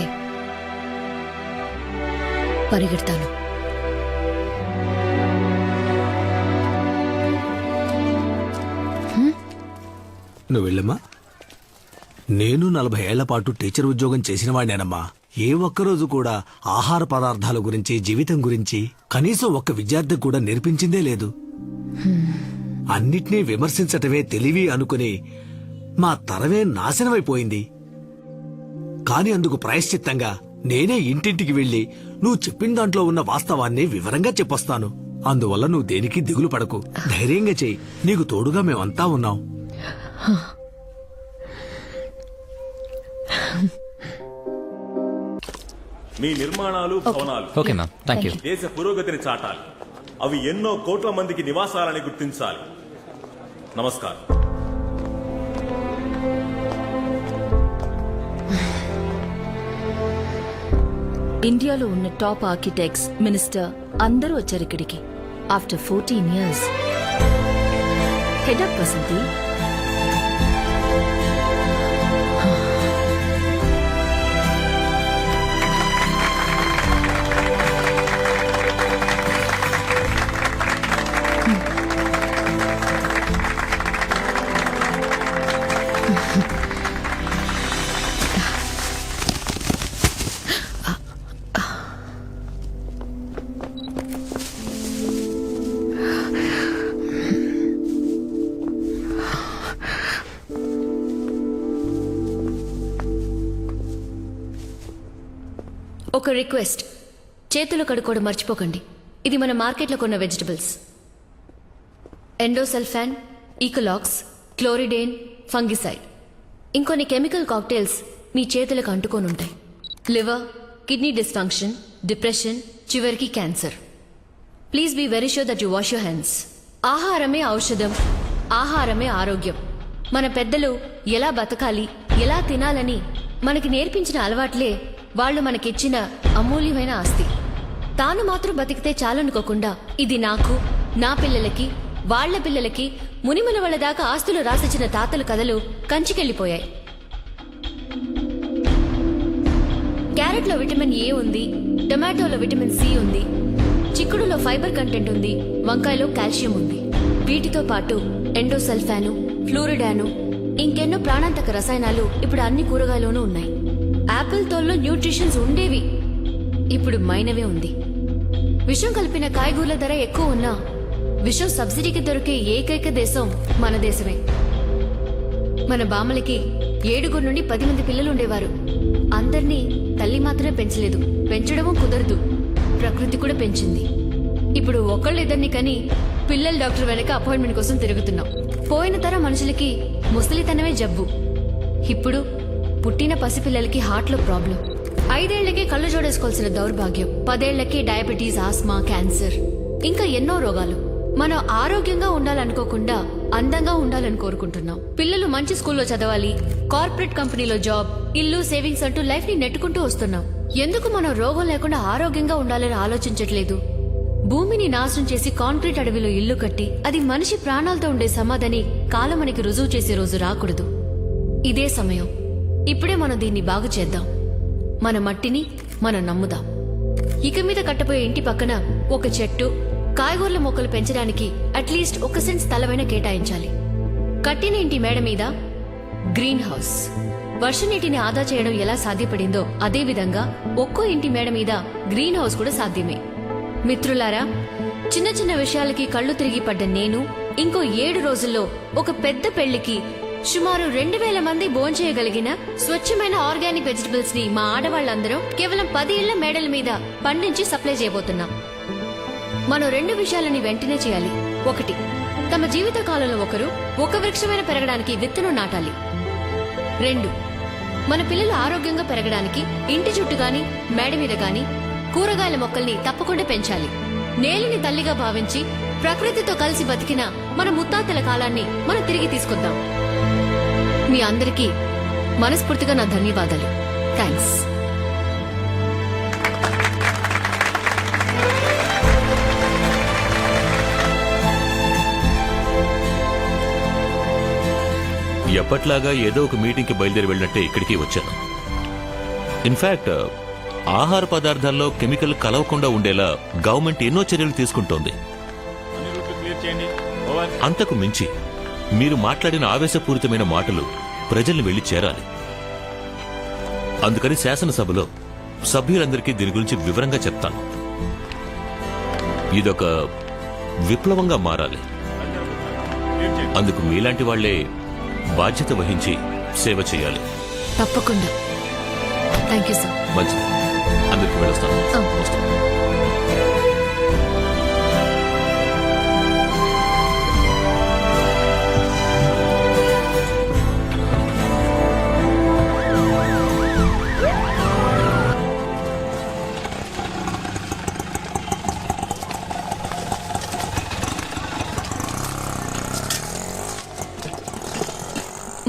పరిగెడతాను. నువ్వు వెళ్ళమ్మా. నేను 40 ఏళ్ల పాటు టీచర్ ఉద్యోగం చేసిన వాడినేనమ్మా. ఏ ఒక్కరోజు కూడా ఆహార పదార్థాల గురించి, జీవితం గురించి కనీసం ఒక్క విద్యార్థి కూడా నేర్పించిందే లేదు. అన్నిటినీ విమర్శించటమే తెలివి అనుకుని మా తరమే నాశనమైపోయింది. కాని అందుకు ప్రాయశ్చిత్తంగా నేనే ఇంటింటికి వెళ్లి నువ్వు చెప్పిన దాంట్లో ఉన్న వాస్తవాన్ని వివరంగా చెప్పొస్తాను. అందువల్ల నువ్వు దేనికి దిగులు పడకు, ధైర్యంగా చెయ్యి. నీకు తోడుగా మేమంతా ఉన్నాం. మీ నిర్మాణాలు, భవనాలు ఓకే మ్యామ్, థ్యాంక్ యూ. దేశ పురోగతిని చాటాలి. అవి ఎన్నో కోట్ల మందికి నివాసాలని గుర్తించాలి. నమస్కారం. ఇండియాలో ఉన్న టాప్ ఆర్కిటెక్ట్స్, మినిస్టర్ అందరూ వచ్చారు ఇక్కడికి. After 14 years. హెడప్ వసంతి. ఒక రిక్వెస్ట్, చేతులు కడుక్కోవడం మర్చిపోకండి. ఇది మన మార్కెట్లో కొన్న vegetables. Endosulfan, Ekalux, chlordane, fungicide, ఇంకొన్ని కెమికల్ కాక్టైల్స్ మీ చేతులకు అంటుకోనుంటాయి. లివర్, కిడ్నీ డిస్ఫంక్షన్, డిప్రెషన్, చివరికి cancer. Please be very sure that you wash your hands. ఆహారమే ఔషధం, ఆహారమే ఆరోగ్యం. మన పెద్దలు ఎలా బతకాలి, ఎలా తినాలని మనకి నేర్పించిన అలవాట్లే వాళ్ళు మనకిచ్చిన అమూల్యమైన ఆస్తి. తాను మాత్రం బతికితే చాలనుకోకుండా ఇది నాకు, నా పిల్లలకి, వాళ్ల పిల్లలకి, మునిముల వాళ్ళ దాకా ఆస్తులు రాసిచ్చిన తాతల కథలు కంచికెళ్లిపోయాయి. క్యారెట్లో విటమిన్ ఏ ఉంది, టొమాటోలో విటమిన్ సి ఉంది, చిక్కుడులో ఫైబర్ కంటెంట్ ఉంది, వంకాయలో కాల్షియం ఉంది. వీటితో పాటు ఎండోసల్ఫాను, ఫ్లూరిడాను, ఇంకెన్నో ప్రాణాంతక రసాయనాలు ఇప్పుడు అన్ని కూరగాయల్లోనూ ఉన్నాయి. యాపిల్ తోల్లో న్యూట్రిషన్స్ ఉండేవి, ఇప్పుడు మైనవే ఉంది. విషం కలిపిన కాయగూరల ధర ఎక్కువ ఉన్నా విషం సబ్సిడీకి దొరికే ఏకైక దేశం మన దేశమే. మన బామ్మలకి 7 నుండి 10 మంది పిల్లలు ఉండేవారు. అందర్నీ తల్లి మాత్రమే పెంచలేదు, పెంచడమూ కుదరదు, ప్రకృతి కూడా పెంచింది. ఇప్పుడు ఒకళ్ళిద్దరిని కని పిల్లల డాక్టర్ వెనక అపాయింట్మెంట్ కోసం తిరుగుతున్నాం. పోయిన తరం మనుషులకి ముసలితనమే జబ్బు. ఇప్పుడు పుట్టిన పసిపిల్లలకి హార్ట్లో ప్రాబ్లం. 5 ఏళ్లకే కళ్ళు జోడేసుకోవాల్సిన దౌర్భాగ్యం. 10 ఏళ్లకే డయాబెటీస్, ఆస్మా, క్యాన్సర్, ఇంకా ఎన్నో రోగాలు. మనం ఆరోగ్యంగా ఉండాలనుకోకుండా అందంగా ఉండాలని కోరుకుంటున్నాం. పిల్లలు మంచి స్కూల్లో చదవాలి, కార్పొరేట్ కంపెనీలో జాబ్, ఇల్లు, సేవింగ్స్ అంటూ లైఫ్ ని నెట్టుకుంటూ వస్తున్నాం. ఎందుకు మనం రోగం లేకుండా ఆరోగ్యంగా ఉండాలని ఆలోచించట్లేదు? భూమిని నాశనం చేసి కాంక్రీట్ అడవిలో ఇల్లు కట్టి అది మనిషి ప్రాణాలతో ఉండే సమాధిని కాలం మనకి రుజువు చేసే రోజు రాకూడదు. ఇదే సమయం. ఇప్పుడే మనం దీన్ని బాగు చేద్దాం. మన మట్టిని మనం నమ్ముదాం. ఇక మీద కట్టబోయే ఇంటి పక్కన ఒక చెట్టు, కాయగూరల మొక్కలు పెంచడానికి అట్లీస్ట్ 1 సెంట్ స్థలమైనా కేటాయించాలి. కట్టిన ఇంటి మేడ మీద గ్రీన్ హౌస్. వర్ష నీటిని ఆదా చేయడం ఎలా సాధ్యపడిందో అదే విధంగా ఒక్కో ఇంటి మేడ మీద గ్రీన్ హౌస్ కూడా సాధ్యమే. మిత్రులారా, చిన్న చిన్న విషయాలకి కళ్ళు తిరిగి పడ్డ నేను ఇంకో 7 రోజుల్లో ఒక పెద్ద పెళ్లికి సుమారు 2000 మంది భోంచేయగలిగిన స్వచ్ఛమైన ఆర్గానిక్ వెజిటబుల్స్ ని మా ఆడవాళ్లందరం కేవలం 10 ఇళ్ల మేడల మీద పండించి సప్లై చేయబోతున్నాం. మనం 2 విషయాలని వెంటనే చేయాలి. 1, తమ జీవిత కాలంలో ఒకరు ఒక వృక్షమైన పెరగడానికి విత్తనం నాటాలి. 2, మన పిల్లలు ఆరోగ్యంగా పెరగడానికి ఇంటి చుట్టూ గాని మేడ మీద గాని కూరగాయల మొక్కల్ని తప్పకుండా పెంచాలి. నేలని తల్లిగా భావించి ప్రకృతితో కలిసి బతికిన మన ముత్తాతల కాలాన్ని మనం తిరిగి తీసుకొద్దాం. మీ అందరికీ మనస్ఫూర్తిగా నా ధన్యవాదాలు. థ్యాంక్స్. ఎప్పట్లాగా ఏదో ఒక మీటింగ్కి బయలుదేరి వెళ్ళినట్టే ఇక్కడికి వచ్చాను. ఇన్ఫాక్ట్ ఆహార పదార్థాల్లో కెమికల్ కలవకుండా ఉండేలా గవర్నమెంట్ ఎన్నో చర్యలు తీసుకుంటోంది. అంతకు మించి మీరు మాట్లాడిన ఆవేశపూరితమైన మాటలు ప్రజల్ని వెళ్లి చేరాలి. అందుకని శాసనసభలో సభ్యులందరికీ దీని గురించి వివరంగా చెప్తాను. ఇదొక విప్లవంగా మారాలి. అందుకు మీలాంటి వాళ్లే బాధ్యత వహించి సేవ చేయాలి. తప్పకుండా. Thank you sir. మంచిది. అందరికీ వెళ్ళొస్తాను. వస్తాను.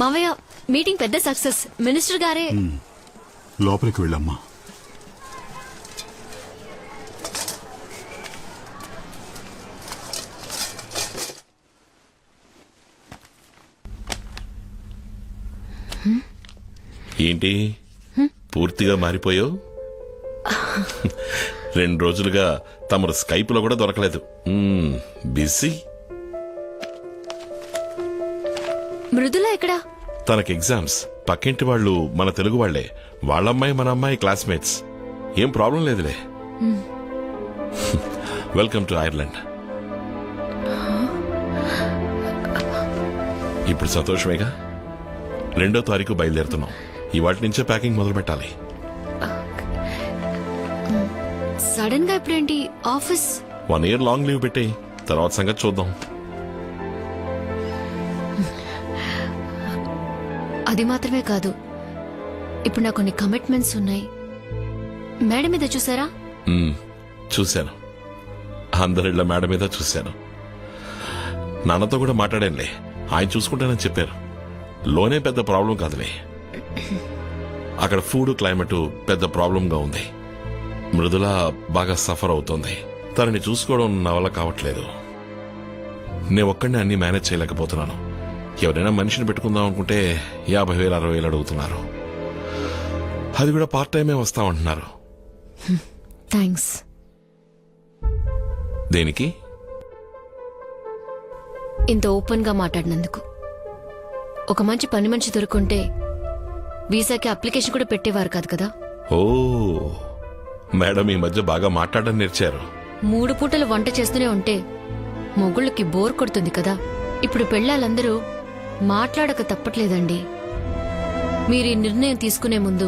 మావయ్య, మీటింగ్ పెద్ద సక్సెస్. మినిస్టర్ గారే లోపలికి వెళ్ళమ్మా. ఏంటి పూర్తిగా మారిపోయావు? 2 రోజులుగా తమరు స్కైప్ లో కూడా దొరకలేదు. బిజీ. మృదుల ఎక్కడా? తనకి ఎగ్జామ్స్. పక్కింటి వాళ్ళు మన తెలుగు వాళ్లే. వాళ్ళమ్మాయి మన అమ్మాయి క్లాస్మేట్స్. ఏం ప్రాబ్లం లేదులే. Welcome to Ireland. ఇప్పుడు సంతోషమేగా? 2వ తారీఖు బయలుదేరుతున్నాం. ఇవాటి నుంచే ప్యాకింగ్ మొదలు పెట్టాలి. సడన్ గా ఇప్పుడేంటి ఆఫీస్? 1 year లాంగ్ లీవ్ పెట్టి తర్వాత సంగతి చూద్దాం. అది మాత్రమే కాదు, ఇప్పుడు నాకు కొన్ని కమిట్మెంట్స్ ఉన్నాయి. మేడం మీద చూసారా? చూశాను, అందరిళ్ళ మేడ మీద చూశాను. నాన్నతో కూడా మాట్లాడానులే, ఆయన చూసుకుంటానని చెప్పారు. లోనే పెద్ద ప్రాబ్లం కాదులే, అక్కడ ఫుడ్ క్లైమేట్ పెద్ద ప్రాబ్లంగా ఉంది. మృదుల బాగా సఫర్ అవుతోంది. తనని చూసుకోవడం నా వల్ల కావట్లేదు. నేను ఒక్కడిని అన్ని మేనేజ్ చేయలేకపోతున్నాను. ఎవరైనా మనిషిని పెట్టుకుందాం అనుకుంటే 50,000 60,000 అడుగుతున్నారు. అది కూడా పార్ట్ టైమే వస్తామంటున్నారు. థ్యాంక్స్. దేనికి? ఇంత ఓపెన్ గా మాట్లాడినందుకు. ఒక మంచి పని మనిషి దొరుకుంటే వీసాకి అప్లికేషన్ కూడా పెట్టేవారు కాదు కదా. ఓ మేడం ఈ మధ్య బాగా మాట్లాడడం నేర్చారు. 3 పూటలు వంట చేస్తూనే ఉంటే మొగుళ్ళకి బోర్ కొడుతుంది కదా. ఇప్పుడు పెళ్ళాలందరూ మాట్లాడక తప్పట్లేదండి. మీరు ఈ నిర్ణయం తీసుకునే ముందు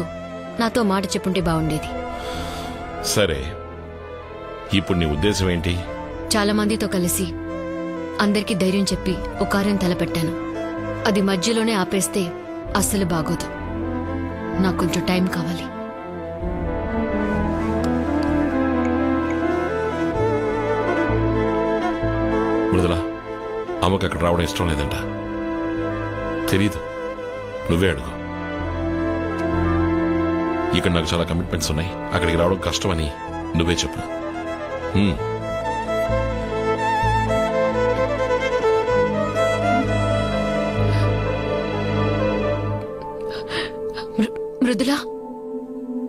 నాతో మాట చెప్పుంటే బాగుండేది. సరే, ఇప్పుడు నీ ఉద్దేశం ఏంటి? చాలా మందితో కలిసి అందరికీ ధైర్యం చెప్పి ఒక కార్యం తలపెట్టాను. అది మధ్యలోనే ఆపేస్తే అస్సలు బాగోదు. నాకు కొంచెం టైం కావాలి. మృదుల, అమ్మకు అక్కడ రావడం ఇష్టం లేదంట. తెలీదు, నువ్వే అడుగు. ఇక్కడ నాకు చాలా కమిట్మెంట్స్ ఉన్నాయి, అక్కడికి రావడం కష్టమని నువ్వే చెప్పు. మృదులా,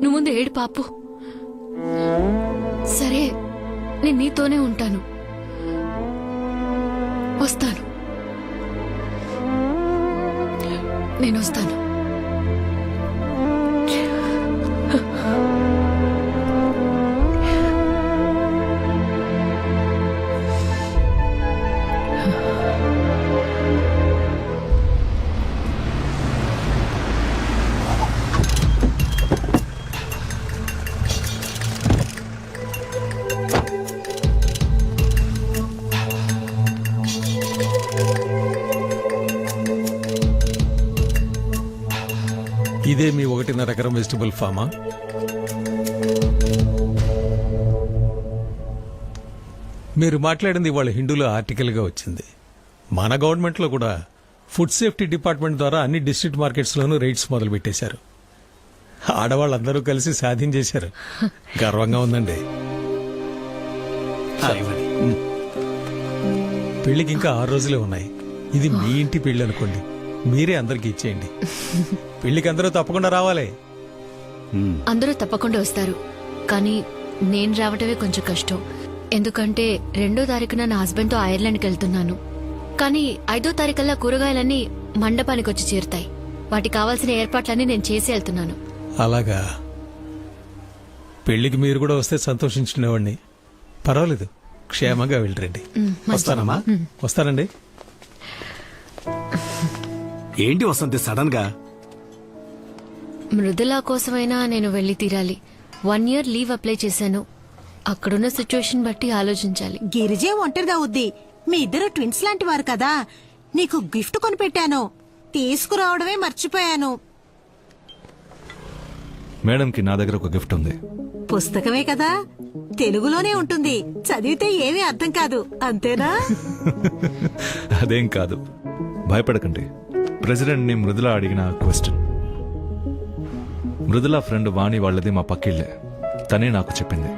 నువ్వు ముందు ఏడు పాపు. సరే, నేను నీతోనే ఉంటాను. వస్తాను, నేను వస్తాను. ఇదే మీ 1.5 ఎకరం వెజిటబుల్ ఫామా? మీరు మాట్లాడింది ఇవాళ హిందూలో ఆర్టికల్గా వచ్చింది. మన గవర్నమెంట్లో కూడా ఫుడ్ సేఫ్టీ డిపార్ట్మెంట్ ద్వారా అన్ని డిస్ట్రిక్ట్ మార్కెట్స్లోనూ రైడ్స్ మొదలు పెట్టేశారు. ఆడవాళ్ళందరూ కలిసి సాధించేశారు. గర్వంగా ఉందండి. పెళ్లికి ఇంకా 6 రోజులే ఉన్నాయి. ఇది మీ ఇంటి పెళ్లి అనుకోండి, మీరే అందరికి ఇచ్చేయండి. పెళ్లికి అందరూ తప్పకుండా రావాలి. అందరూ తప్పకుండా వస్తారు, కానీ నేను రావటమే కొంచెం కష్టం. ఎందుకంటే 2వ తారీఖున నా హస్బెండ్ తో ఐర్లాండ్కి వెళ్తున్నాను. కానీ 5వ తారీఖుల్లా కూరగాయలన్నీ మండపానికి వచ్చి చేరుతాయి. వాటికి కావాల్సిన ఏర్పాట్లన్నీ నేను చేసి వెళ్తున్నాను. అలాగా? పెళ్లికి మీరు కూడా వస్తే సంతోషించుకునేవాడిని. పర్వాలేదు, క్షేమంగా వెళ్ళరండి. వస్తానమ్మా. వస్తానండి. ఏంటి వసంతి సడన్ గా? మృదులా కోసమైనా నేను వెళ్లి తీరాలి. 1 year లీవ్ అప్లై చేశాను. అక్కడున్న సిచ్యువేషన్ బట్టి ఆలోచించాలి. గిరిజే ఒంటరిగా ఉంది. మీ ఇద్దరు ట్విన్స్ లాంటి వారు కదా. నీకు గిఫ్ట్ కొనిపెట్టాను, తీసుకురావడమే మర్చిపోయాను. మేడంకి నా దగ్గర ఒక గిఫ్ట్ ఉంది. పుస్తకమే కదా, తెలుగులోనే ఉంటుంది. చదివితే ఏమీ అర్థం కాదు, అంతేనా? అదేం కాదు, భయపడకండి. ప్రెసిడెంట్ ని మృదుల అడిగిన క్వశ్చన్. మృదుల ఫ్రెండ్ వాణి వాళ్ళది మా పక్కిళ్ళే. తనే నాకు చెప్పింది.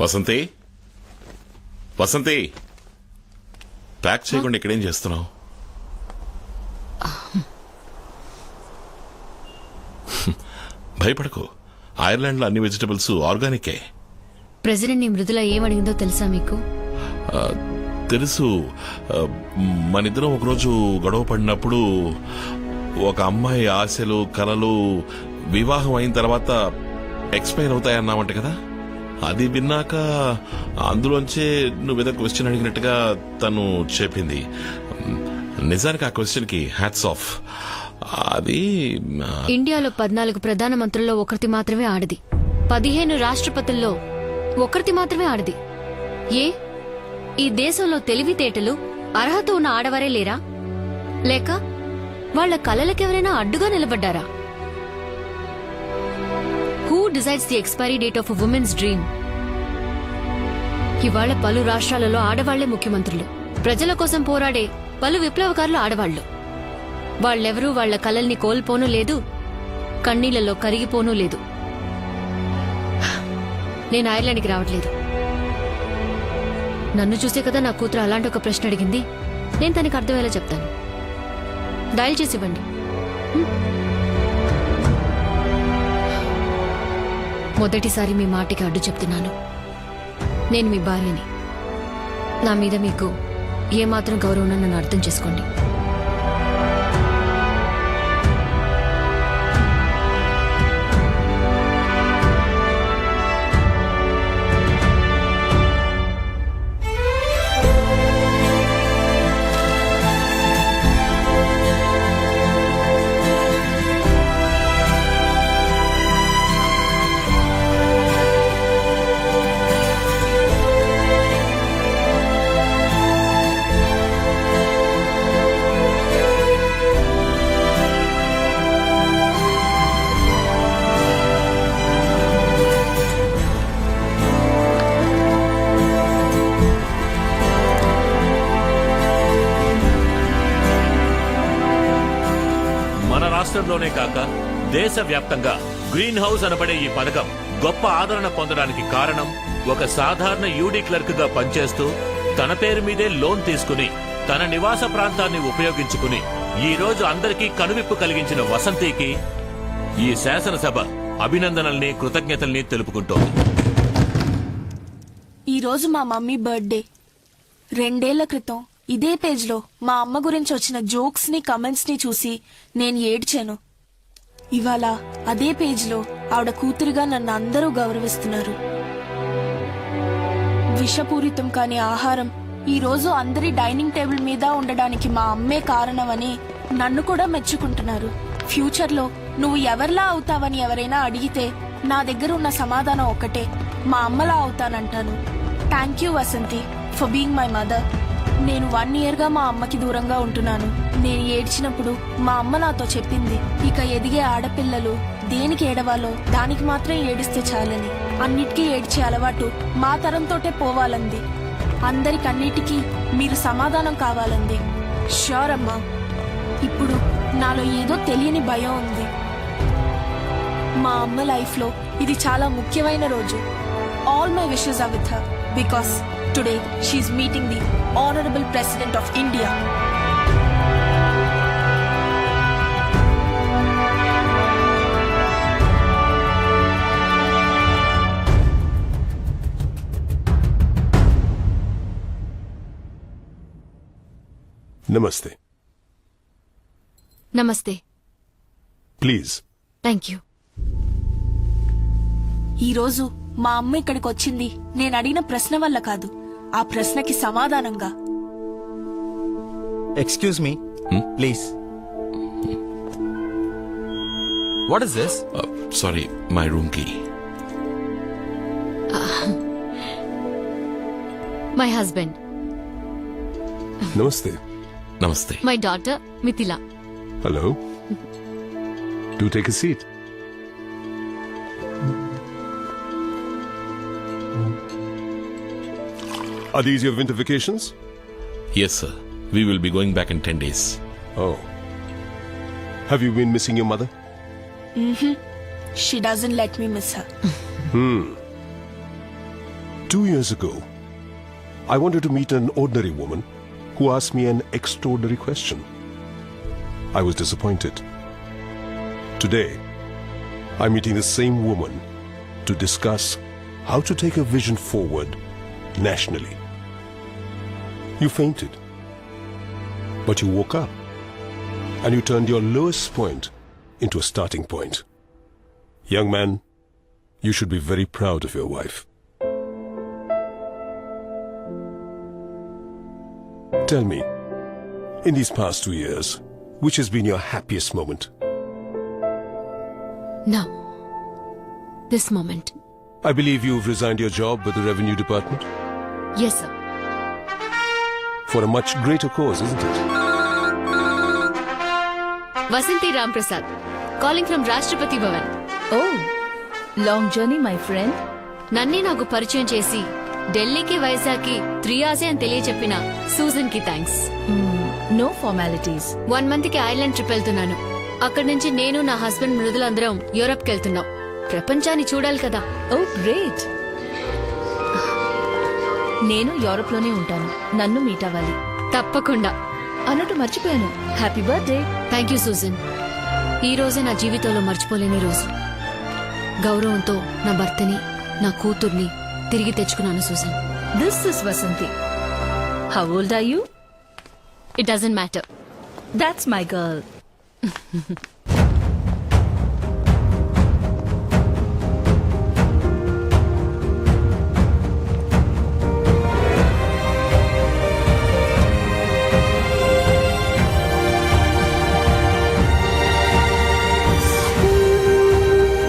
వసంతి, వసంతి, ప్యాక్ చేయకుండా ఇక్కడేం చేస్తున్నావు? భయపడకు, ఐర్లాండ్ లో అన్ని వెజిటబుల్స్ ఆర్గానికే. ప్రెసిడెంట్ ని మృదుల ఏమడిగిందో తెలుసా మీకు? తెలుసు. మనిద్దరం ఒకరోజు గొడవ పడినప్పుడు ఒక అమ్మాయి ఆశలు కలలు వివాహం అయిన తర్వాత ఎక్స్పైర్ అవుతాయన్నావంట కదా. అది విన్నాక అందులోంచే నువ్వేదో క్వశ్చన్ అడిగినట్టుగా తను చెప్పింది. నిజానికి ఆ క్వశ్చన్ కి హ్యాట్స్ ఆఫ్. అది ఇండియాలో 14 ప్రధానమంత్రుల్లో ఒకరిది మాత్రమే ఆడది, 15 రాష్ట్రపతుల్లో ఒకరిది మాత్రమే ఆడది. ఏ ఈ దేశంలో తెలివితేటలు అర్హత ఉన్న ఆడవారే లేరా? లేక వాళ్ల కలలకెవరైనా అడ్డుగా నిలబడ్డారా? Who decides the expiry date of women's dream? ఇవాళ పలు రాష్ట్రాలలో ఆడవాళ్లే ముఖ్యమంత్రులు, ప్రజల కోసం పోరాడే పలు విప్లవకారులు ఆడవాళ్లు. వాళ్ళెవరూ వాళ్ల కలల్ని కోల్పోనూ లేదు, కన్నీళ్లలో కరిగిపోనూ లేదు. నేను ఐర్లాండ్కి రావట్లేదు. నన్ను చూసే కదా నా కూతురు అలాంటి ఒక ప్రశ్న అడిగింది. నేను తనకి అర్థమయ్యేలా చెప్తాను. డయల్ చేసి ఇవ్వండి. మొదటిసారి మీ మాటకి అడ్డు చెప్తున్నాను. నేను మీ భార్యని. నా మీద మీకు ఏమాత్రం గౌరవం నన్ను అర్థం చేసుకోండి. రాష్ట్రంలోనే కాక దేశవ్యాప్తంగా గ్రీన్ హౌస్ అనబడే ఈ పథకం గొప్ప ఆదరణ పొందడానికి కారణం, ఒక సాధారణ యూడీ క్లర్క్ గా పనిచేస్తూ తన పేరు మీదే లోన్ తీసుకుని తన నివాస ప్రాంతాన్ని ఉపయోగించుకుని ఈ రోజు అందరికీ కనువిప్పు కలిగించిన వసంతికి ఈ శాసనసభ అభినందనల్ని, కృతజ్ఞతల్ని తెలుపుకుంటోంది. ఈ రోజు మా మమ్మీ బర్త్డే. 2 ఏళ్ల క్రితం ఇదే పేజ్లో మా అమ్మ గురించి వచ్చిన జోక్స్ ని, కమెంట్స్ ని చూసి నేను ఏడ్చాను. ఇవాళ అదే పేజ్లో ఆవిడ కూతురుగా నన్ను అందరూ గౌరవిస్తున్నారు. విషపూరితం కాని ఆహారం ఈ రోజు అందరి డైనింగ్ టేబుల్ మీద ఉండడానికి మా అమ్మే కారణమని నన్ను కూడా మెచ్చుకుంటున్నారు. ఫ్యూచర్ లో నువ్వు ఎవరిలా అవుతావని ఎవరైనా అడిగితే నా దగ్గర ఉన్న సమాధానం ఒకటే, మా అమ్మలా అవుతానంటాను. Thank you Vasanthi for being my mother. నేను 1 year గా మా అమ్మకి దూరంగా ఉంటున్నాను. నేను ఏడ్చినప్పుడు మా అమ్మ నాతో చెప్పింది, ఇక ఎదిగే ఆడపిల్లలు దేనికి ఏడవాలో దానికి మాత్రం ఏడిస్తే చాలని, అన్నిటికీ ఏడ్చే అలవాటు మా తరంతోటే పోవాలంది. అందరికన్నిటికీ మీరు సమాధానం కావాలంది. ష్యూర్ అమ్మా. ఇప్పుడు నాలో ఏదో తెలియని భయం ఉంది. మా అమ్మ లైఫ్ లో ఇది చాలా ముఖ్యమైన రోజు. All my wishes are with her because today she is meeting the honorable president of India. Namaste. నమస్తే. Please. Thank you. ఈ రోజు మా అమ్మ ఇక్కడికి వచ్చింది నేను అడిగిన ప్రశ్న వల్ల కాదు, ఆ ప్రశ్నకి సమాధానంగా. Excuse me please. What is this? Sorry, my room key. My husband. Namaste. Namaste. My daughter Mithila. Hello. Do take a seat. Are these your winter vacations? Yes, sir. We will be going back in 10 days. Oh. Have you been missing your mother? She doesn't let me miss her. 2 years ago, I wanted to meet an ordinary woman who asked me an extraordinary question. I was disappointed. Today, I'm meeting the same woman to discuss how to take a vision forward nationally. You fainted, but you woke up and you turned your lowest point into a starting point. Young man, you should be very proud of your wife. Tell me, in these past 2 years, which has been your happiest moment? Now, this moment. I believe you've resigned your job with the Revenue Department Yes, sir. for a much greater cause, isn't it? Vasanti Ram Prasad, calling from Rashtrapati Bhavan. Oh long journey my friend. నన్నే నాకు పరిచయం చేసి ఢిల్లీకి వైజాగ్కి 3 hours అని తెలియచెప్పిన Susan కి thanks. No formalities. 1 month కి ఐర్లాండ్ ట్రిప్ వెళ్తున్నాను. అక్కడి నుంచి నేను నా హస్బెండ్ మృదులందరం యూరప్ కి వెళ్తున్నాం. ప్రపంచాన్ని చూడాలి కదా. ఓ గ్రేట్. నేను యూరోప్ లోనే ఉంటాను. నన్ను మీట్ అవ్వాలి. తప్పకుండా. అన్నట్టు మర్చిపోయాను. Happy birthday. Thank you Susan. ఈ రోజే నా జీవితంలో మర్చిపోలేని రోజు. గౌరవంతో నా భర్తని నా కూతుర్ని తిరిగి తెచ్చుకున్నాను Susan. This is Vasanthi. How old are you? It doesn't matter. That's my girl.